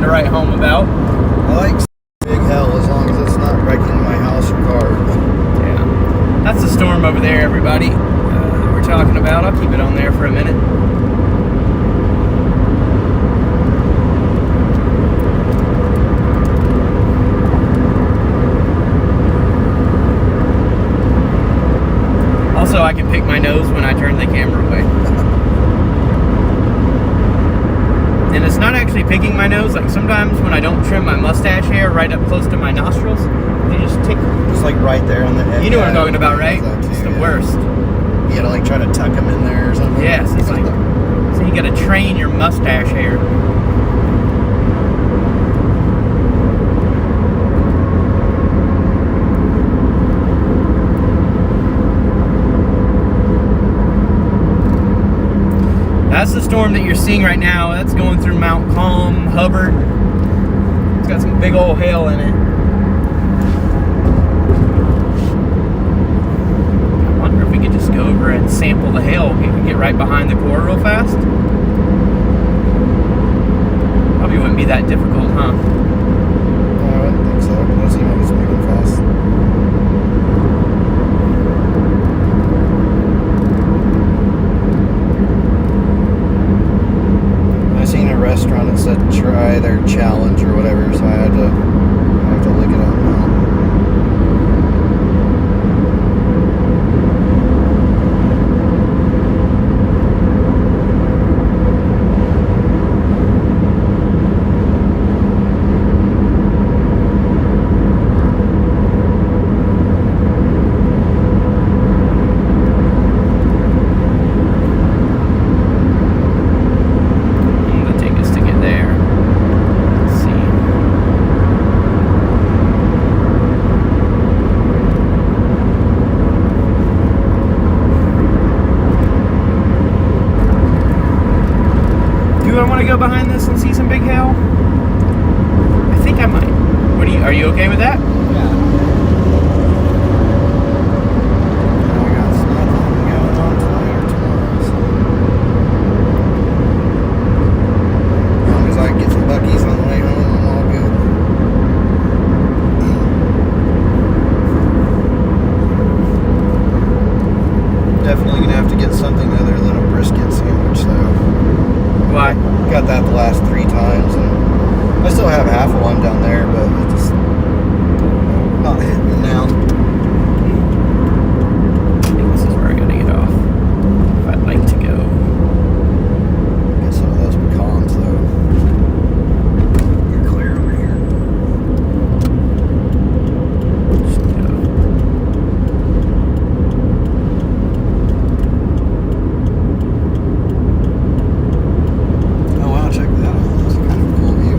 Write home about. I like big hell as long as it's not wrecking my house or car. Yeah, that's the storm over there, everybody. We're talking about. I'll keep it on there for a minute. Also, I can pick my nose when I turn the camera away. And it's not actually picking my nose. Like sometimes when I don't trim my mustache hair right up close to my nostrils, they just tickle. Just like right there on the edge. You know what I'm talking about, right? It's the worst. You gotta like try to tuck them in there or something. Yes, it's like, so you gotta train your mustache hair. That's the storm that you're seeing right now. That's going through Mount Calm, Hubbard. It's got some big old hail in it. I wonder if we could just go over and sample the hail. We can get right behind the core real fast. Probably wouldn't be that difficult, huh? No, I wouldn't think so. Let's see when it's moving fast. their challenge or whatever, so I have to look it up now. Go behind this and see some big hail? I think I might. Are you okay with that? Yeah. I got nothing going on tonight or tomorrow, so as long as I can get some Buc-ee's on the way home, I'm all good. Definitely gonna have to get something other than a brisket sandwich, though. Why? Got that the last 3 times, and I still have half of one down there, but it's just not hitting me now. I think this is where I gotta get off. If I'd like to go. Get some of those pecans, though. You're clear over here. Just go. Oh wow, check that out. That's kind of a cool view.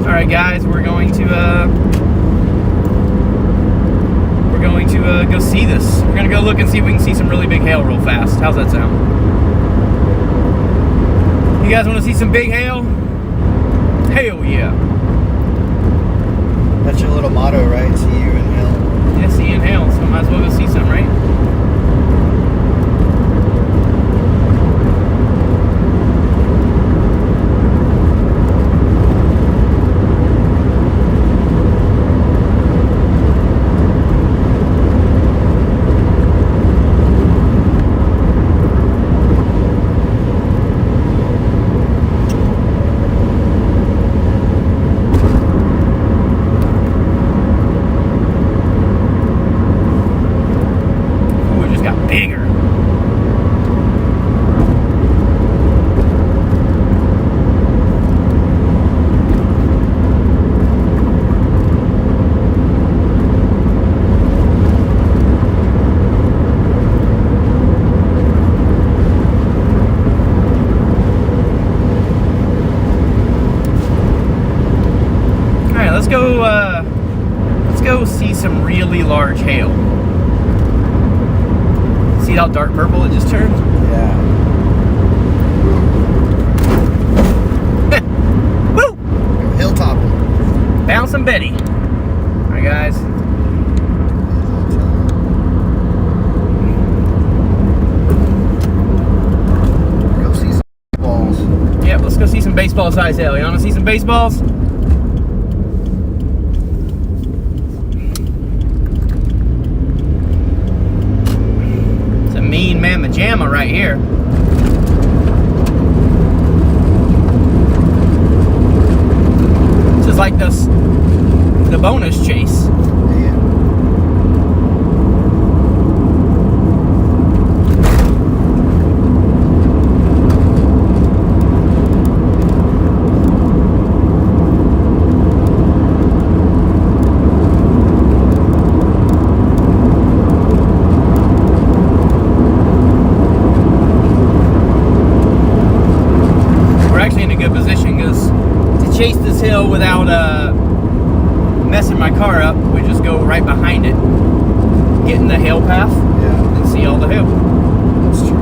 Alright guys, we're going to go see this. We're gonna go look and see if we can see some really big hail real fast. How's that sound? You guys wanna see some big hail? Hell yeah. That's your little motto, right? See you in hell. Yeah, see you in hail, so might as well go see some, right? Bigger. All right, let's go see some really large hail. See how dark purple it just turned? Yeah. Woo! Hilltopping. Bouncing Betty. Alright guys. Go see some balls. Yep, let's go see some baseball size hail. You wanna see some baseballs? It's a mean mamma jamma right here. This is like the bonus chase. Yeah. We're actually in a good position because to chase this hill without messing my car up, we just go right behind it, get in the hail path, Yeah. and see all the hail. That's true.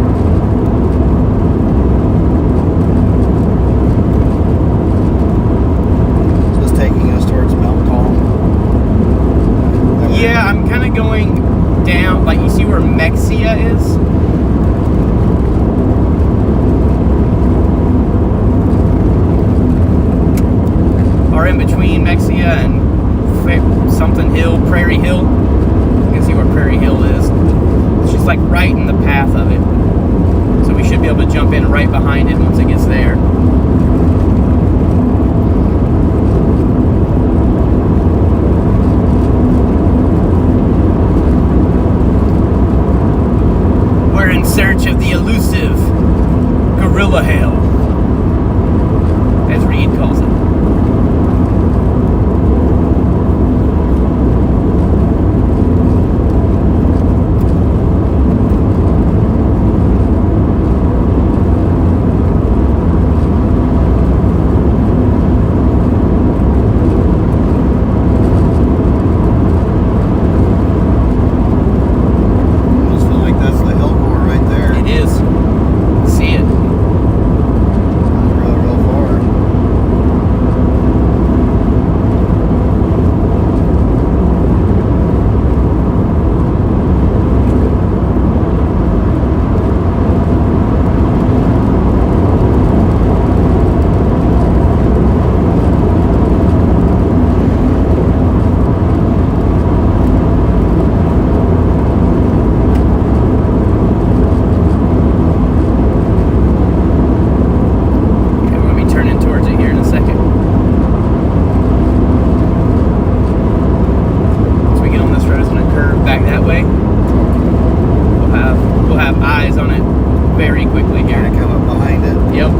So it's taking us towards Mount Calm. Yeah, I'm kind of going down, like you see where Mexia is? Or in between Mexia and something Hill, Prairie Hill. You can see where Prairie Hill is. It's just like right in the path of it. So we should be able to jump in right behind it once it gets there. We're in search of the elusive gorilla hail, as Reed calls it. Almost feel like that's the Hellcore right there. It is. See it. Real far. Okay, we're gonna be turning towards it here in a second. Once we get on this road, it's gonna curve back that way. We'll have eyes on it very quickly here. Gonna come up behind it. Yep.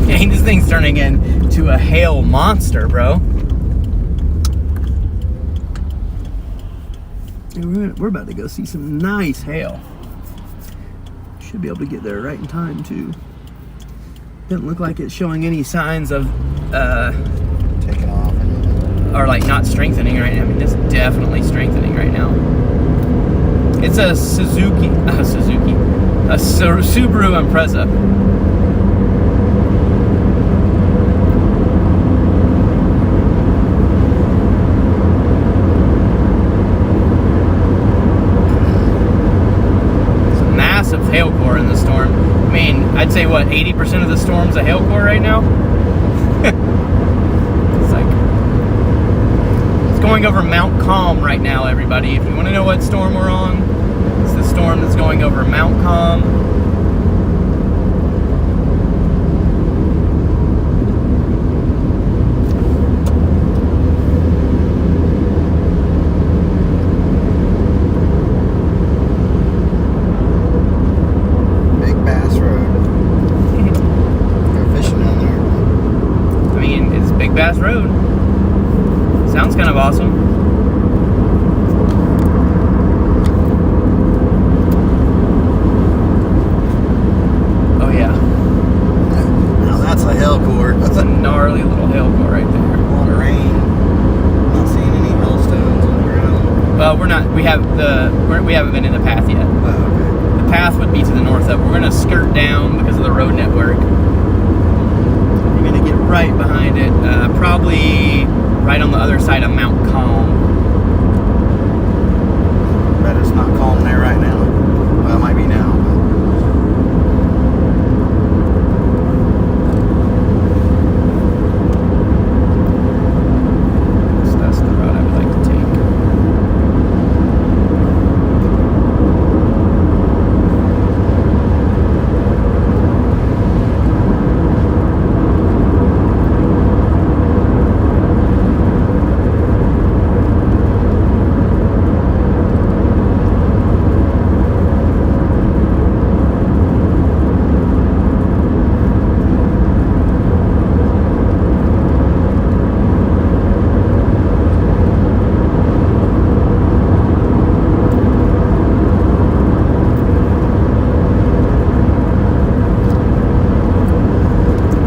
Dang, this thing's turning into a hail monster, bro. And we're about to go see some nice hail. Should be able to get there right in time too. Doesn't look like it's showing any signs of Taking off. or like not strengthening right now. I mean, it's definitely strengthening right now. It's a Subaru Impreza. It's a massive hail core in the storm. I mean, I'd say what, 80% of the storm's a hail core right now? It's like, it's going over Mount Calm right now, everybody. If you want to know what storm we're on, it's the storm that's going over Mount Calm. Big Bass Road. They're fishing down there. I mean, it's Big Bass Road. Sounds kind of awesome. Oh yeah, Now that's a Hellcore. that's a gnarly little hail core right there. A lot of rain. Not seeing any hailstones on the ground. Well, we haven't been in the path yet. Oh, okay. The path would be to the north of. We're gonna skirt down because of the road network. We're gonna get right behind it, probably right on the other side of Mount Calm. Bet it's not calm there right now. Well, it might be now. So that's the route I would like to take.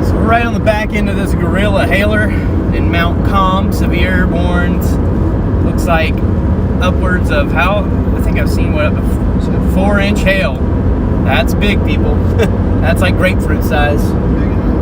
So we're right on the back end of this gorilla hailer in Mount Calm, severe warns. Looks like upwards of how, I think I've seen what, up to 4-inch hail. That's big, people. That's like grapefruit size. Big enough.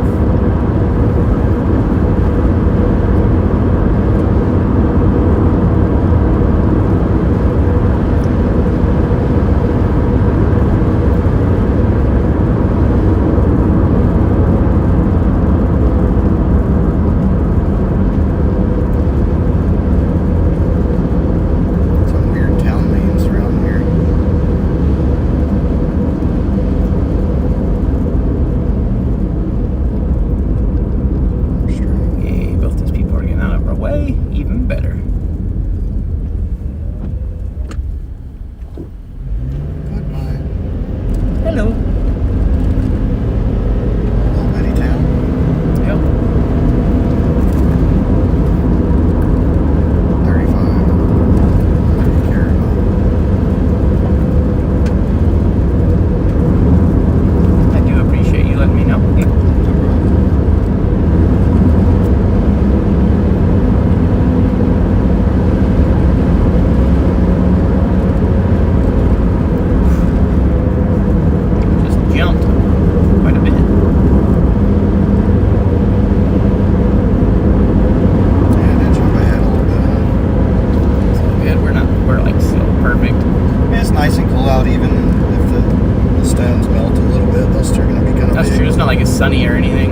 perfect. Yeah, it's nice and cool out, even if the stones melt a little bit. They're still going to be kind of That's big. true. It's not like it's sunny or anything.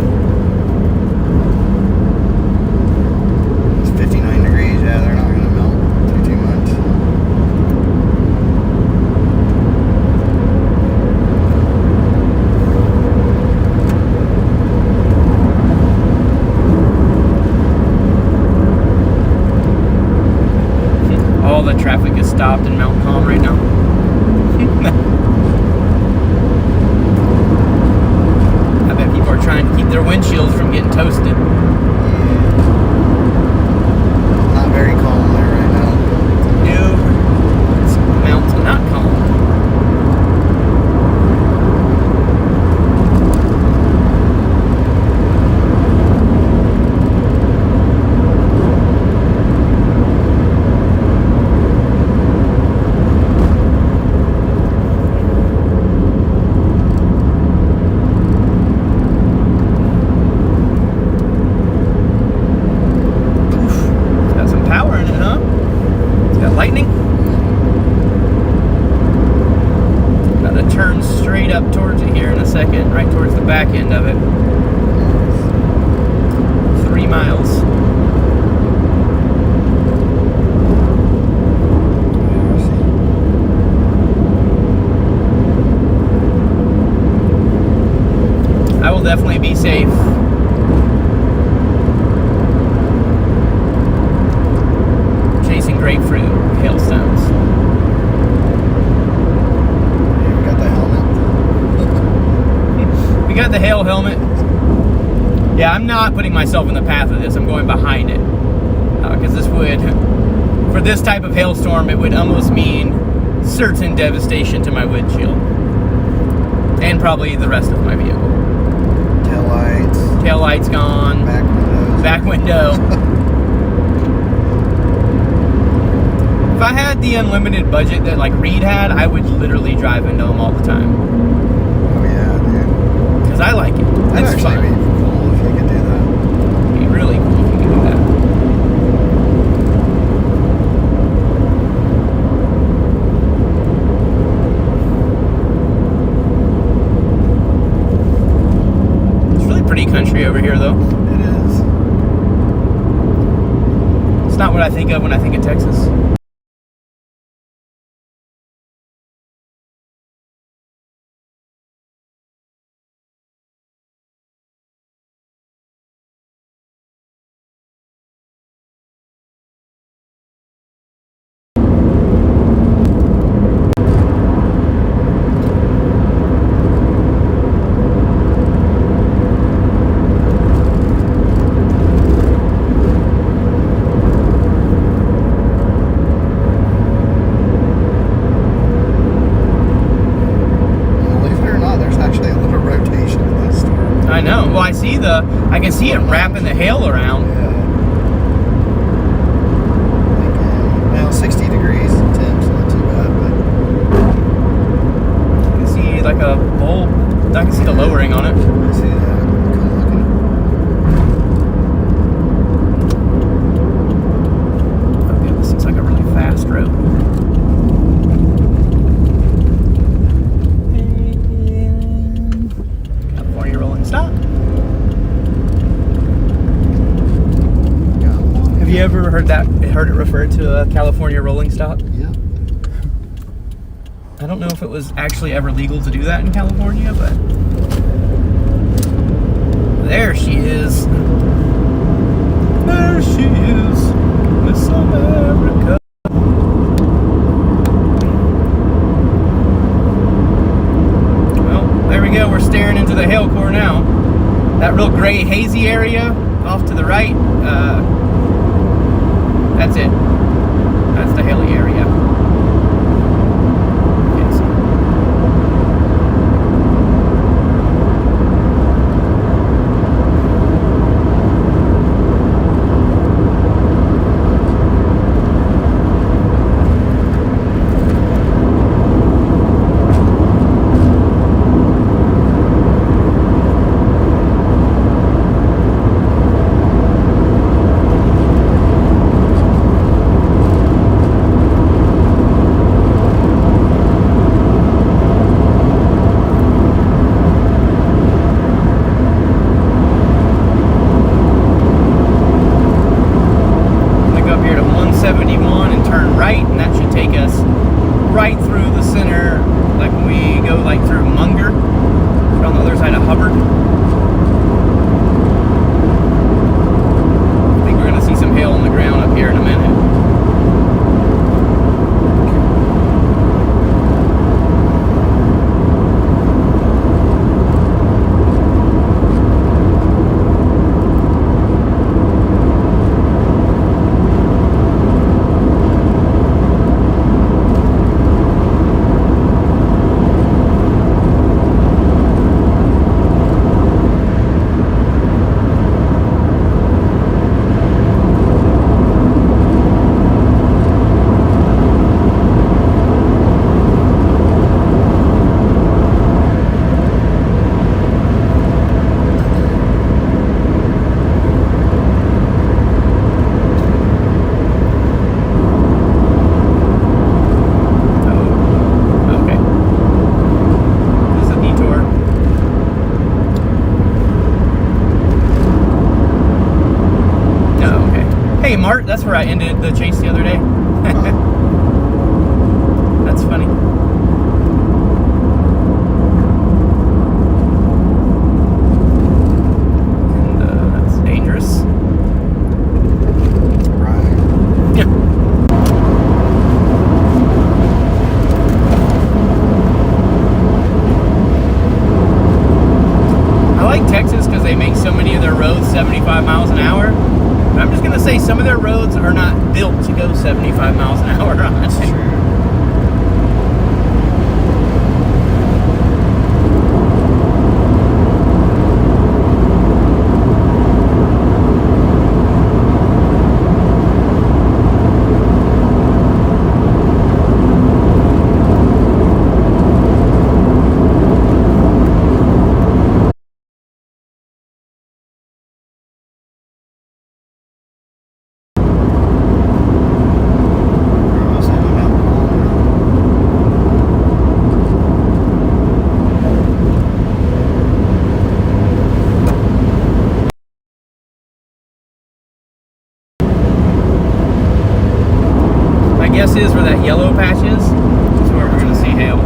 It's 59 degrees. Yeah, they're not going to melt too much. All the traffic is stopped in Mount Calm right now. I bet people are trying to keep their windshields from getting toasted. Not very calm there right now. No, it's Mount not calm. It's got some power in it, huh? It's got lightning. Got to turn straight up towards it here in a second, right towards the back end of it. 3 miles. I will definitely be safe. Chasing grapefruit hailstones. Yeah, we got the helmet. We got the hail helmet. Yeah, I'm not putting myself in the path of this. I'm going behind it. Because this would, for this type of hailstorm, it would almost mean certain devastation to my windshield. And probably the rest of my vehicle. Tail lights. Tail lights gone. Back windows. Back window. If I had the unlimited budget that like Reed had, I would literally drive into them all the time. Oh yeah, dude. Because I like it. That'd It's actually fun. be cool if you could do that. It'd be really cool if you could do that. It's really pretty country over here, though. It is. It's not what I think of when I think of Texas. Believe it or not, there's actually a little rotation in this storm. I know. Well, I can see it wrapping the hail around. Yeah. Now 60 degrees temps, not too bad, I can see like a bowl. I can see the lowering on it. but I see that. Cool looking. Oh, yeah, this looks like a really fast road. And California rolling stop. Got one. Have you ever heard it referred to a California rolling stop? Yeah. I don't know if it was actually ever legal to do that in California, but there she is. There she is, Miss America. Well, there we go. We're staring into the hail core now. That real gray, hazy area off to the right, that's it. That's the haily area. Yes. right through the center, like when we go like through Munger, on the other side of Hubbard. I think we're going to see some hail on the ground up here in a minute. Mart, that's where I ended the chase the other day. That's funny. And that's dangerous. Right. Yeah. I like Texas because they make so many of their roads 75 miles an hour. I'm just going to say some of their roads are not built to go 75 miles an hour on. That's true. Guess is where that yellow patch is where we're going to see hail.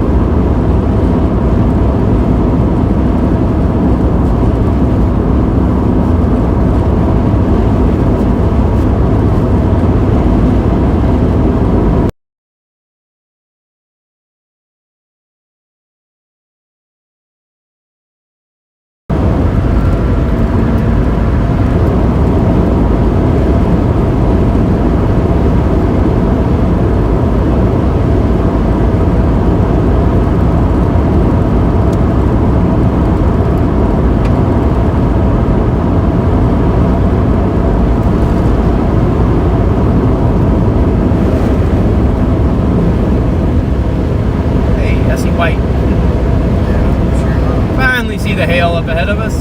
The hail up ahead of us.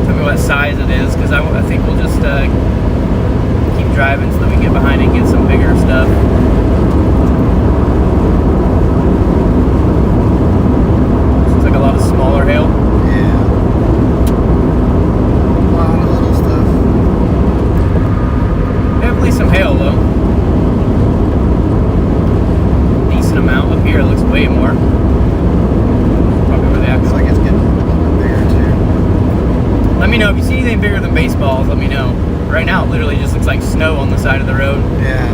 Tell me what size it is, because I think we'll just keep driving so that we can get behind and get some bigger stuff. Seems like a lot of smaller hail. Yeah. A lot of little stuff. Definitely some hail though. Decent amount up here. It looks way more. Looks like it's getting a little bit bigger too. Let me know if you see anything bigger than baseballs. Let me know. Right now, it literally just looks like snow on the side of the road. Yeah.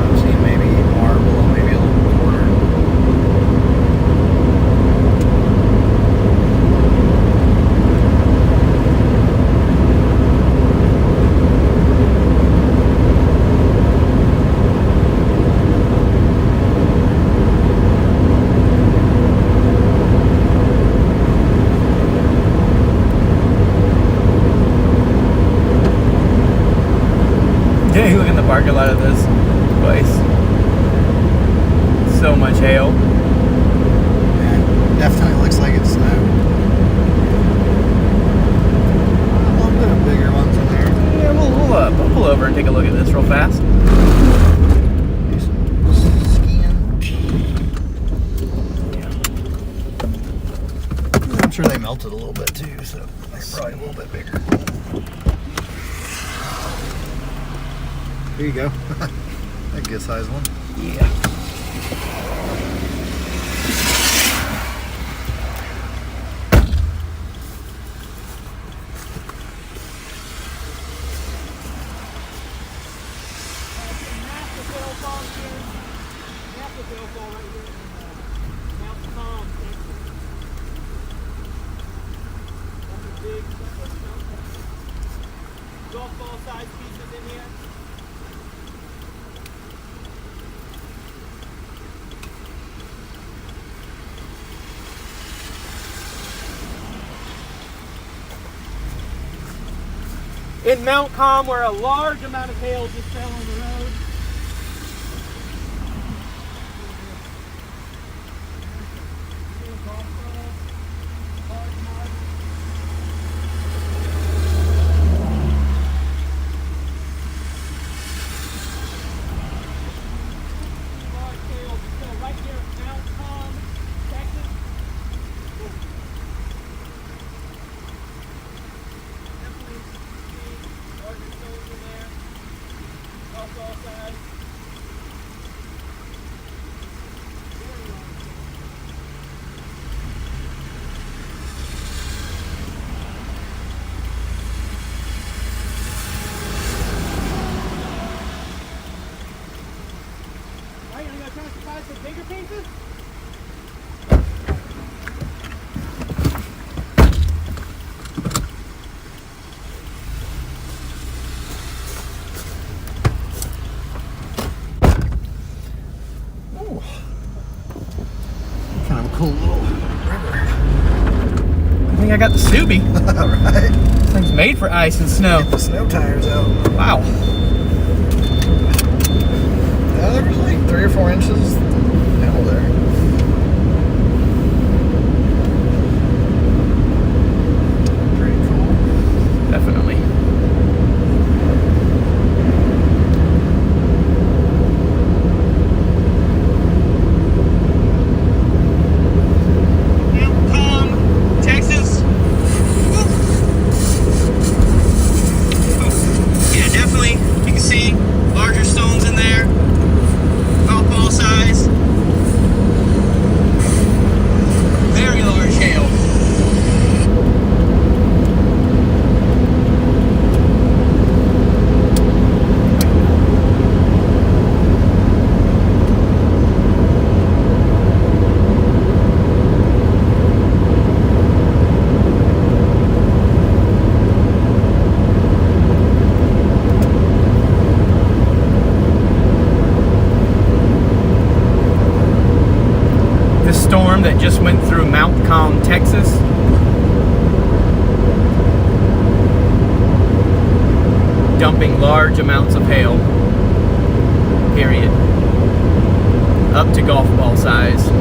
I'm seeing maybe marble, maybe a little quarter. Yeah, look in the parking lot of this place. So much hail. Yeah, definitely looks like it's snow. A little bit of bigger ones in there. Yeah, we'll pull over and take a look at this real fast. Do some skiing. Yeah. I'm sure they melted a little bit too, so they're probably a little bit bigger. Here you go. A good size one. Yeah. Golf ball size pieces in here. In Mount Calm, where a large amount of hail just fell on the road. Some bigger pieces? Ooh. Kind of a cool little river. I think I got the Subi. Alright. This thing's made for ice and snow. Get the snow tires out. Wow. There was like 3 or 4 inches hell there. Pretty cool. Definitely. Mount Calm, Texas. Yeah, definitely. You can see larger stones in there. Golf ball size. Very large hail. This storm that just went through Mount Calm, Texas. Dumping large amounts of hail. Period. Up to golf ball size.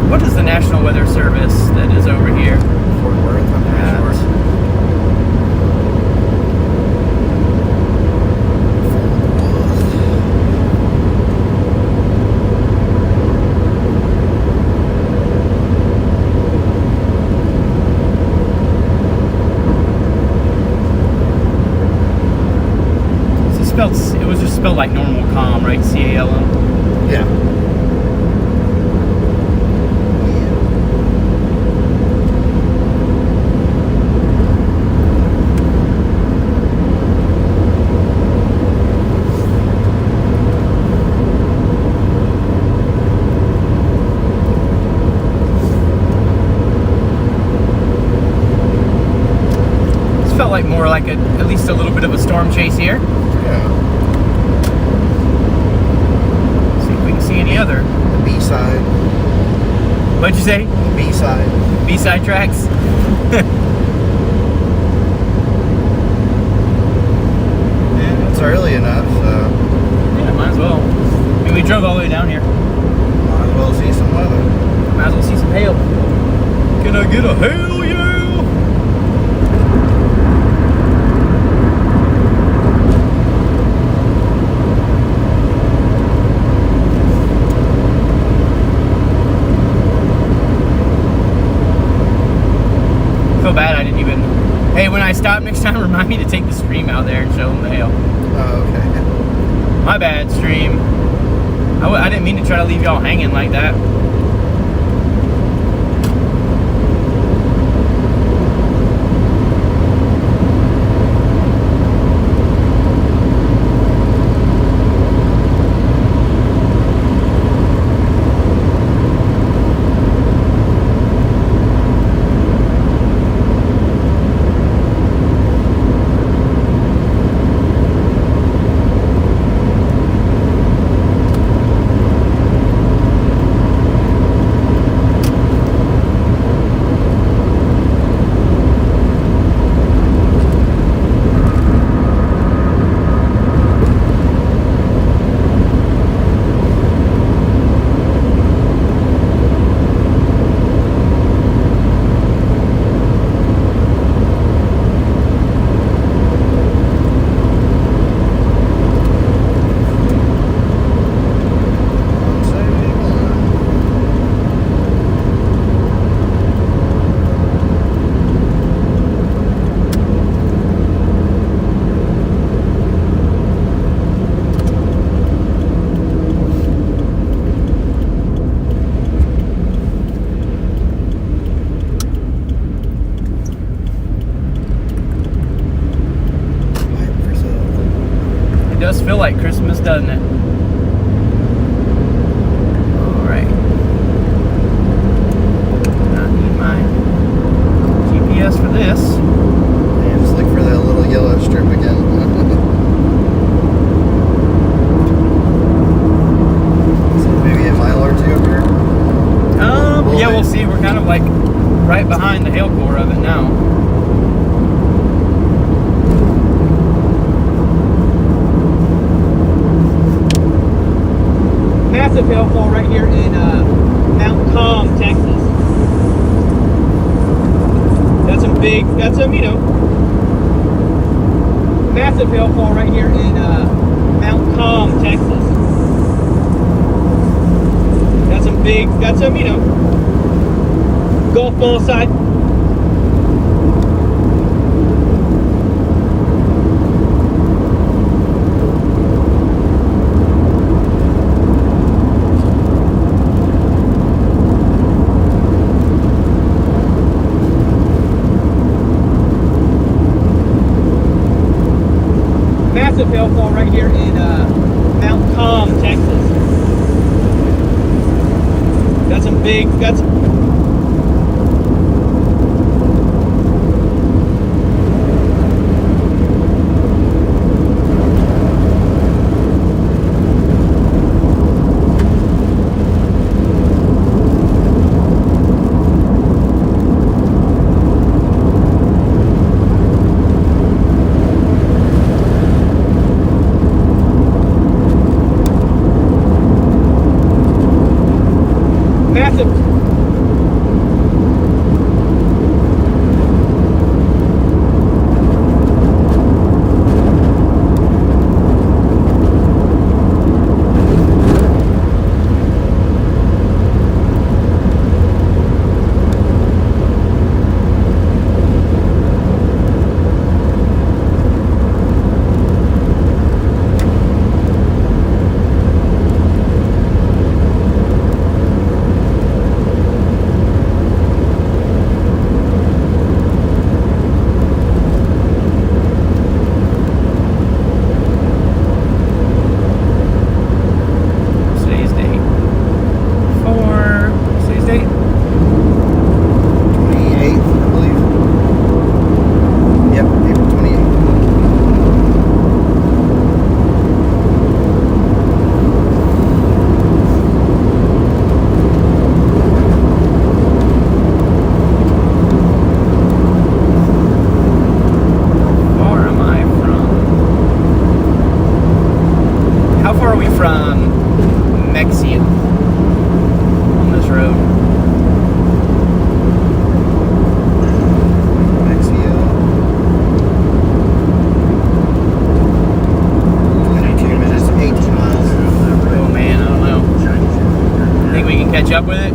What is the National Weather Service that is over here? Fort Worth, I'm pretty sure. It was just spelled like normal calm, right? C-A-L-M. Yeah. more like at least a little bit of a storm chase here. Yeah. See if we can see any other. The B-side. What'd you say? The B-side. B-side tracks? Yeah, it's early enough, so Yeah, might as well. I mean, we drove all the way down here. might as well see some weather. Might as well see some hail. Can I get a hail, yeah? Feel bad I didn't even. Hey, when I stop next time, remind me to take the stream out there and show them the hail. Oh, okay. My bad, stream. I didn't mean to try to leave y'all hanging like that. It does feel like Christmas, doesn't it? Alright. I need my GPS for this. Yeah, just look for that little yellow strip again. So maybe a mile or two up here. Yeah, we'll see. We're kind of like right behind the hail core of it now. Massive hailfall right here in Mount Calm, Texas. That's some, you know, massive hailfall right here in Mount Calm, Texas. That's some, you know, golf ball side. Massive hailfall right here in Mount Calm, Texas. That's massive. Today's date. Today's date? 28th, I believe. Yep, April 28th. catch up with it.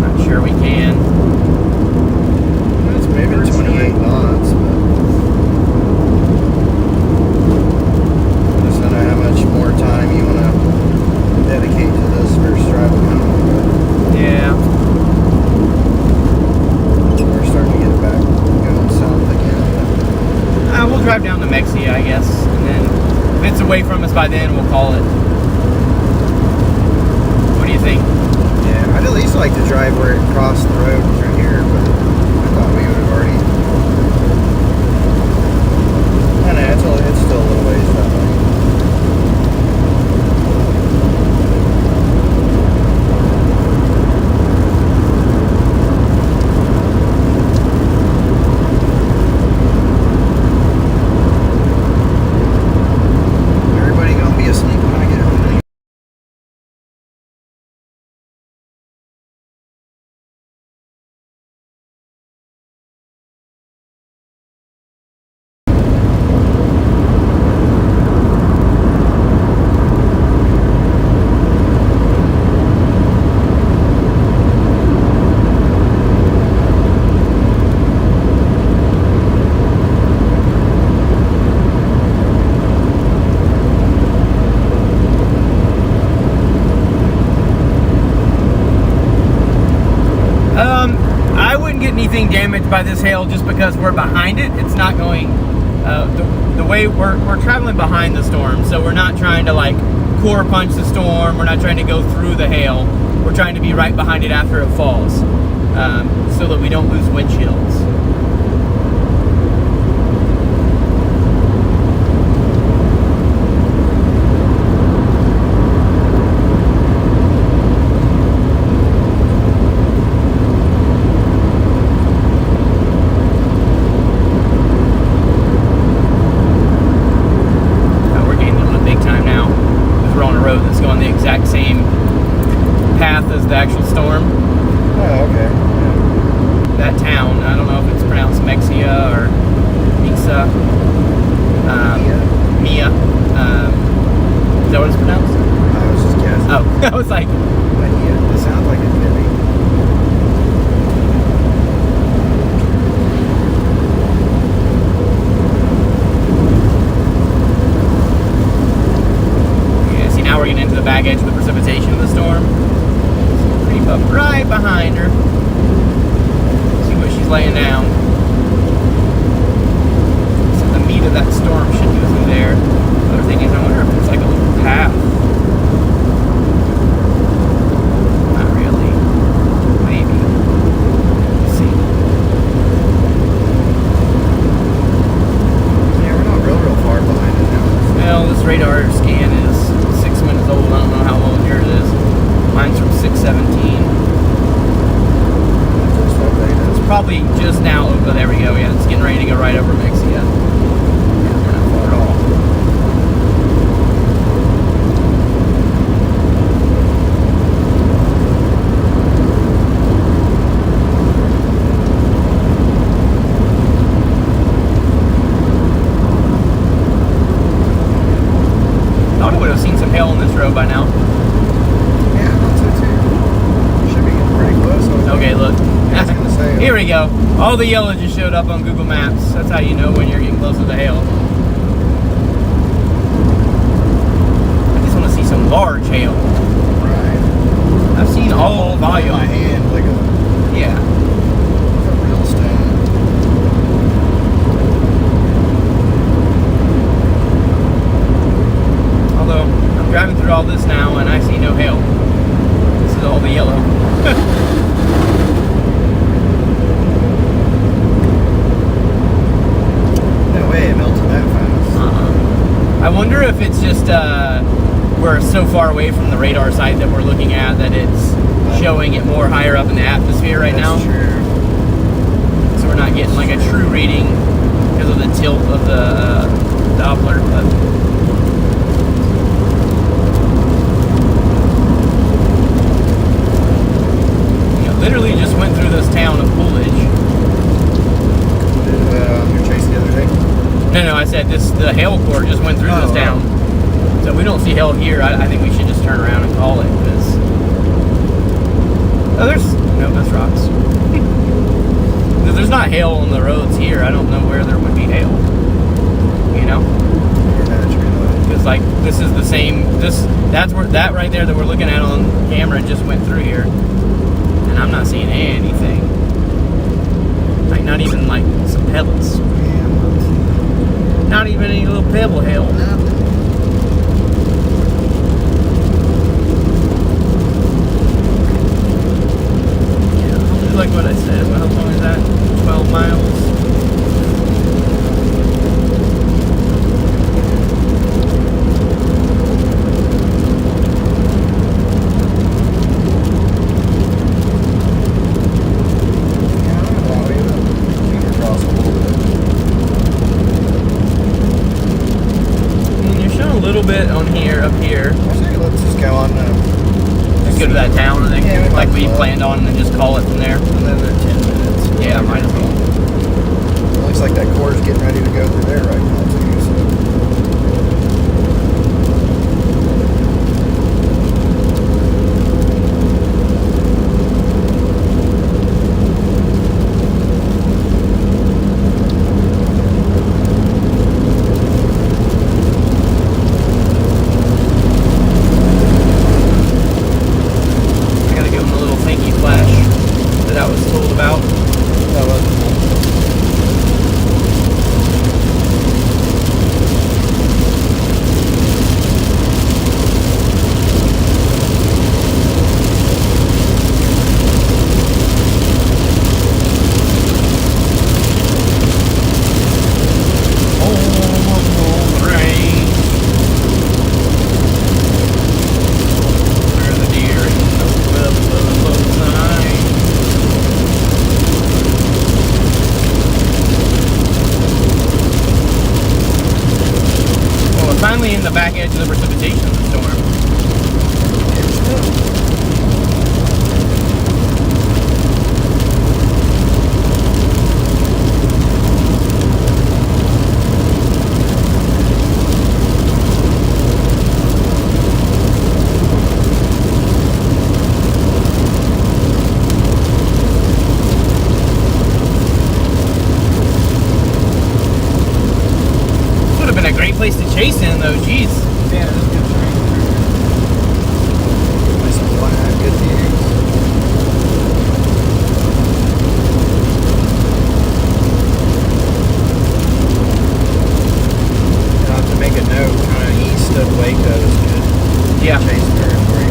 Not sure we can. It's maybe 28 knots, but I just don't know how much more time you want to dedicate to this versus driving home. Yeah. We're starting to get back going south again. We'll drive down to Mexia, I guess, and then if it's away from us by then, we'll call it. What do you think? Yeah, I'd at least like to drive where it crossed the road through here, but I thought we would have already. I know, it's still a little ways that way. Everybody gonna be asleep when I get home. I wouldn't get anything damaged by this hail just because we're behind it. It's not going the way we're traveling behind the storm, so we're not trying to like core punch the storm. We're not trying to go through the hail. We're trying to be right behind it after it falls, so that we don't lose windshields. We're getting on a big time now because we're on a road that's going the exact same path as the actual storm. Oh, okay. Yeah. That town, I don't know if it's pronounced Mexia or Misa. Mia. Is that what it's pronounced? I was just guessing. Oh, I was like, But yeah, it sounds like it could be. yeah, see now we're getting into the back edge of the precipitation of the storm. Creep up right behind her. See what she's laying down. So the meat of that storm should go through there. The other thing is, I wonder if it's like a little path. Not really. Maybe. Let's see. Yeah, we're not real far behind it now. Well, this radar scan is 6 minutes old. I don't know how old yours is. Mine's from 617. Just updated. It's probably just now. Oh, there we go. Yeah, it's getting ready to go right over Mexia. Yeah, not far at all. Thought I would have seen some hail on this road by now. Yeah, not too. Should be getting pretty close. Okay, look. I was gonna say. Here we go. All the yellow just showed up on Google Maps. That's how you know when you're getting close to the hail. I just want to see some large hail. Right. I've seen all In volume. my hand like a Yeah. real stone. Although I'm driving through all this now and I see no hail. This is all the yellow. No way it melted that fast. I wonder if it's just we're so far away from the radar site that we're looking at that it's showing it more higher up in the atmosphere right now. That's true. So we're not getting like a true reading because of the tilt of the Doppler. But you know, literally just went through this town of Coolidge. No, I said the hail core just went through this Oh, town. So we don't see hail here. I think we should just turn around and call it, because... Oh, that's rocks. If there's not hail on the roads here, I don't know where there would be hail. You know? Yeah, true. Because, like, this is the same... That's where... That right there that we're looking at on camera just went through here. And I'm not seeing anything. Like, not even, like, some pebbles. Not even any little pebble hail. Like what I said, how long is that? 12 miles. And you're showing a little bit on here, up here. Let's just go on. Let's go to that town, I think, Yeah, we like might we as well. planned on, and then just call it from there. Another 10 minutes. Yeah, might as well. Looks like that core's getting ready to go through there right now, too. So. I gotta give him a little thingy flash that I was told about. That was Finally in the back edge of the precipitation of the storm. Would have been a great place to chase in though, jeez. Yeah, that's good. Nice and flat, good views. You'll have to make a note, kind of east of Waco is good. Yeah. Chase territory.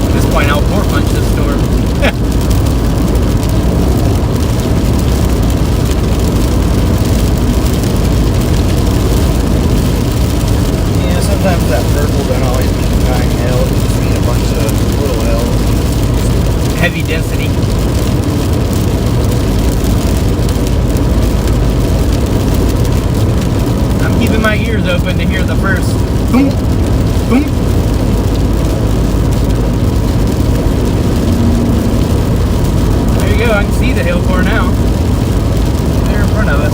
At this point, I'll pour punch this storm. Yeah, sometimes that purple don't always mean giant hail. It just mean a bunch of little hail. Heavy density. I'm keeping my ears open to hear the first boom, boom. There you go, I can see the hail core now. They're in front of us.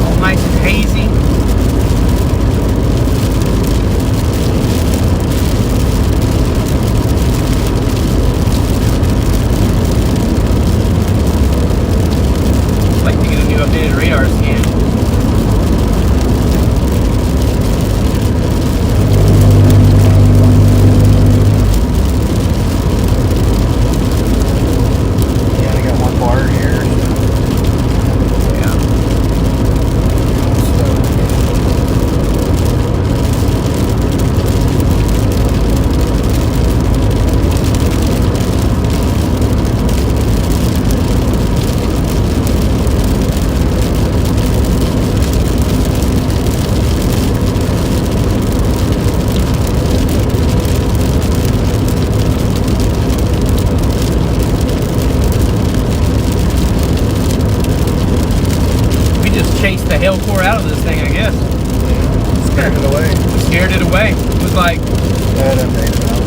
All nice and hazy. Like to get a new updated radar scan. Yeah, I got one bar just chased the hail core out of this thing, I guess. Scared it away. Scared it away. It was like, That updated out.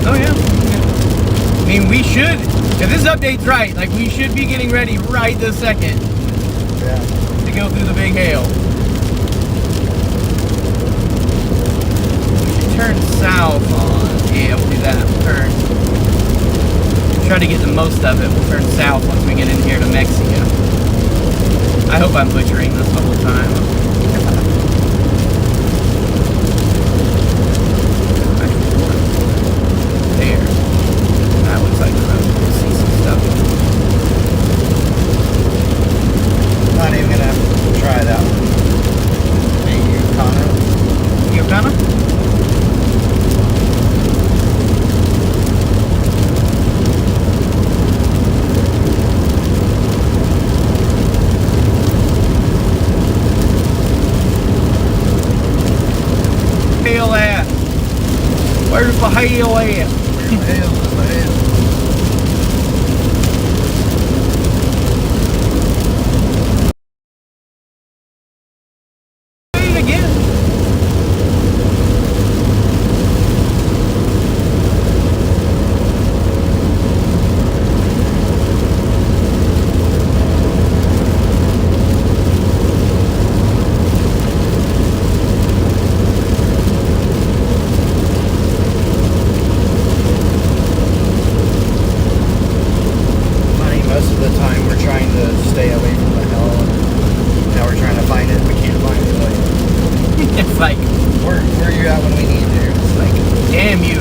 oh yeah. I mean, we should, if this update's right, like we should be getting ready right this second Yeah. to go through the big hail. Turn south on, yeah, we'll do that. Turn. Try to get the most of it. We'll turn south once we get in here to Mexico. I hope I'm butchering this the whole time. There. That looks like the road. We'll see some stuff. Not even gonna try that one. Hey, you, Connor? You gonna? Hail at? Where's the hail at? Hail is the hail. Say it again. Funny, most of the time we're trying to stay away from the hell, and now we're trying to find it. We can't find it. Like, It's like, where are you at when we need you? it's like, damn you.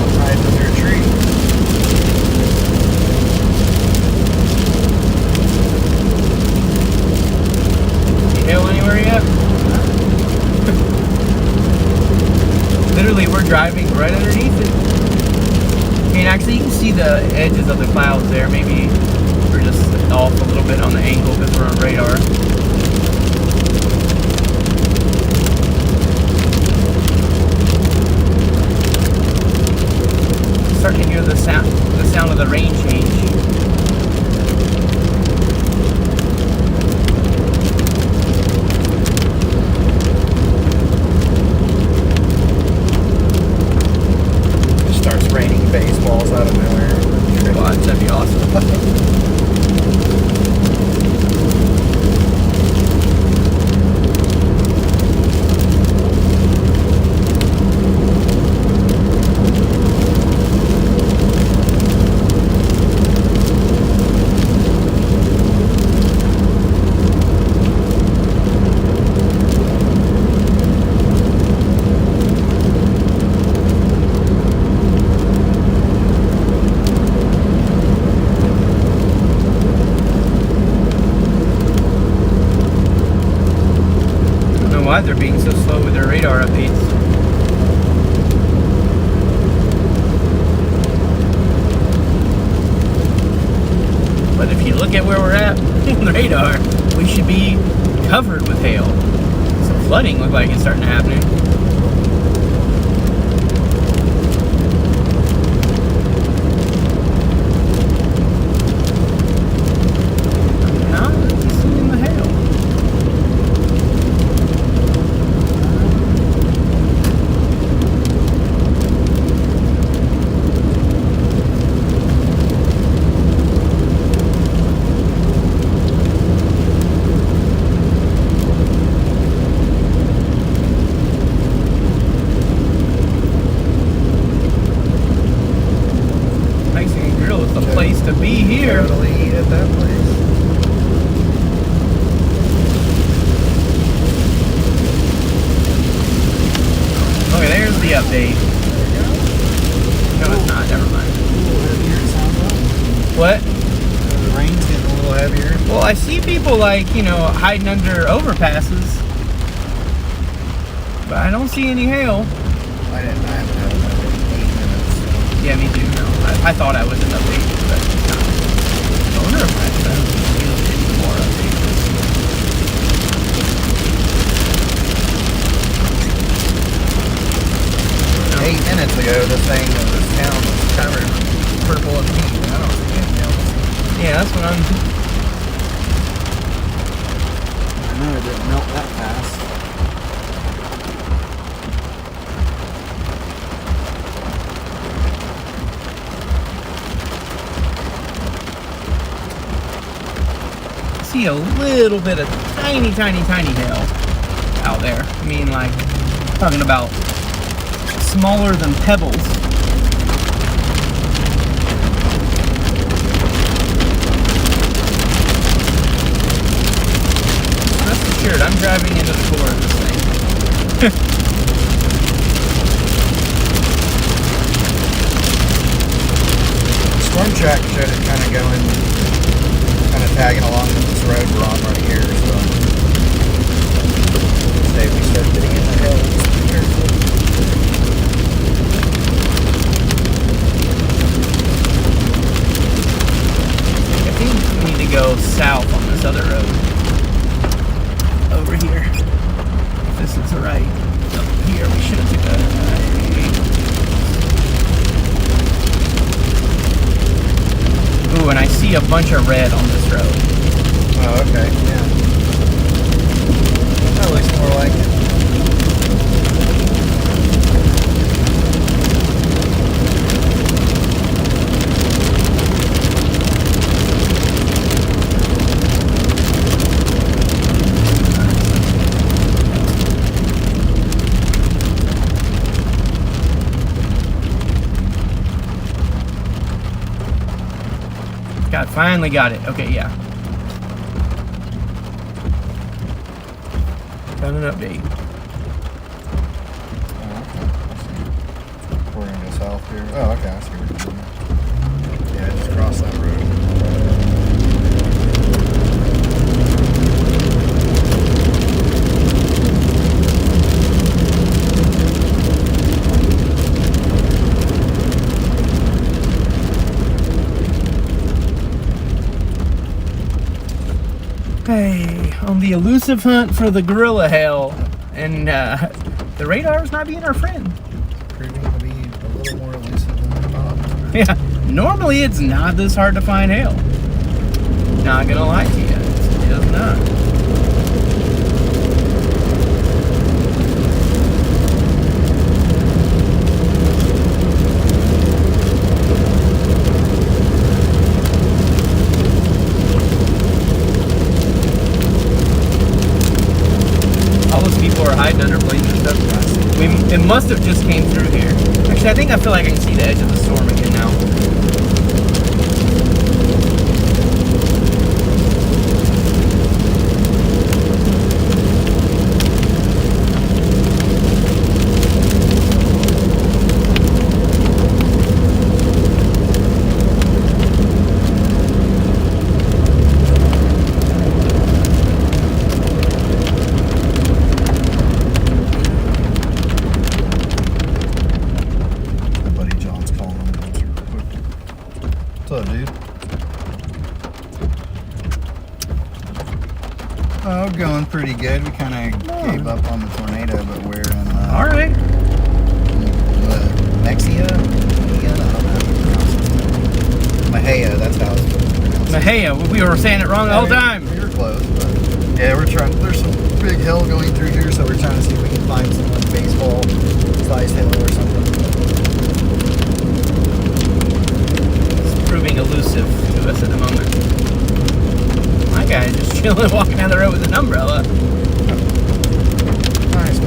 Outside under a tree. You hail anywhere yet? Literally, we're driving right underneath it. I mean, actually, you can see the edges of the clouds there. Maybe we're just off a little bit on the angle because we're on radar. Starting to hear the sound of the rain change. It starts raining baseballs out of nowhere. Watch, that'd be awesome. I don't know why they're being so slow with their radar updates. But if you look at where we're at on the radar, we should be covered with hail. Some flooding looks like it's starting to happen. Not really seeing the hail. people like, you know, hiding under overpasses. But I don't see any hail. I haven't had another 8 minutes. So. Yeah, me too. No, I thought I was in updates, but no. I wonder if I found any more updates. 8 minutes ago, this town was covered in purple and pink. I don't see anything else. Yeah, that's what I'm. I know it didn't melt that fast. See a little bit of tiny hail out there. I mean, like, talking about smaller than pebbles. Rest assured, I'm driving into the core of this thing. Storm track showed it kind of tagging along this road we're on right here, so say if we start getting in the hill, just be careful. I think we need to go south on this other road. Over here. If this is right. Up here, we should have took a right. Ooh, and I see a bunch of red on this road. Oh, okay, yeah. That looks more like it. Finally got it. Okay, yeah. Got an update. Oh, okay. We're gonna go south here. Oh, okay, I see what you're doing. Yeah, just cross that road. Hey, on the elusive hunt for the gorilla hail, and the radar's not being our friend. Proving to be a little more elusive than I thought. Yeah, normally it's not this hard to find hail. Not gonna lie to you, it's just not. Hiding under planes and stuff. It must have just came through here. Actually, I feel like I can see the edge of the storm again now. What's up, dude? Oh, going pretty good. We kind of gave up on the tornado, but we're in all right. Mexia? I don't know how to pronounce it. Mahia, that's how it's pronounced. Mahia, we were saying it wrong the whole time. We were close, but yeah, we're trying. There's some big hill going through here, so we're trying to see if we can find some like baseball size hill or something. It's proving elusive to us at the moment. My guy is just chilling, walking down the road with an umbrella. Nice.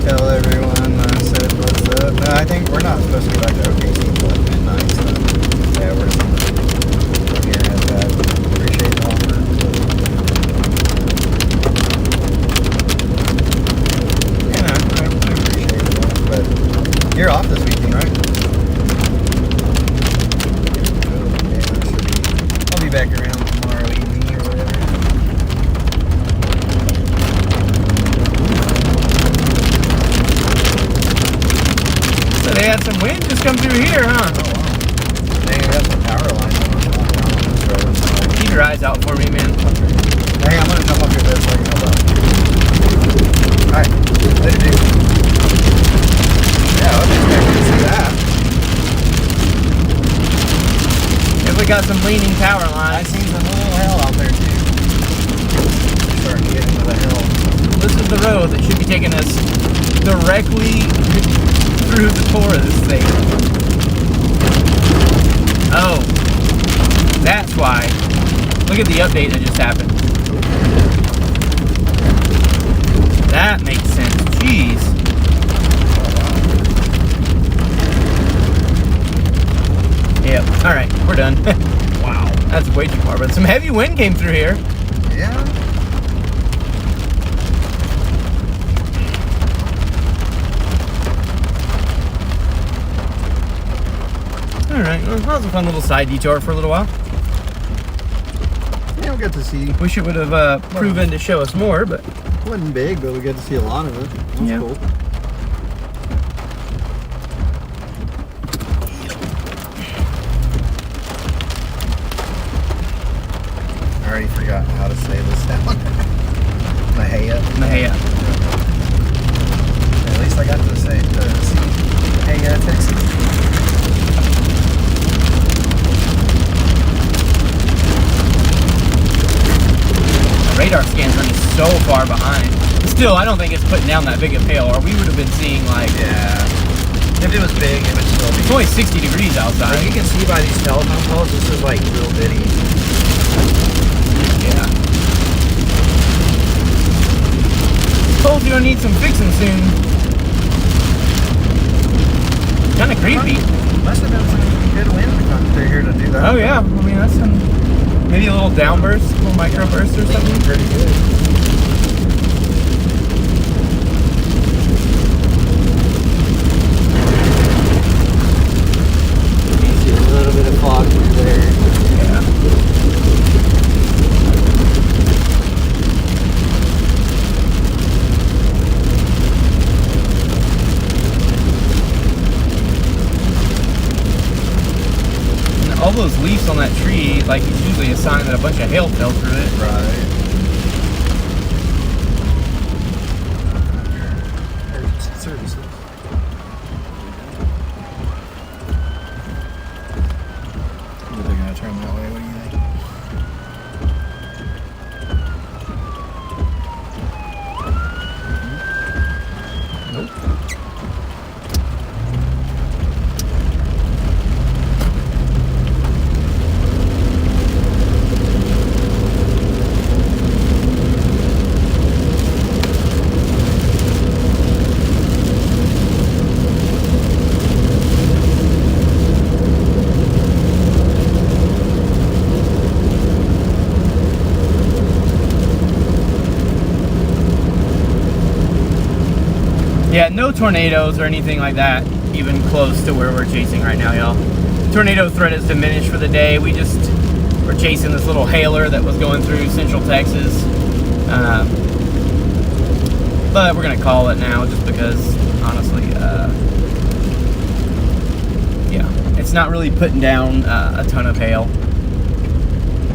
Tell everyone I said what's up. No, I think we're not supposed to be back to OKC till like midnight, so yeah, we're here at that. Appreciate the offer. Yeah, no, I appreciate it, but you're off this weekend, right? Yeah, that should be back around tomorrow evening or whatever. So they had some wind just come through here, huh? Oh wow. They got some power lines on this road. So. Keep your eyes out for me, man. Hey, I'm gonna jump up your bed so I can help out. Alright, later, dude. Yeah, I was expecting to see that. If we got some leaning power I lines. seen some little hell out there too. Starting to get into the hill. This is the road that should be taking us directly through the core of this thing. Oh, that's why. Look at the update that just happened. That makes sense. Jeez. Yep. All right, we're done. Wow, that's way too far. But some heavy wind came through here. Yeah. All right, well, that was a fun little side detour for a little while. Yeah, we got to see. Wish it would have proven to show us more, but It wasn't big, but we got to see a lot of it. That was Yeah. cool. I already forgot how to say this sound. Mahia. Mahia. At least I got to say see Mahia, Texas. Radar scans running so far behind. Still, I don't think it's putting down that big a hail, or we would have been seeing like. Yeah. If it was big, it would still be. It's only 60 degrees outside. You can see by these telephone poles, this is like real bitty. Yeah. Told you I need some fixing soon. Kind of creepy. Must have been some good wind come through here to do that. Oh yeah, I mean that's some maybe a little downburst, a little microburst or something. Pretty good. You see a little bit of fog through there. Yeah. And all those leaves on that tree, like, is usually a sign that a bunch of hail fell through it. Right. Services. They're gonna turn that way. What do you think? Yeah, no tornadoes or anything like that, even close to where we're chasing right now, y'all. Tornado threat is diminished for the day. We're chasing this little hailer that was going through central Texas. But we're gonna call it now just because, honestly, yeah, it's not really putting down a ton of hail.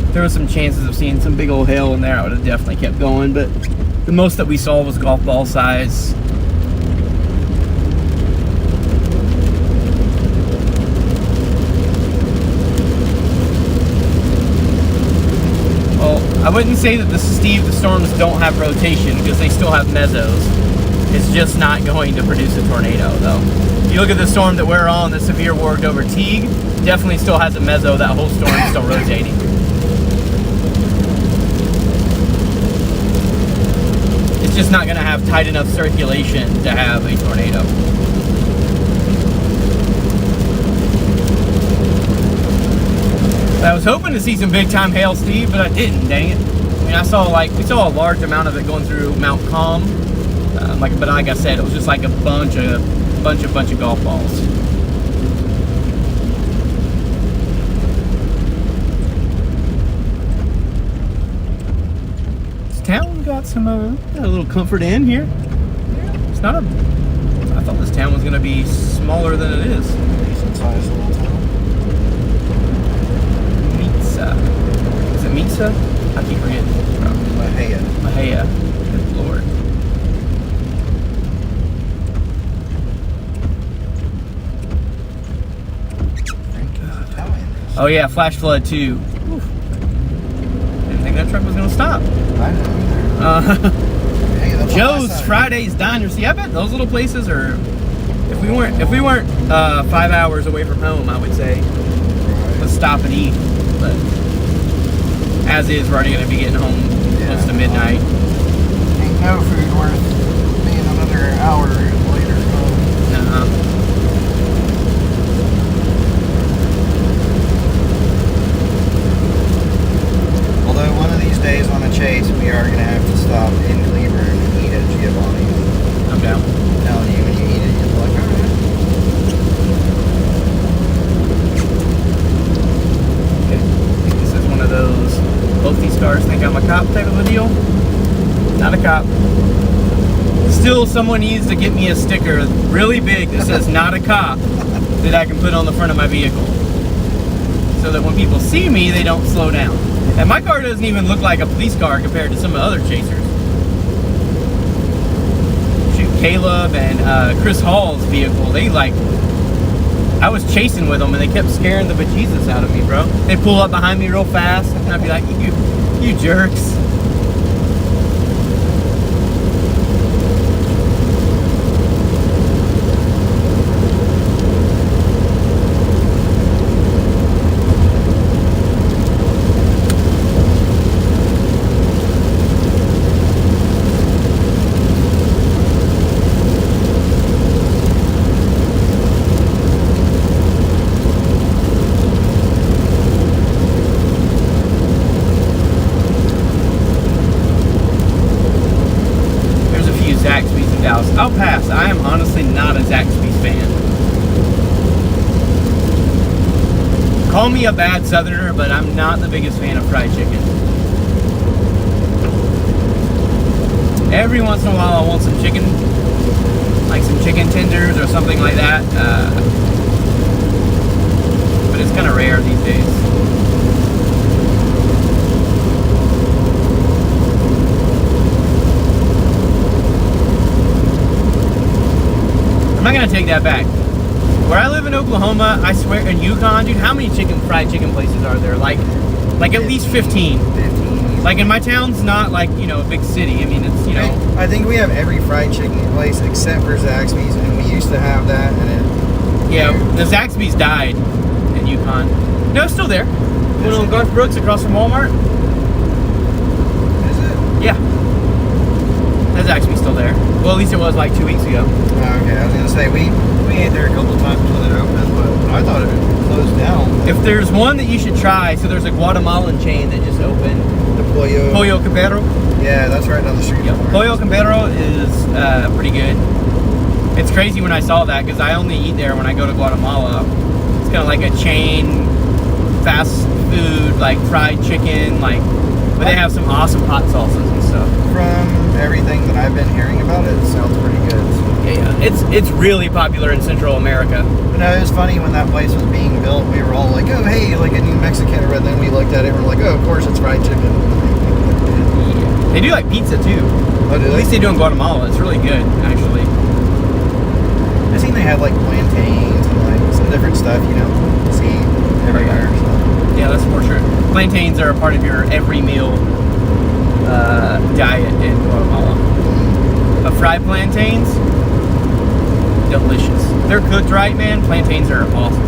If there was some chances of seeing some big old hail in there, I would have definitely kept going, but the most that we saw was golf ball size. I wouldn't say that the storms don't have rotation because they still have mesos. It's just not going to produce a tornado though. If you look at the storm that we're on, the severe warped over Teague, definitely still has a meso. That whole storm is still rotating. It's just not going to have tight enough circulation to have a tornado. I was hoping to see some big time hail, Steve, but I didn't, dang it. I mean, we saw a large amount of it going through Mount Calm. But like I said, it was just like a bunch of golf balls. got some got a little comfort in here. It's not a. I thought this town was gonna be smaller than it is. Decent sized little town. Mitsa. Is it Mitsa? I keep forgetting. Mahia. Mahia. Good lord. Oh yeah, flash flood too. Oof. Didn't think that truck was gonna stop. I know. Hey, that's Joe's awesome. Friday's Diner. See, I bet those little places are. If we weren't 5 hours away from home, I would say let's stop and eat. But as is, we're already gonna be getting home close to midnight. Ain't no food worth being another hour later. Nuh-uh. Although one of these days on a chase, we are gonna have to stop in Cleburne and eat at Giovanni's. I'm down. I'm telling you, when you eat it, you're like, alright. Okay. I think this is one of those. Both these cars think I'm a cop type of a deal. Not a cop. Still, someone needs to get me a sticker really big that says "not a cop" that I can put on the front of my vehicle, so that when people see me, they don't slow down. And my car doesn't even look like a police car compared to some of the other chasers. Shoot, Caleb and Chris Hall's vehicle, they like. I was chasing with them and they kept scaring the bejesus out of me, bro. They pull up behind me real fast and I'd be like, you jerks. I'll pass. I am honestly not a Zaxby's fan. Call me a bad southerner, but I'm not the biggest fan of fried chicken. Every once in a while I want some chicken, like some chicken tenders or something like that. But it's kind of rare these days. I'm not gonna take that back. Where I live in Oklahoma, I swear, in Yukon, dude, how many fried chicken places are there? Like at least 15. 15. Like, and my town's not like, you know, a big city. I mean, it's, you know. I think we have every fried chicken place except for Zaxby's, and we used to have that, and it. Yeah, the Zaxby's died in Yukon. No, it's still there. One on Garth Brooks across from Walmart. Is it? Yeah. The Zaxby's still there. Well, at least it was like 2 weeks ago. Oh, okay, I was gonna say we ate there a couple of times when it opened, but I thought it closed down. If there's one that you should try, so there's a Guatemalan chain that just opened. The Pollo Campero. Yeah, that's right down the street. Yeah, Pollo Campero is pretty good. It's crazy when I saw that because I only eat there when I go to Guatemala. It's kind of like a chain, fast food, like fried chicken, like. But they have some awesome hot sauces and stuff. From everything that I've been hearing about it, it sounds pretty good. Yeah, it's really popular in Central America. But no, it was funny when that place was being built. We were all like, "Oh, hey, like a new Mexican," and then we looked at it and we're like, "Oh, of course it's fried chicken." Yeah. They do like pizza too. Oh, do At they? least they do in Guatemala. It's really good, actually. I seen they have like plantains and like some different stuff, you know, see everywhere. So. Yeah, that's for sure. Plantains are a part of your every meal diet in Guatemala. But fried plantains, delicious. They're cooked right, man. Plantains are awesome.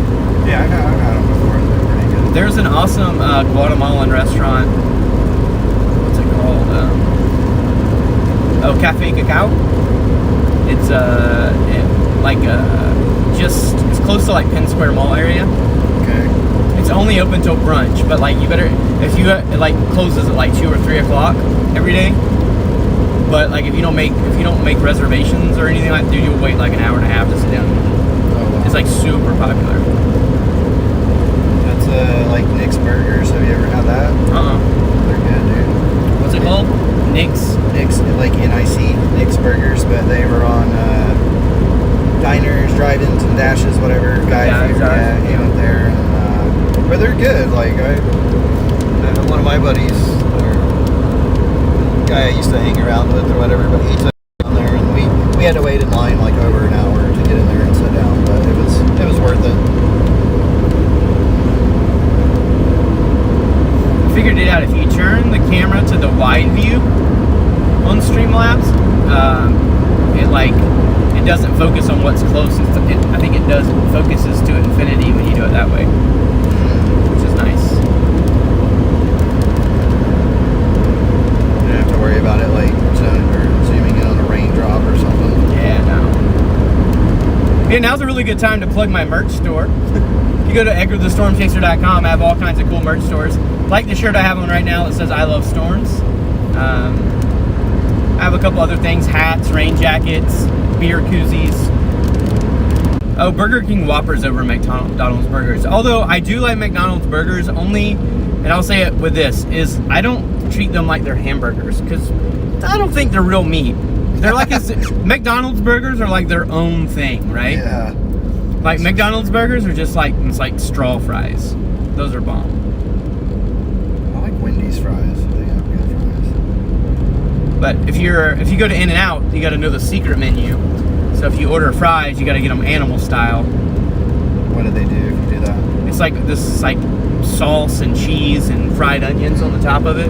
Yeah, I've had them before. They're pretty good. There's an awesome Guatemalan restaurant. What's it called? Cafe Cacao. It's it's close to like Penn Square Mall area. Okay. It's only open till brunch, but like you better if you it like closes at like 2 or 3 o'clock every day. But like if you don't make reservations or anything like that, dude, you'll wait like an hour and a half to sit down. Oh, wow. It's like super popular. That's like Nick's Burgers. Have you ever had that? Uh-uh. They're good, dude. What's it called? Nick's. Nick's NIC, Nick's Burgers, but they were on diners, drive-ins, and dashes, whatever. He went there, and, but they're good. Like one of my buddies, or guy I used to hang around with or whatever, but he took on there, and we had to wait in line like over an hour to get in there and sit down, but it was worth it. I figured it out. If you turn the camera to the wide view on Streamlabs, it doesn't focus on what's closest. I think it does. It focuses to infinity when you do it that way, which is nice. You don't have to worry about it like zooming in on a raindrop or something. Yeah, no. Hey, now's a really good time to plug my merch store. If you go to edgarthestormchaser.com, I have all kinds of cool merch stores. Like the shirt I have on right now that says I love storms. I have a couple other things, hats, rain jackets, beer koozies. Oh, Burger King Whoppers over McDonald's Burgers. Although I do like McDonald's Burgers only, and I'll say it with this, is I don't treat them like they're hamburgers, because I don't think they're real meat. They're like, McDonald's Burgers are like their own thing, right? Yeah. Like McDonald's Burgers are just like, it's like straw fries. Those are bomb. I like Wendy's fries. They have good fries. But if you go to In-N-Out, you got to know the secret menu. So if you order fries, you got to get them animal style. What do they do if you do that? It's like this like sauce and cheese and fried onions on the top of it.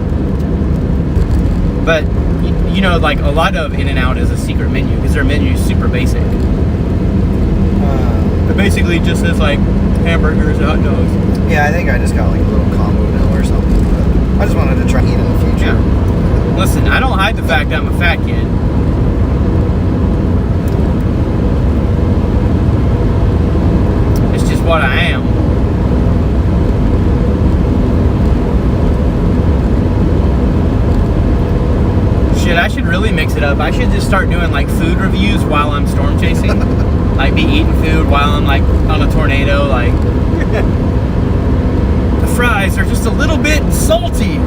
But you know, like a lot of In-N-Out is a secret menu because their menu is super basic. It basically just says like hamburgers and hot dogs. Yeah, I think I just got like a little combo meal or something. But I just wanted to try eat in the future. Yeah. Listen, I don't hide the fact that I'm a fat kid. It's just what I am. Shit, I should really mix it up. I should just start doing like food reviews while I'm storm chasing. Like be eating food while I'm like on a tornado. Like the fries are just a little bit salty.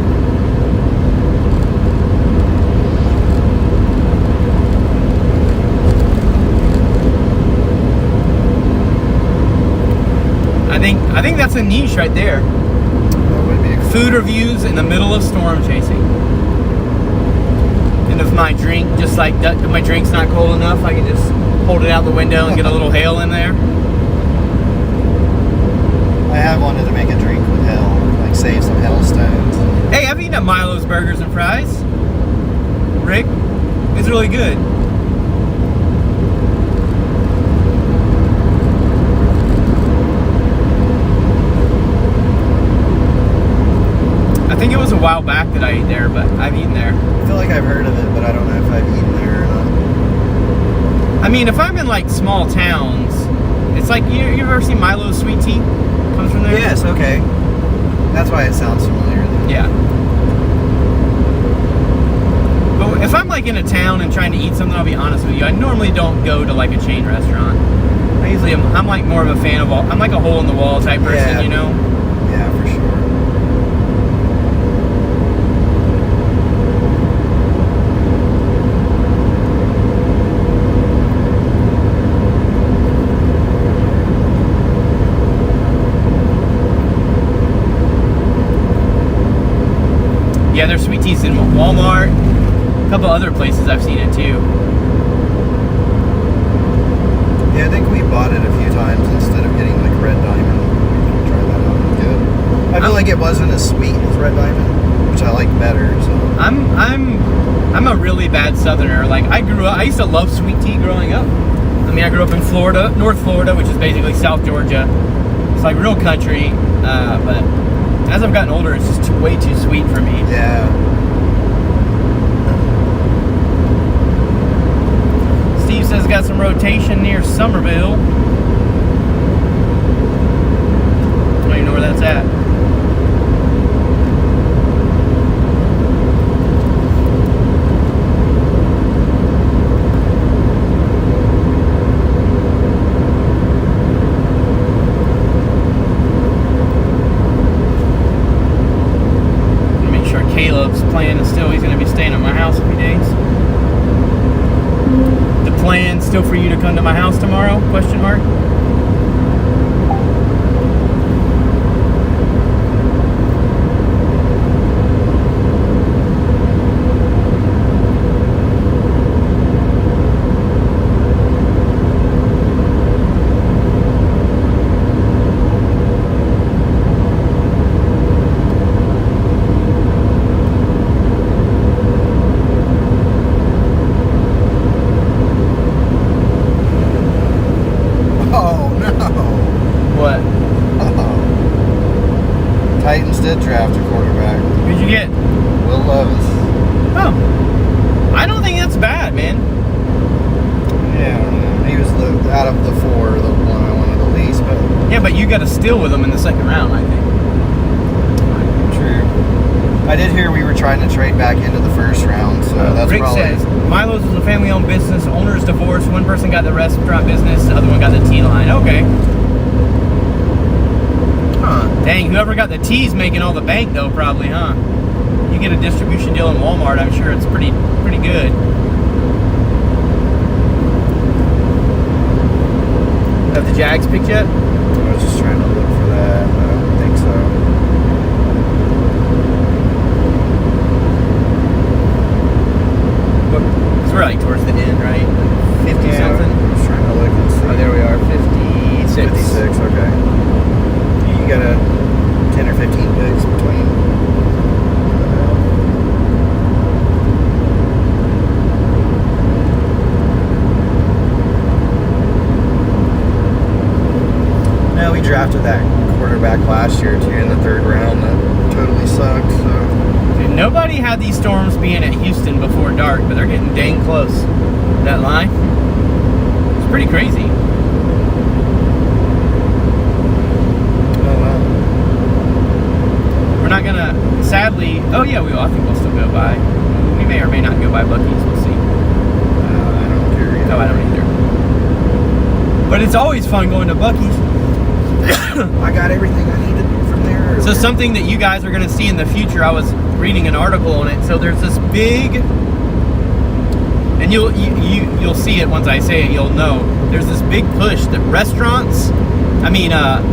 I think that's a niche right there. That would be a Food reviews in the middle of storm chasing. And if my drink just like if my drink's not cold enough, I can just hold it out the window and get a little hail in there. I have wanted to make a drink with hail, like save some hailstones. Hey, I've eaten at Milo's Burgers and Fries. Rick, it's really good. I think it was a while back that I ate there, but I've eaten there. I feel like I've heard of it, but I don't know if I've eaten there or not. I mean, if I'm in like small towns, it's like you ever seen Milo's Sweet Tea? Comes from there. Yes, okay. That's why it sounds familiar then. Yeah. But if I'm like in a town and trying to eat something, I'll be honest with you, I normally don't go to like a chain restaurant. I usually I'm like more of a fan of I'm like a hole in the wall type person, Yeah. you know? Yeah, for sure. Yeah, there's Sweet Teas in Walmart, a couple other places I've seen it too. Yeah, I think we bought it a few times instead of getting like Red Diamond. We should try that out. It's good. I feel like it wasn't as sweet as Red Diamond, which I like better. So I'm a really bad Southerner. Like I used to love sweet tea growing up. I mean, I grew up in Florida, North Florida, which is basically South Georgia. It's like real country, but as I've gotten older, it's just way too sweet for me. yeah. Steve says got some rotation near Somerville. I don't even know where that's at. Caleb's plan is still he's going to be staying at my house a few days. plan still for you to come to my house tomorrow? Question mark. What? Titans did draft a quarterback. Who'd you get? Will Levis. Oh. I don't think that's bad, man. Yeah, I don't know. He was out of the four, the one I wanted the least, but... Yeah, but you got a steal with him in the second round, I think. True. I did hear we were trying to trade back into the first round, so that's Rick probably... says, Milo's was a family-owned business. Owner's divorced. One person got the restaurant business. The other one got the tea line. Okay. Huh. Dang, whoever got the tea's making all the bank, though, probably, huh? You get a distribution deal in Walmart, I'm sure it's pretty good. Have the Jags picked yet? I was just trying to look for that. I don't think so. Because we're like towards the end, right? 50 Yeah, something? I was trying to look and see. Oh, there we are, 56. 56, okay. You got a 10 or 15 picks between. No, we drafted that quarterback last year too in the third round. That totally sucked. So. Dude, nobody had these storms being at Houston before dark, but they're getting dang close. That line. It's pretty crazy. Oh wow. We're not gonna, sadly, oh yeah, I think we'll still go by. We may or may not go by Buc-ee's, we'll see. I don't care. No, I don't either. But it's always fun going to Buc-ee's. I got everything I needed from there. So something that you guys are gonna see in the future, I was reading an article on it. So there's this big, and you'll see it once I say it, you'll know. There's this big push that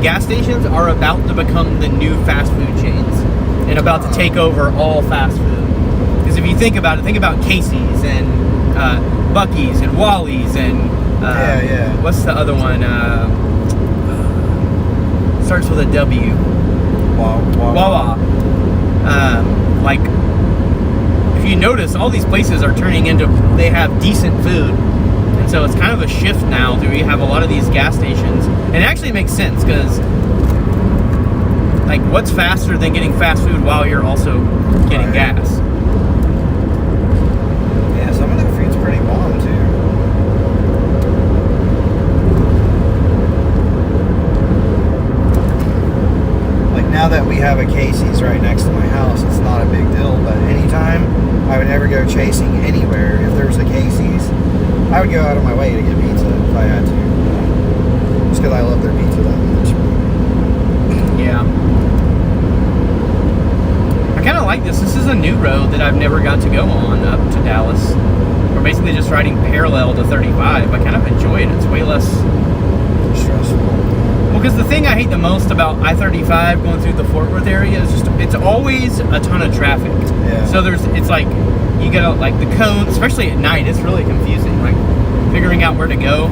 gas stations are about to become the new fast food chains and about to take over all fast food. Because if you think about it, think about Casey's and Buc-ee's and Wally's and what's the other one? Starts with a W. Wawa. Like, if you notice, all these places are turning into, they have decent food. And so it's kind of a shift now that we have a lot of these gas stations. And it actually makes sense because, like, what's faster than getting fast food while you're also getting gas? Yeah, some of their food's pretty bomb too. Now that we have a Casey's right next to my house, it's not a big deal, but anytime I would ever go chasing anywhere, if there was a Casey's, I would go out of my way to get pizza if I had to. Just because I love their pizza that much. Yeah. I kind of like this. This is a new road that I've never got to go on up to Dallas. We're basically just riding parallel to 35. I kind of enjoy it. It's way less Stressful. Well, because the thing I hate the most about I-35 going through the Fort Worth area is just, it's always a ton of traffic. Yeah. So it's like, you gotta, like, the cones, especially at night, it's really confusing, like, figuring out where to go.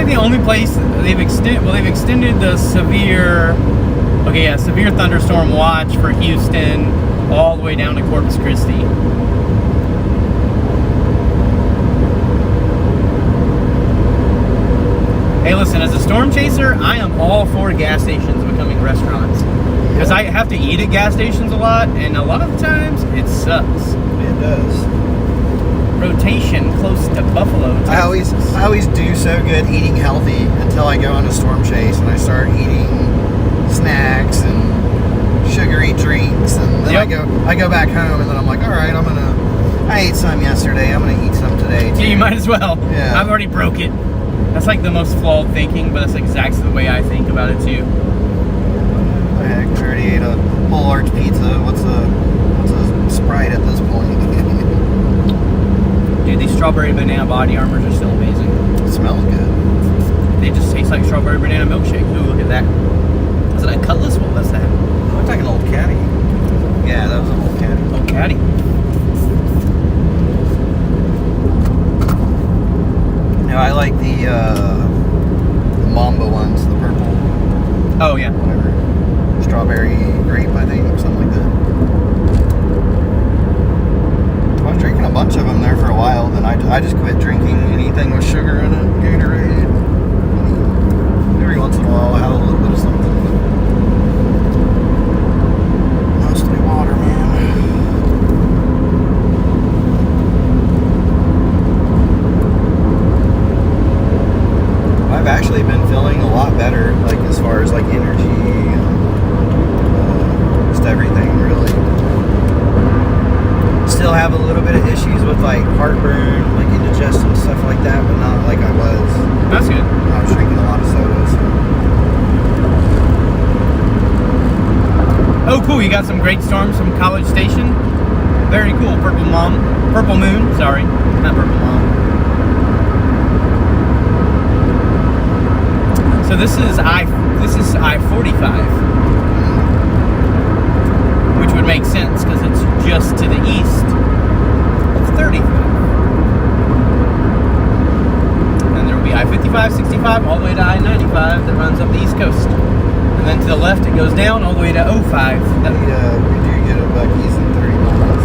The only place they've extended the severe thunderstorm watch for Houston all the way down to Corpus Christi. Hey, listen, as a storm chaser, I am all for gas stations becoming restaurants because I have to eat at gas stations a lot, and a lot of the times it sucks. It does. Rotation close to Buffalo, Texas. I always do so good eating healthy until I go on a storm chase and I start eating snacks and sugary drinks, and then I go back home, and then I'm like, all right, I'm gonna I ate some yesterday. I'm gonna eat some today. Yeah, you might as well. Yeah. I've already broke it. That's like the most flawed thinking, but that's exactly the way I think about it too. What the heck? I already ate a whole large pizza. What's a Sprite at this point? Dude, these strawberry banana body armors are still amazing. It smells good. They just taste like strawberry banana milkshake. Ooh, look at that. Is it a Cutlass? What was that? It looked like an old caddy. Yeah, that was an old caddy. Oh, caddy. No, I like the Mamba ones, the purple, Oh, yeah. whatever. Strawberry grape, I think, something like that. I was drinking a bunch of them there for a while, then I just quit drinking anything with sugar in it. Gatorade. Every once in a while, I'll have a little bit of something. Mostly water, man. I've actually been feeling a lot better, like as far as like energy and just everything, really. Still have a little bit of issues with like heartburn, like indigestion, stuff like that, but not like I was. That's good. I was drinking a lot of sodas. Oh, cool. You got some great storms from College Station. Very cool. Purple Moon. Sorry, not Purple Mom. So this is I-45, which would make sense because it's just to the east of 35. And there will be I-55, 65, all the way to I-95 that runs up the East Coast. And then to the left it goes down all the way to 05. We do get a Buc-ee's in 30 miles.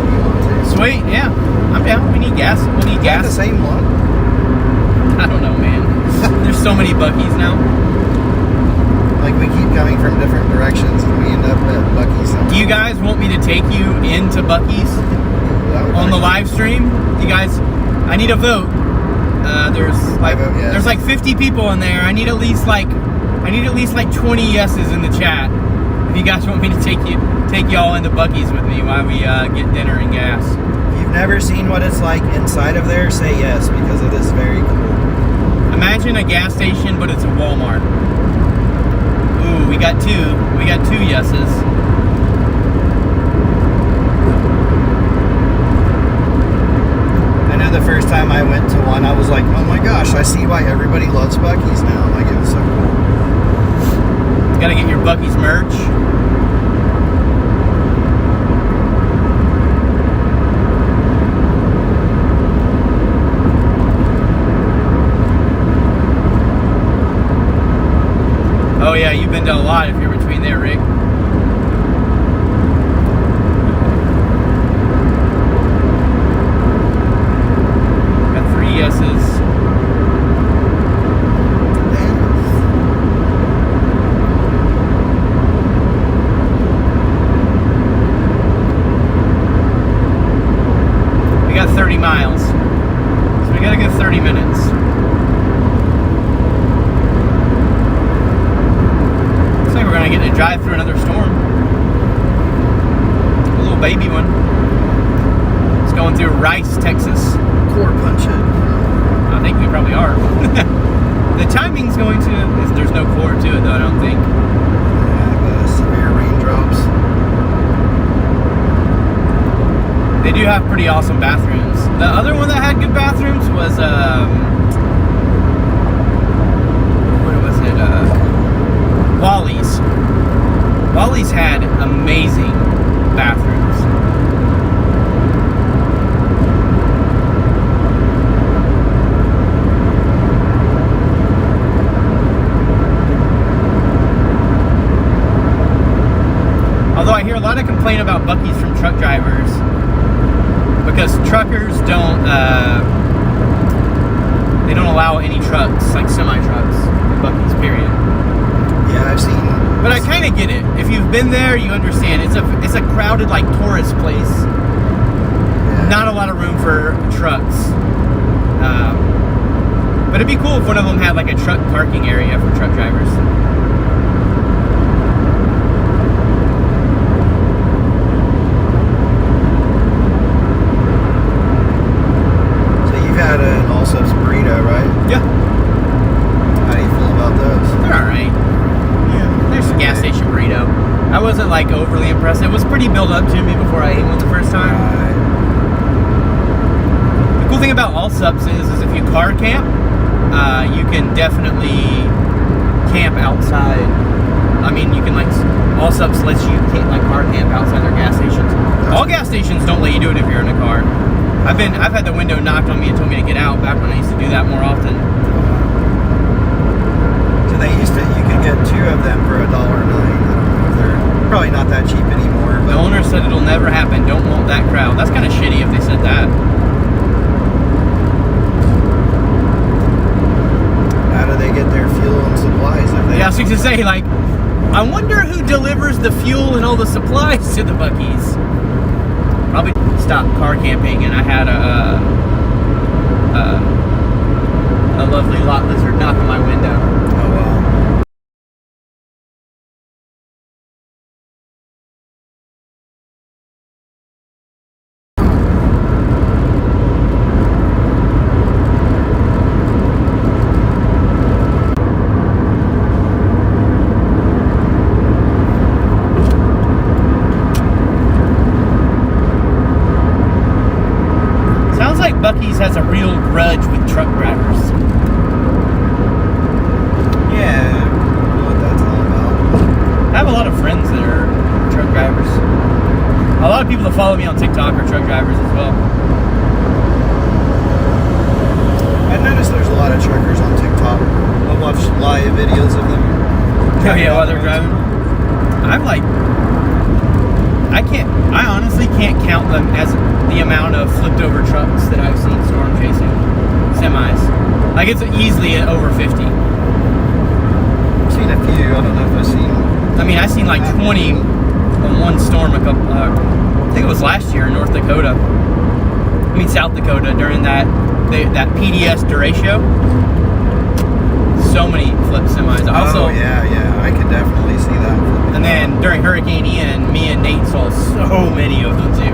If you want to. Sweet, yeah. I'm down. We need gas. We need Is that the gas. same one? I don't know, man. There's so many Buc-ee's now. Like we keep coming from different directions and we end up at Buc-ee's. Do you guys want me to take you into Buc-ee's on the live stream? You guys, I need a vote. There's like vote yes. there's like 50 people in there. I need at least like 20 yeses in the chat. If you guys want me to take y'all into Buc-ee's with me while we get dinner and gas. If you've never seen what it's like inside of there, say yes, because it is very cool. Imagine a gas station, but it's a Walmart. Ooh, we got two yeses. I know the first time I went to one, I was like, oh my gosh, I see why everybody loves Buc-ee's now. Like, it was so cool. Gotta get your Buc-ee's merch. Oh yeah, you've been to a lot if you're between there, Rick. Got 3 yeses. We got 30 miles. So we gotta go 30 minutes. We're gonna get to drive through another storm. A little baby one. It's going through Rice, Texas. Core punch it. I think we probably are. The timing's going to. There's no core to it though, I don't think. Yeah, severe raindrops. They do have pretty awesome bathrooms. The other one that had good bathrooms was where was it? Wally's. Wally's had amazing bathrooms. Although I hear a lot of complaint about Buc-ee's from truck drivers because truckers don't they don't allow any trucks, like semi-trucks, at Buc-ee's, period. Yeah, I've seen. But I kind of get it. If you've been there, you understand. It's a crowded, like, tourist place. Yeah. Not a lot of room for trucks. But it'd be cool if one of them had, like, a truck parking area for truck drivers. wasn't like overly impressed. It was pretty built up to me before I ate one the first time. The cool thing about all subs is if you car camp, you can definitely camp outside. I mean, you can like, all subs lets you can't like car camp outside their gas stations. All gas stations don't let you do it if you're in a car. I've had the window knocked on me and told me to get out back when I used to do that more often. So you can get 2 of them for $1.09. I don't know if they're probably not that cheap anymore. But The owner said it'll never happen. Don't want that crowd. That's kind of shitty if they said that. how do they get their fuel and supplies? Yeah, I was going to say, like, I wonder who delivers the fuel and all the supplies to the Buc-ee's. Probably stopped car camping, and I had a lovely lot lizard knock on my window. Oh, wow. Sounds like Buc-ee's has a real grudge with truck drivers. Yeah, I don't know what that's all about. I have a lot of friends that are truck drivers. A lot of people that follow me on TikTok are truck drivers as well. I noticed there's a lot of truckers on TikTok. I'll watch live videos of them. Oh yeah, while they're driving. I'm like, I honestly can't count them as the amount of flipped over trucks that I've seen storm chasing semis. Like, it's easily over 50. I've seen a few. I don't know if I've seen. I mean, I've seen like 20 on one storm I think it was last year in North Dakota. I mean, South Dakota during that PDS derecho. So many flip semis. Also, yeah, I could definitely see that. and then during Hurricane Ian, me and Nate saw so many of them too.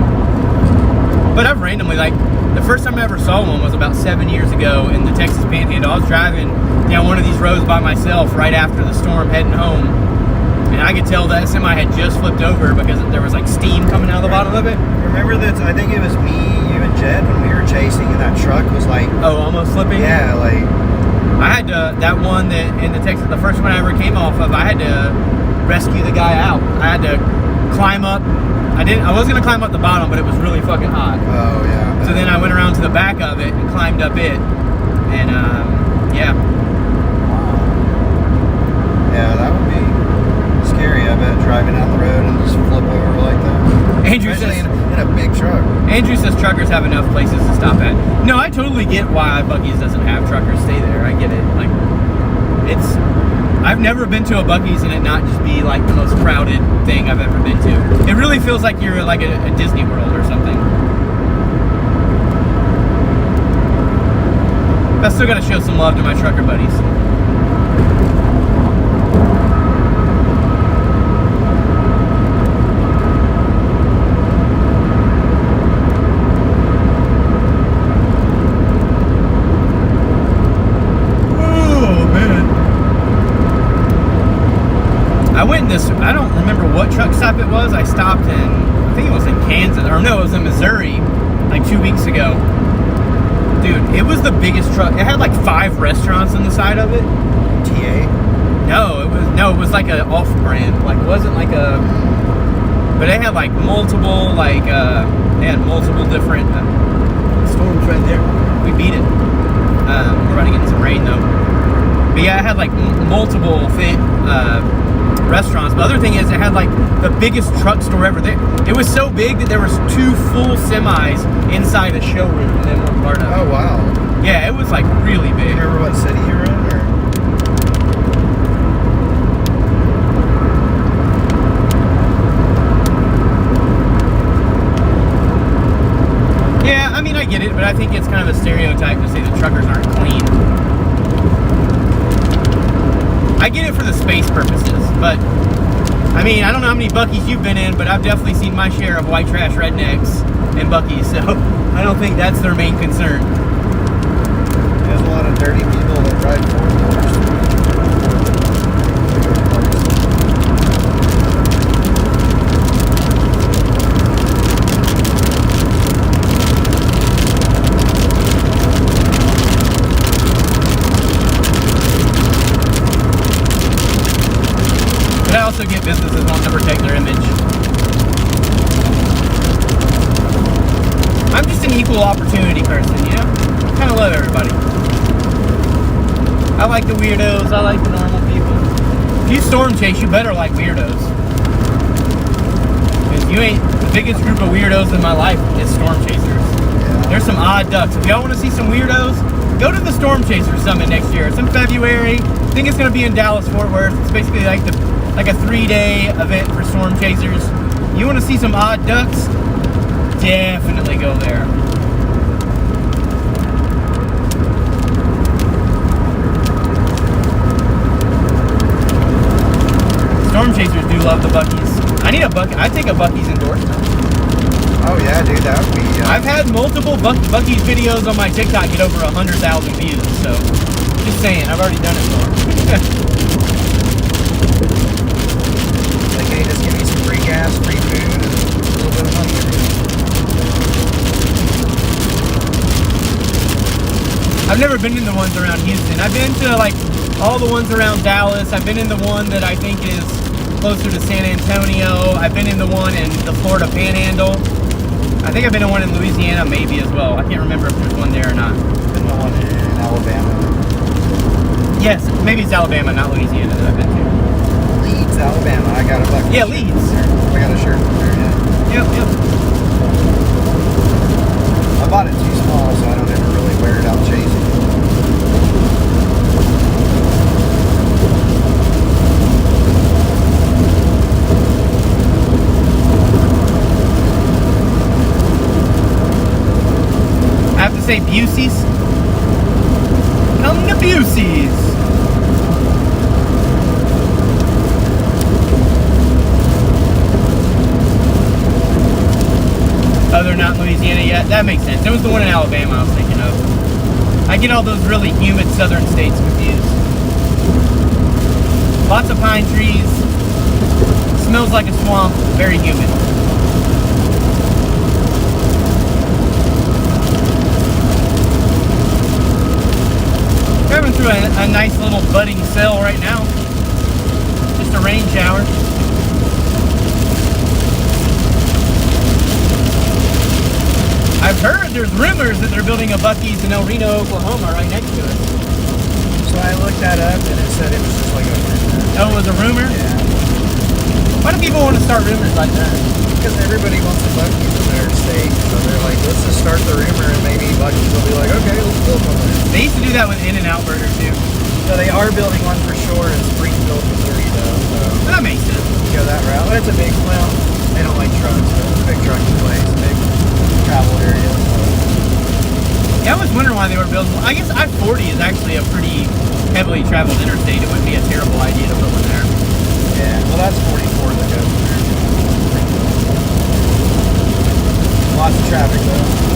But I've randomly, like, the first time I ever saw one was about 7 years ago in the Texas Panhandle. I was driving down one of these roads by myself right after the storm heading home. And I could tell that semi had just flipped over because there was like steam coming out of the bottom of it. Remember that? I think it was me, you, and Jed when we were chasing, and that truck was like, Oh, almost slipping? yeah, like, I had to, that one that in the Texas, the first one I ever came off of, I had to rescue the guy out. I had to climb up. I was gonna climb up the bottom, but it was really fucking hot. oh yeah. So then I went around to the back of it and climbed up it. And yeah. Yeah, that would be scary. I bet driving down the road and just flip over like that. Andrew Especially says, in a big truck. Andrew says truckers have enough places to stop at. No, I totally get why Buc-ee's doesn't have truckers stay there. I get it. Like, I've never been to a Buc-ee's and it not just be like the most crowded thing I've ever been to. It really feels like you're like a Disney World or something. But I still gotta show some love to my trucker buddies. I don't remember what truck stop it was. I stopped in, I think it was in Kansas, or no, it was in Missouri, like 2 weeks ago. Dude, it was the biggest truck. It had like 5 restaurants on the side of it. TA? No, it was like a off-brand. Like, it wasn't like a, but it had like multiple, like, they had multiple different, storms right there. We beat it. We're about to get in some rain though. But yeah, it had like multiple restaurants. The other thing is it had like the biggest truck store ever. It was so big that there was 2 full semis inside a showroom and then one part of it. Oh wow. Yeah, it was like really big. You remember what city you were in? Or? Yeah, I mean, I get it, but I think it's kind of a stereotype to say that truckers aren't clean. I get it for the space purposes, but I mean, I don't know how many Buc-ee's you've been in, but I've definitely seen my share of white trash rednecks in Buc-ee's, so I don't think that's their main concern. There's a lot of dirty people that drive 4-wheelers. opportunity person, you know? Kind of love everybody. I like the weirdos, I like the normal people. If you storm chase, you better like weirdos. Because you ain't, the biggest group of weirdos in my life is storm chasers. Yeah. There's some odd ducks. If y'all want to see some weirdos, go to the Storm Chaser Summit next year. It's in February. I think it's going to be in Dallas, Fort Worth. It's basically like a 3-day event for storm chasers. You want to see some odd ducks? Definitely go there. Storm chasers do love the Buc-ee's. I need a bucket. I take a Buc-ee's endorsement. Oh yeah, dude, that would be. I've had multiple Buc-ee's videos on my TikTok get over 100,000 views. So, just saying, I've already done it for them. Like, hey, just give me some free gas, free food, and a little bit of money every day. I've never been in the ones around Houston. I've been to like all the ones around Dallas. I've been in the one that I think is closer to San Antonio. I've been in the one in the Florida Panhandle. I think I've been in one in Louisiana maybe as well. I can't remember if there's one there or not. Been the one in Alabama. Yes, maybe it's Alabama, not Louisiana that I've been to. Leeds, Alabama. I got a bucket. Yeah, Leeds. I got a shirt from there, yeah. Yep. I bought it too small, so I don't ever really wear it out chasing. I have to say Busey's. Come to Busey's. Oh, they're not in Louisiana yet? That makes sense. It was the one in Alabama I was thinking of. I get all those really humid southern states confused. Lots of pine trees. Smells like a swamp. Very humid. Driving through a nice little budding cell right now. Just a rain shower. I've heard there's rumors that they're building a Buc-ee's in El Reno, Oklahoma, right next to us. So I looked that up, and it said it was just like a rumor. Oh, it was a rumor? Yeah. Why do people want to start rumors like that? Because everybody wants a Buc-ee's in their state, so they're like, let's just start the rumor, and maybe Buc-ee's will be like, okay, let's build one there. They used to do that with In-N-Out Burger too. So they are building one for sure in Springfield, Missouri, though. So That makes sense. go that route. But it's a big, well, they don't like trucks, but it's a big trucking place, big travel area. So. Yeah, I was wondering why they were building. I guess I-40 is actually a pretty heavily traveled interstate. It wouldn't be a terrible idea to build one there. Yeah, well, that's 44 that goes there. Lots of traffic, though.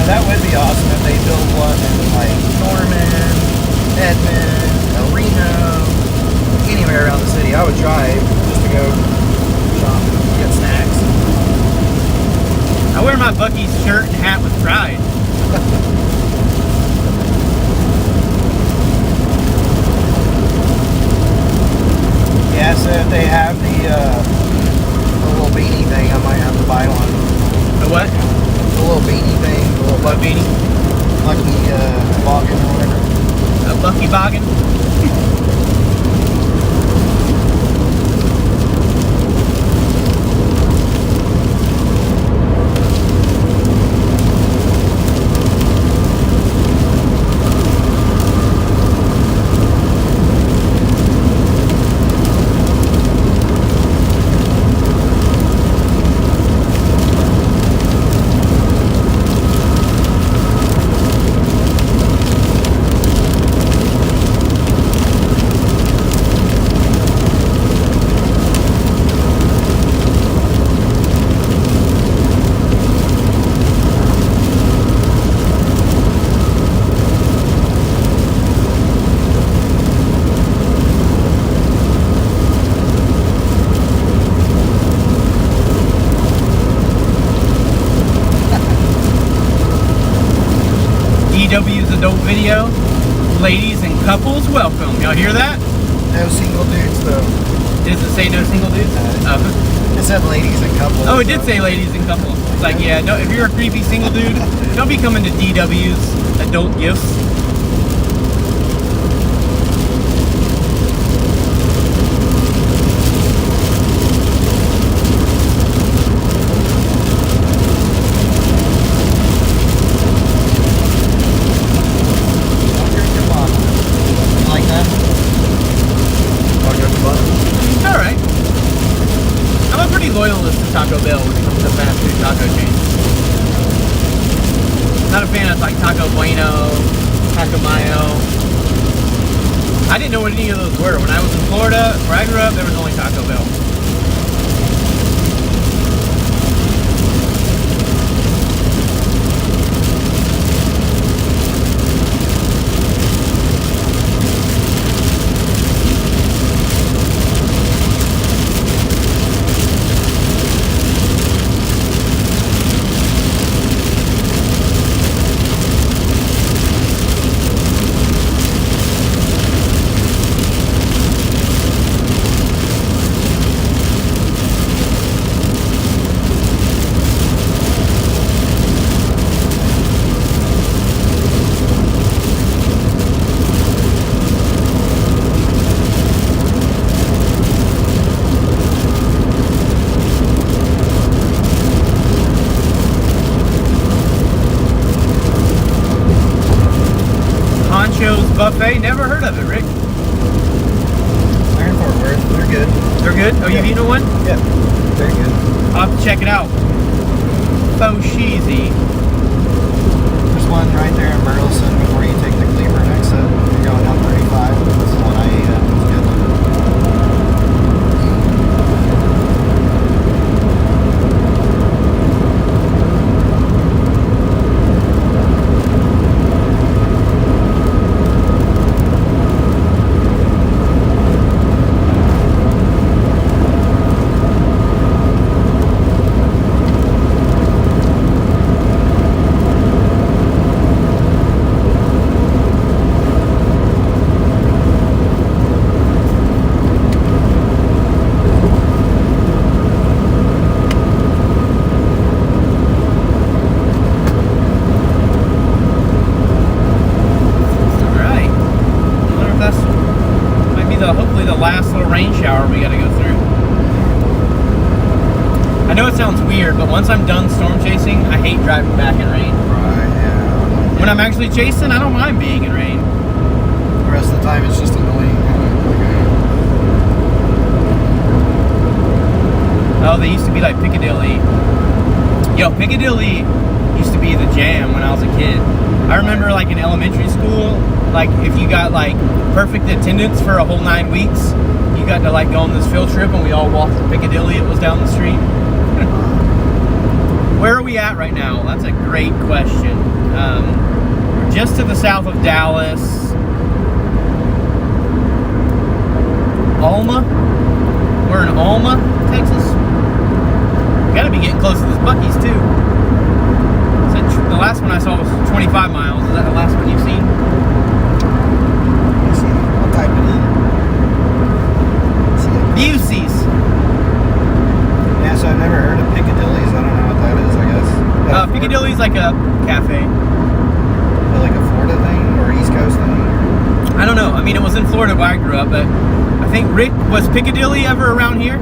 That would be awesome if they built one in like Norman, Edmond, El Reno, anywhere around the city. I would drive just to go shop and get snacks. I wear my Buc-ee's shirt and hat with pride. Yeah, so if they have the little beanie thing, I might have to buy one. The what? The little beanie thing, the little What beanie? Lucky boggin or whatever. A Bucky Boggin? DW's adult video. ladies and couples welcome. Y'all hear that? No single dudes though. Does it say no single dudes? It said ladies and couples. Oh, it did say ladies and couples. It's like, yeah, no, if you're a creepy single dude, don't be coming to DW's adult gifts. Loyalist to Taco Bell when it comes to fast food taco chains. Not a fan of like Taco Bueno, Taco Mayo. I didn't know what any of those were. When I was in Florida, where I grew up, there was only Taco Bell. Buffet, never heard of it, Rick. They're in Fort Worth. They're good. They're good? Oh, you've eaten one? Yeah, very good. I'll have to check it out. So cheesy. There's one right there in Burleson before you take the Cleburne exit. You're going down 35. This is the one I ate at. It was good. Hopefully the last little rain shower we got to go through. I know it sounds weird, but once I'm done storm chasing, I hate driving back in rain. Right, yeah. When I'm actually chasing, I don't mind being in rain. The rest of the time it's just annoying. Oh, they used to be like Piccadilly. Yo, Piccadilly used to be the jam when I was a kid. I remember like in elementary school, like if you got like perfect attendance for a whole 9 weeks, you got to like go on this field trip and we all walked to Piccadilly. It was down the street. Where are we at right now? That's a great question. We're just to the south of Dallas. Alma? We're in Alma, Texas. We gotta be getting close to this Buc-ee's too. The last one I saw was 25 miles. Is that the last one you've seen? Let's see. I'll type it in. Busey's. Yeah, so I've never heard of Piccadilly's. I don't know what that is, I guess. Piccadilly's like a cafe. Like a Florida thing or East Coast thing? I don't know. I mean, it was in Florida where I grew up, but I think, Rick, was Piccadilly ever around here?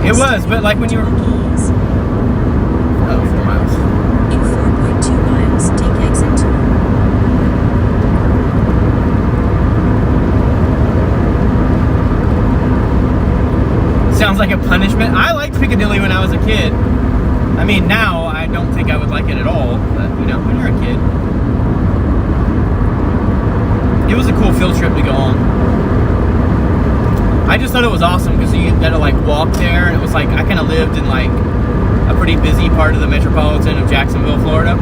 It was, but like when you were... Oh, 4 miles. In 4.2 miles, take exit 2. Sounds like a punishment. I liked Piccadilly when I was a kid. I mean, now I don't think I would like it at all, but you know, when you're a kid. It was a cool field trip to go on. I just thought it was awesome because you got to like walk there, and it was like I kind of lived in like a pretty busy part of the metropolitan of Jacksonville, Florida.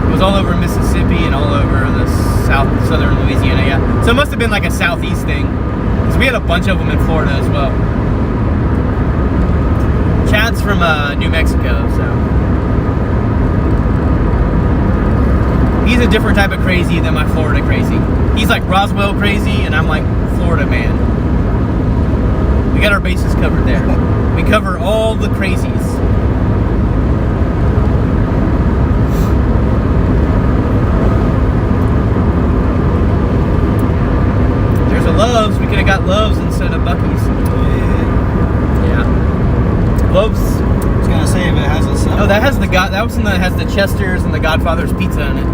It was all over Mississippi and all over the southern Louisiana, yeah. So it must have been like a southeast thing. Because we had a bunch of them in Florida as well. Chad's from New Mexico, so he's a different type of crazy than my Florida crazy. He's like Roswell crazy, and I'm like Florida man. We got our bases covered there. We cover all the crazies. There's a Love's. We could have got Love's instead of Buc-ee's. Yeah. Love's. I was gonna say if it has a sub. Oh, that has the that was one that has the Chester's and the Godfather's pizza in it.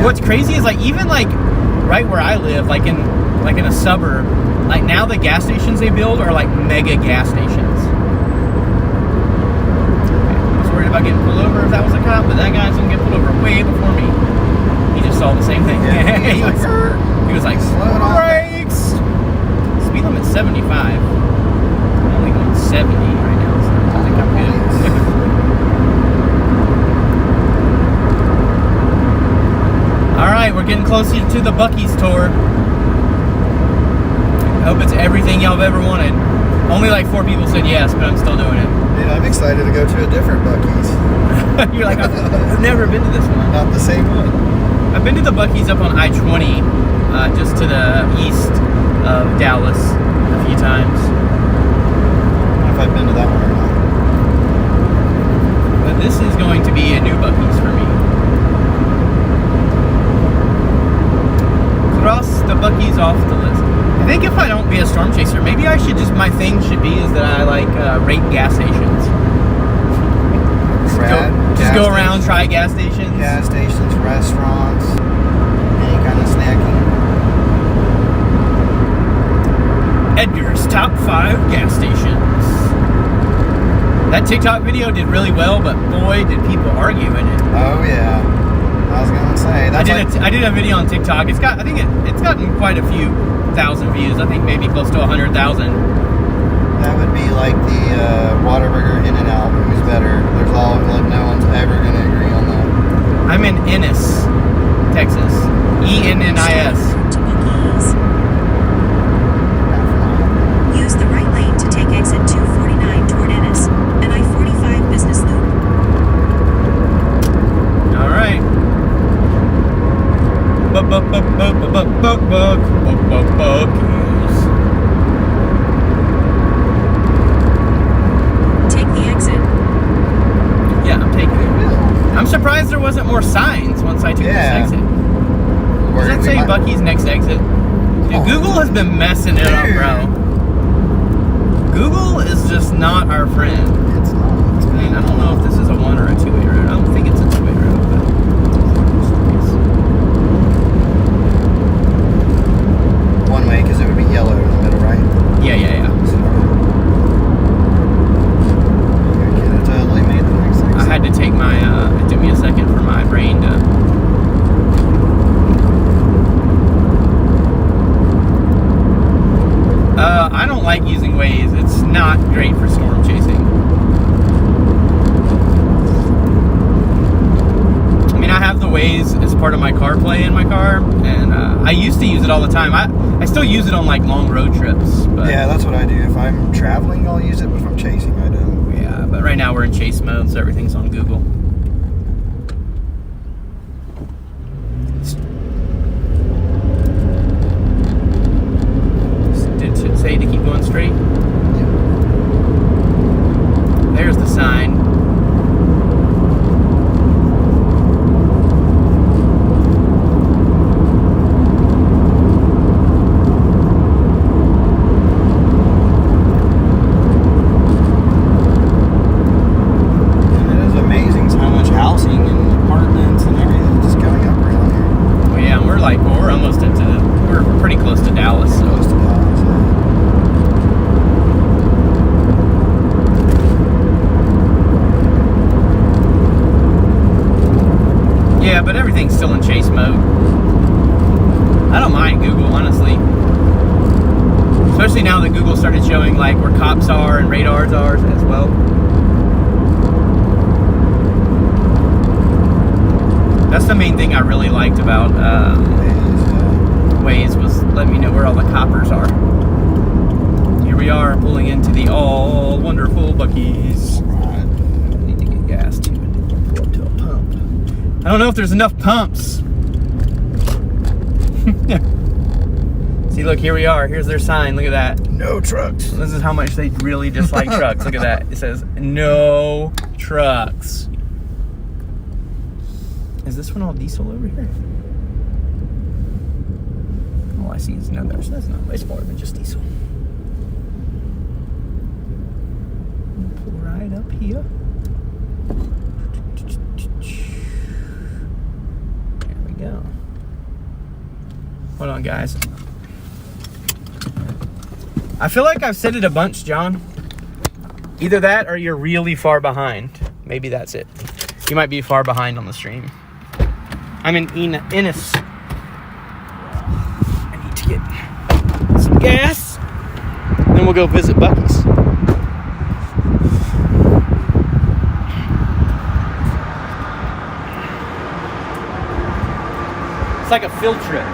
What's crazy is like even like right where I live, like in a suburb, like now the gas stations they build are like mega gas stations. I was worried about getting pulled over if that was a cop, but that guy's gonna get pulled over way before me. He just saw the same thing. Yeah, he was like, brakes. Speed limit 75. I'm only going 70 right now, so I think I'm good. Alright, we're getting closer to the Buc-ee's tour. I hope it's everything y'all have ever wanted. Only like 4 people said yes, but I'm still doing it. Dude, I'm excited to go to a different Buc-ee's. You're like, I've never been to this one. Not the same one. I've been to the Buc-ee's up on I-20, just to the east of Dallas a few times. I don't know if I've been to that one or not. But this is going to be a new Buc-ee's for me. Cross the Buc-ee's off the list. I think if I don't be a storm chaser, maybe I should just, my thing should be is that I like rate gas stations. Just go around, try gas stations. Gas stations, restaurants, any kind of snacking. Edgar's top 5 gas stations. That TikTok video did really well, but boy, did people argue in it. Oh yeah, I was gonna say I did a video on TikTok. I think it's gotten quite a few thousand views. I think maybe close to 100,000. That would be like the Whataburger In-N-Out. Who's better? There's all like no one's ever gonna agree on that. I'm in Ennis, Texas. E-N-N-I-S. To Buc-ee's. Use the right lane to take exit 249 toward Ennis and I-45 Business Loop. All right. Take the exit. Yeah, I'm taking it. I'm surprised there wasn't more signs once I took this exit. Does that say Buc-ee's next exit? Dude, Google has been messing it up, bro. Google is just not our friend. It's not. I mean, I don't know if this is a 1 or a 2-way road. I don't think it's a 2-way road, but One way because it would be yellow in the middle, right? yeah. It totally made the next exit. I had to take my, it took me a second for my brain to... I don't like using Waze. It's not great for storm chasing. I mean, I have the Waze as part of my CarPlay in my car, and I used to use it all the time. I still use it on like long road trips. But Yeah, that's what I do. If I'm traveling, I'll use it, but if I'm chasing, I don't. yeah, but right now we're in chase mode, so everything's on Google. Did it say to keep going straight? There's the sign. And it is amazing how much housing and apartments and everything just going up around here. Oh yeah, and we're almost into we're pretty close to Dallas, so. Close to Dallas, Yeah, but everything's still in chase mode. I don't mind Google, honestly. Especially now that Google started showing like where cops are and radars are as well. That's the main thing I really liked about Waze was letting me know where all the coppers are. Here we are pulling into the all wonderful Buc-ee's. I need to get gas too. Pull up to a pump. I don't know if there's enough pumps. See, look, here we are. Here's their sign. Look at that. No trucks. This is how much they really dislike trucks. Look at that. It says, no trucks. Is this one all diesel over here? All I see is no, that's not. It's more than just diesel. Pull right up here. There we go. Hold on, guys. I feel like I've said it a bunch, John. Either that or you're really far behind. Maybe that's it. You might be far behind on the stream. I'm in Ennis. I need to get some gas. Then we'll go visit Buc-ee's. It's like a field trip.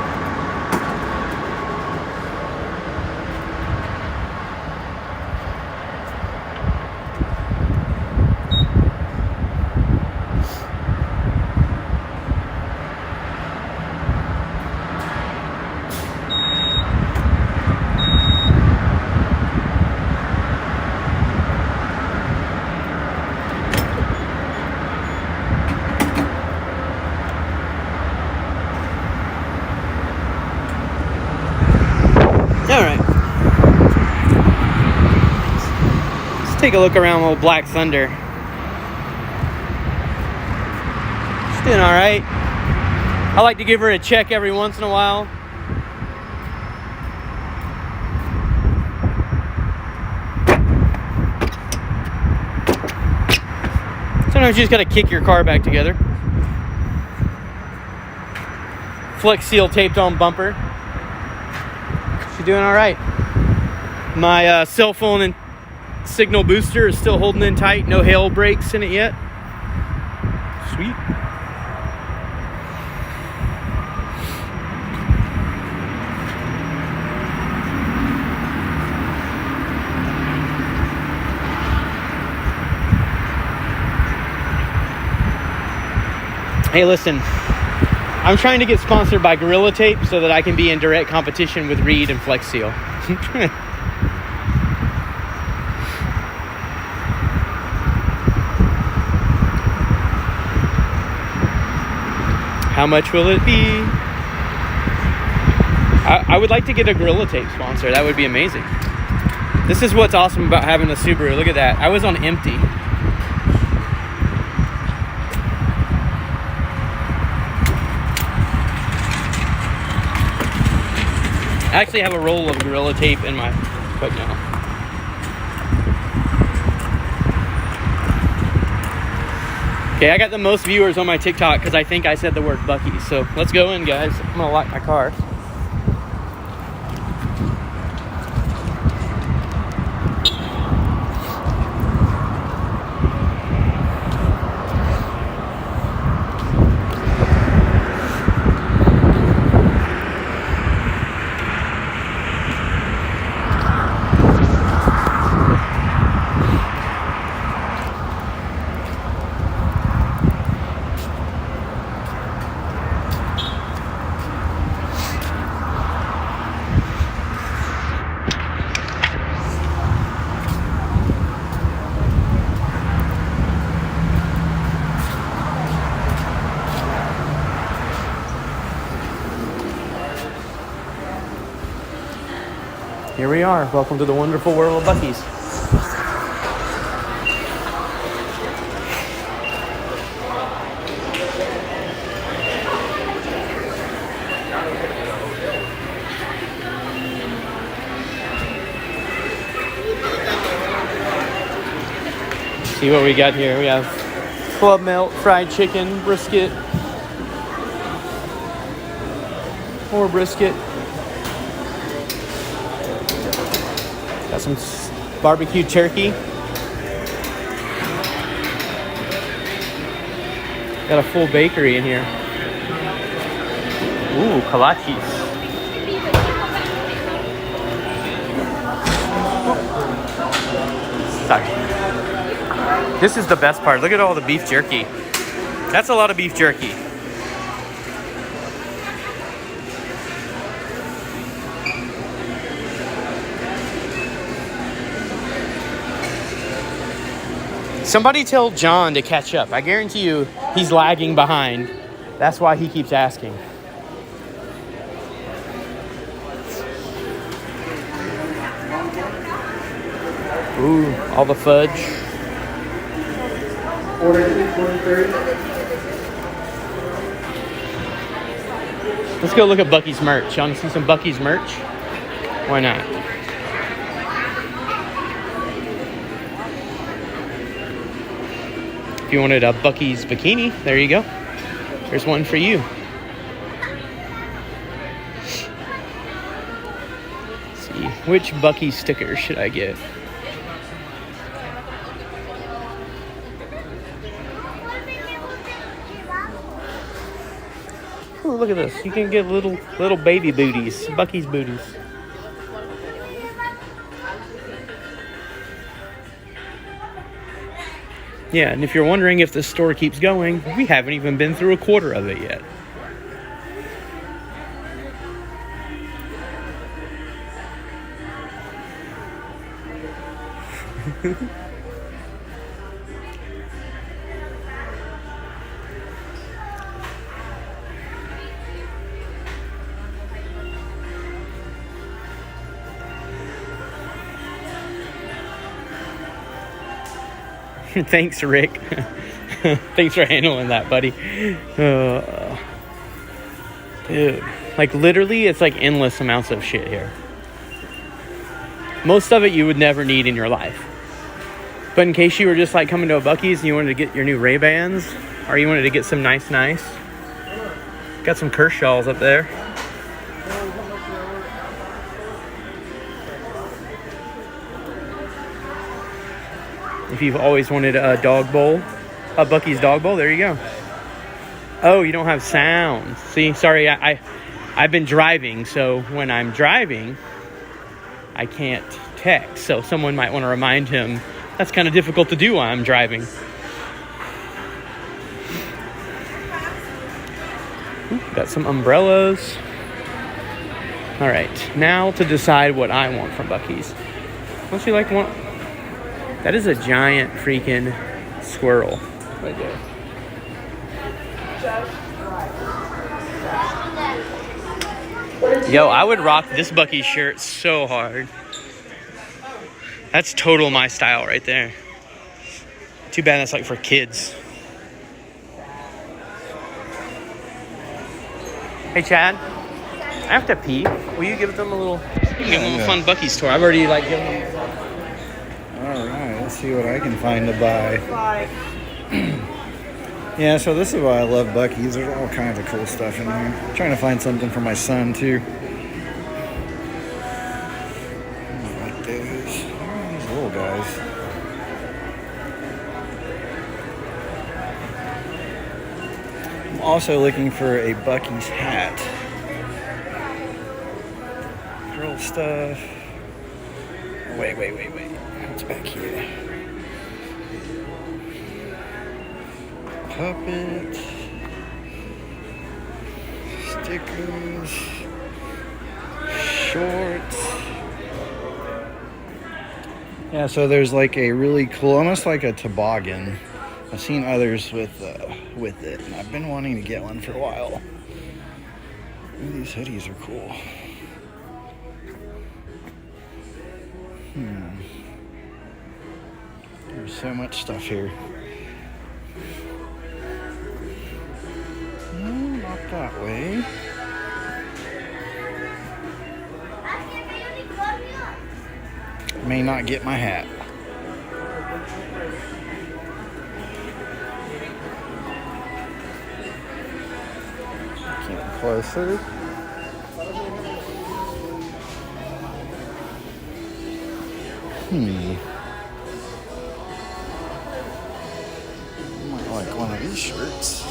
Take a look around old Black Thunder. She's doing all right. I like to give her a check every once in a while. Sometimes you just gotta kick your car back together. Flex Seal taped on bumper. She's doing all right. My cell phone and signal booster is still holding in tight. No hail brakes in it yet. Sweet. Hey, listen. I'm trying to get sponsored by Gorilla Tape so that I can be in direct competition with Reed and Flex Seal. How much will it be? I would like to get a Gorilla Tape sponsor. That would be amazing. This is what's awesome about having a Subaru. Look at that. I was on empty. I actually have a roll of Gorilla Tape in my foot now. Okay, I got the most viewers on my TikTok because I think I said the word Buc-ee's. So let's go in, guys. I'm gonna lock my car. Here we are. Welcome to the wonderful world of Buc-ee's. See what we got here. We have club melt, fried chicken, brisket, more brisket. Got some barbecue turkey. Got a full bakery in here. Ooh, kolaches. Sorry. This is the best part. Look at all the beef jerky. That's a lot of beef jerky. Somebody tell John to catch up. I guarantee you he's lagging behind. That's why he keeps asking. Ooh, all the fudge. Let's go look at Bucky's merch. Y'all want to see some Bucky's merch? Why not? If you wanted a Bucky's bikini, there you go. There's one for you. Let's see, which Bucky sticker should I get? Oh, look at this. You can get little baby booties, Bucky's booties. Yeah, and if you're wondering if this store keeps going, we haven't even been through a quarter of it yet. Thanks, Rick. Thanks for handling that, buddy. Dude, like literally, it's like endless amounts of shit here. Most of it you would never need in your life. But in case you were just like coming to a Buc-ee's and you wanted to get your new Ray-Bans, or you wanted to get some nice. Got some Kershaws up there. If you've always wanted a dog bowl, a Buc-ee's dog bowl, there you go. Oh, you don't have sound. See, sorry, I've been driving, so when I'm driving, I can't text. So someone might want to remind him that's kind of difficult to do while I'm driving. Ooh, got some umbrellas. All right, now to decide what I want from Buc-ee's. Don't you like one? That is a giant freaking squirrel right there. Yo, I would rock this Buc-ee's shirt so hard. That's total my style right there. Too bad that's like for kids. Hey, Chad. I have to pee. Will you give them a little, give them a fun Buc-ee's tour? I've already like given them. All right, let's see what I can find to buy. Yeah, so this is why I love Buc-ee's. There's all kinds of cool stuff in here. I'm trying to find something for my son too. Like these little guys. I'm also looking for a Buc-ee's hat. Girl stuff. Wait. What's back here? Puppet. Stickers. Shorts. Yeah, so there's like a really cool, almost like a toboggan. I've seen others with it, and I've been wanting to get one for a while. Ooh, these hoodies are cool. There's so much stuff here. No, not that way. May not get my hat. Getting closer. Might like one of these shirts.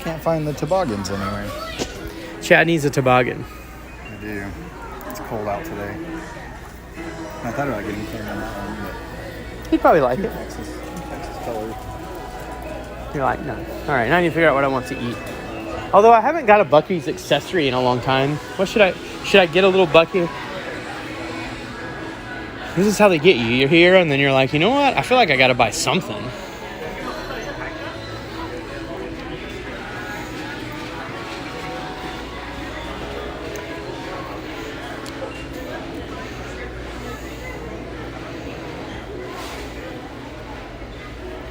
can't find the toboggans anywhere. Chad needs a toboggan. I do. It's cold out today. I thought about getting Cameron that one, but He'd probably like it. Texas color. You're like, no. All right, now I need to figure out what I want to eat. Although I haven't got a Buc-ee's accessory in a long time. What should I get a little Buc-ee? This is how they get you. You're here and then you're like, you know what? I feel like I got to buy something.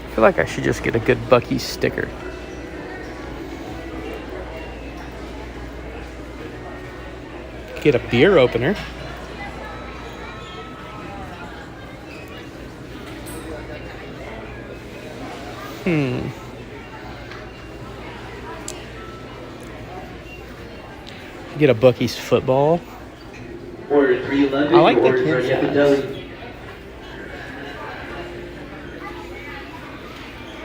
I feel like I should just get a good Buc-ee's sticker. Get a beer opener. Get a Buc-ee's football. Order 311. I like the Order's kids' ready at the size. deli.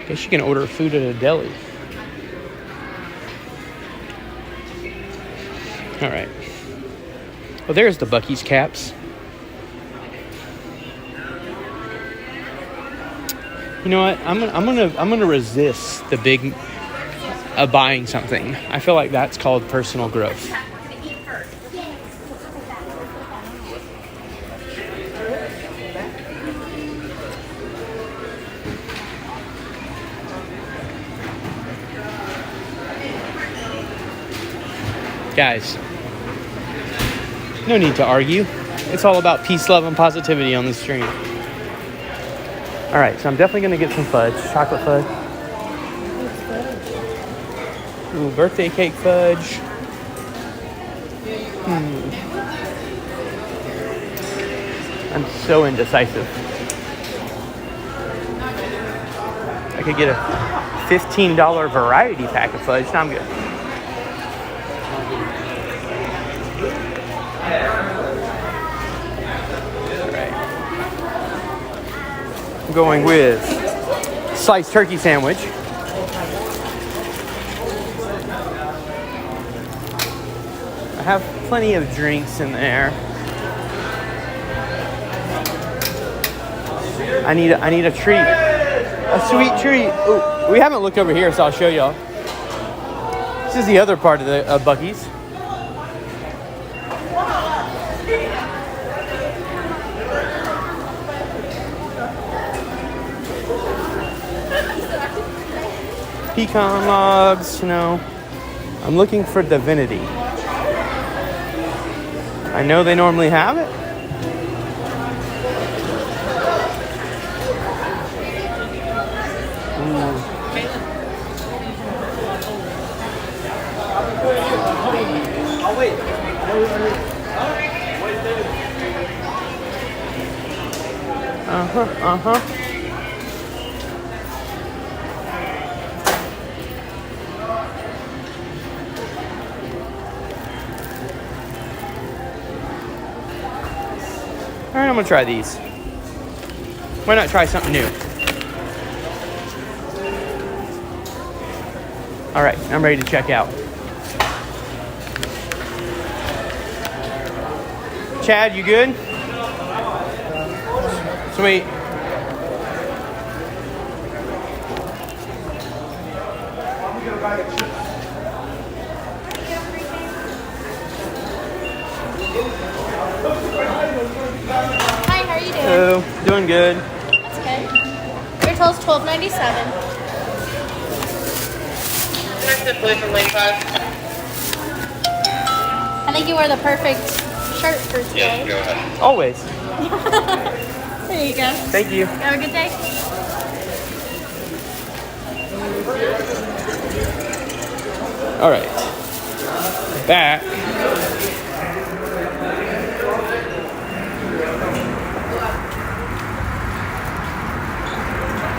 Guess you can order food at a deli. All right. Well, there's the Buc-ee's caps. You know what? I'm gonna resist the big buying something. I feel like that's called personal growth. Guys, no need to argue. It's all about peace, love, and positivity on this stream. All right, so I'm definitely going to get some fudge, chocolate fudge. Ooh, birthday cake fudge. I'm so indecisive. I could get a $15 variety pack of fudge. No, I'm good. I'm going with sliced turkey sandwich. I have plenty of drinks in there. I need a treat, a sweet treat. Ooh, we haven't looked over here, so I'll show y'all. This is the other part of the Buc-ee's. Pecan logs, you know. I'm looking for divinity. I know they normally have it. I'll wait. Uh-huh. All right, I'm gonna try these. Why not try something new? All right, I'm ready to check out. Chad, you good? Sweet. Hi, how are you doing? Hello, doing good. That's good. Your total's $12.97. I think you wore the perfect shirt for today. Always. There you go. Thank you. Have a good day. All right. Back.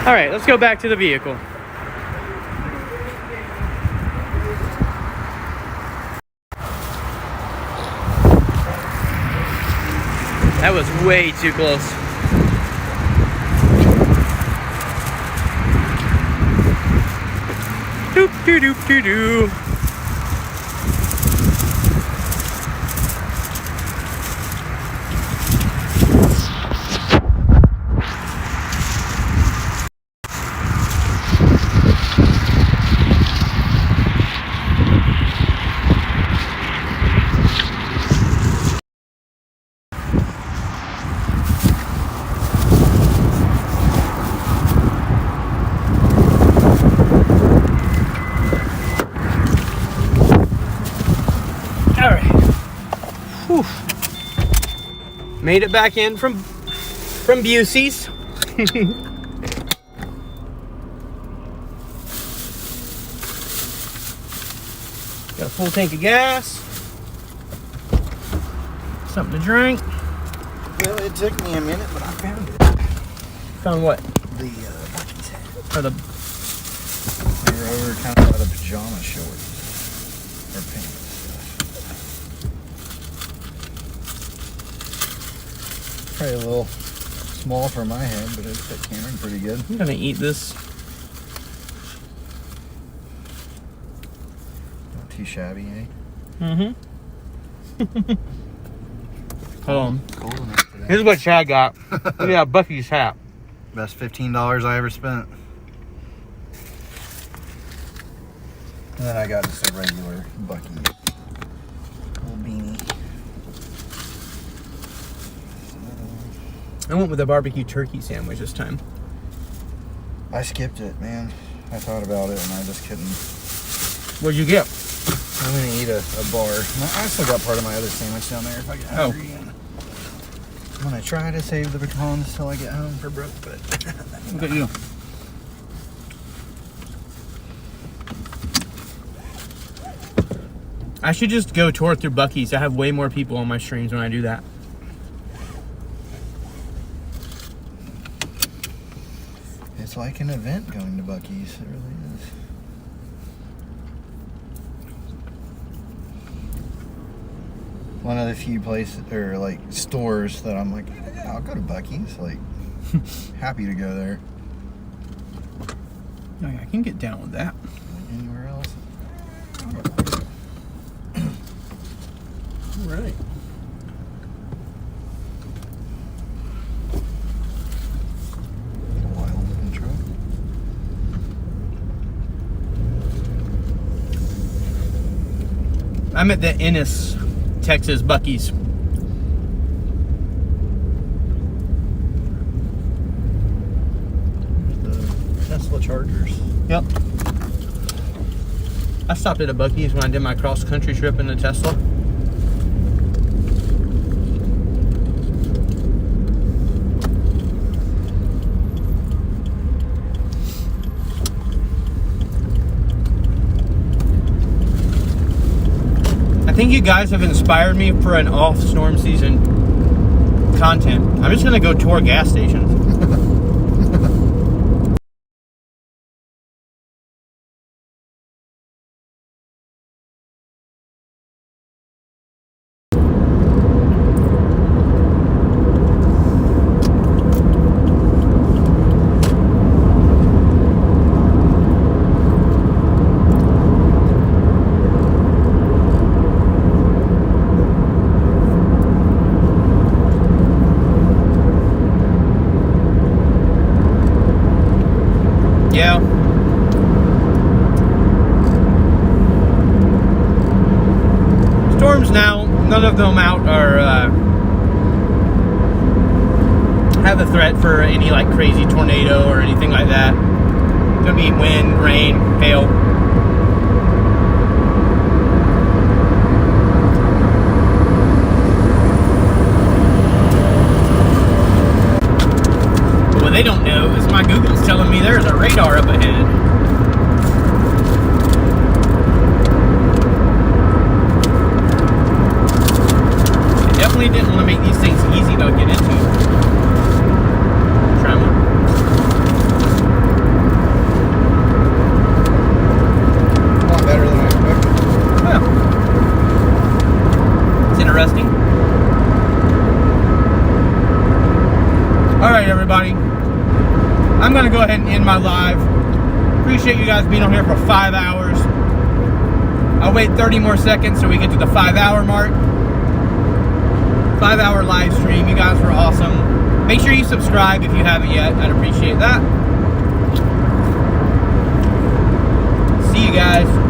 All right, let's go back to the vehicle. That was way too close. Doop, Doo-doo-doo-doo. Made it back in from Busey's. Got a full tank of gas. Something to drink. Well, it took me a minute, but I found it. Found what? The Bucky's hat. Or the They were over kind of by the pajama shorts. Or pants. Probably a little small for my head, but it fit Cameron pretty good. I'm gonna eat this. Not too shabby, eh? Mm-hmm. Hold on. Cold enough for that. Here's what Chad got. Yeah, Bucky's hat. Best $15 I ever spent. And then I got just a regular Bucky little beanie. I went with a barbecue turkey sandwich this time. I skipped it, man. I thought about it and I just couldn't. What'd you get? I'm gonna eat a bar. I still got part of my other sandwich down there if I get hungry. And I'm gonna try to save the pecans till I get home for Brooke, but Look at you. I should just go tour through Bucky's. I have way more people on my streams when I do that. it's like an event going to Bucky's. It really is. One of the few places or like stores that I'm like, yeah, I'll go to Bucky's. Like, happy to go there. I can get down with that. Like anywhere else. All right. Wild looking truck. I'm at the Ennis, Texas Bucky's. The Tesla Chargers. Yep. I stopped at a Bucky's when I did my cross-country trip in the Tesla. I think you guys have inspired me for an off-storm season content. I'm just gonna go tour gas stations. Yeah. Storms now, none of them out are have a threat for any like crazy tornado or anything like that. It's gonna be wind, rain, hail. But what they don't know is my Google's telling me there's a radar up ahead. They definitely didn't want to make these things easy to get into. Try one. A lot better than I expected. Yeah. It's interesting. All right, everybody. I'm going to go ahead and end my live. Appreciate appreciate you guys being on here for 5 hours. I'll wait 30 more seconds so we get to the 5-hour mark. 5-hour live stream. You guys were awesome. Make sure you subscribe if you haven't yet. I'd appreciate that. See you guys.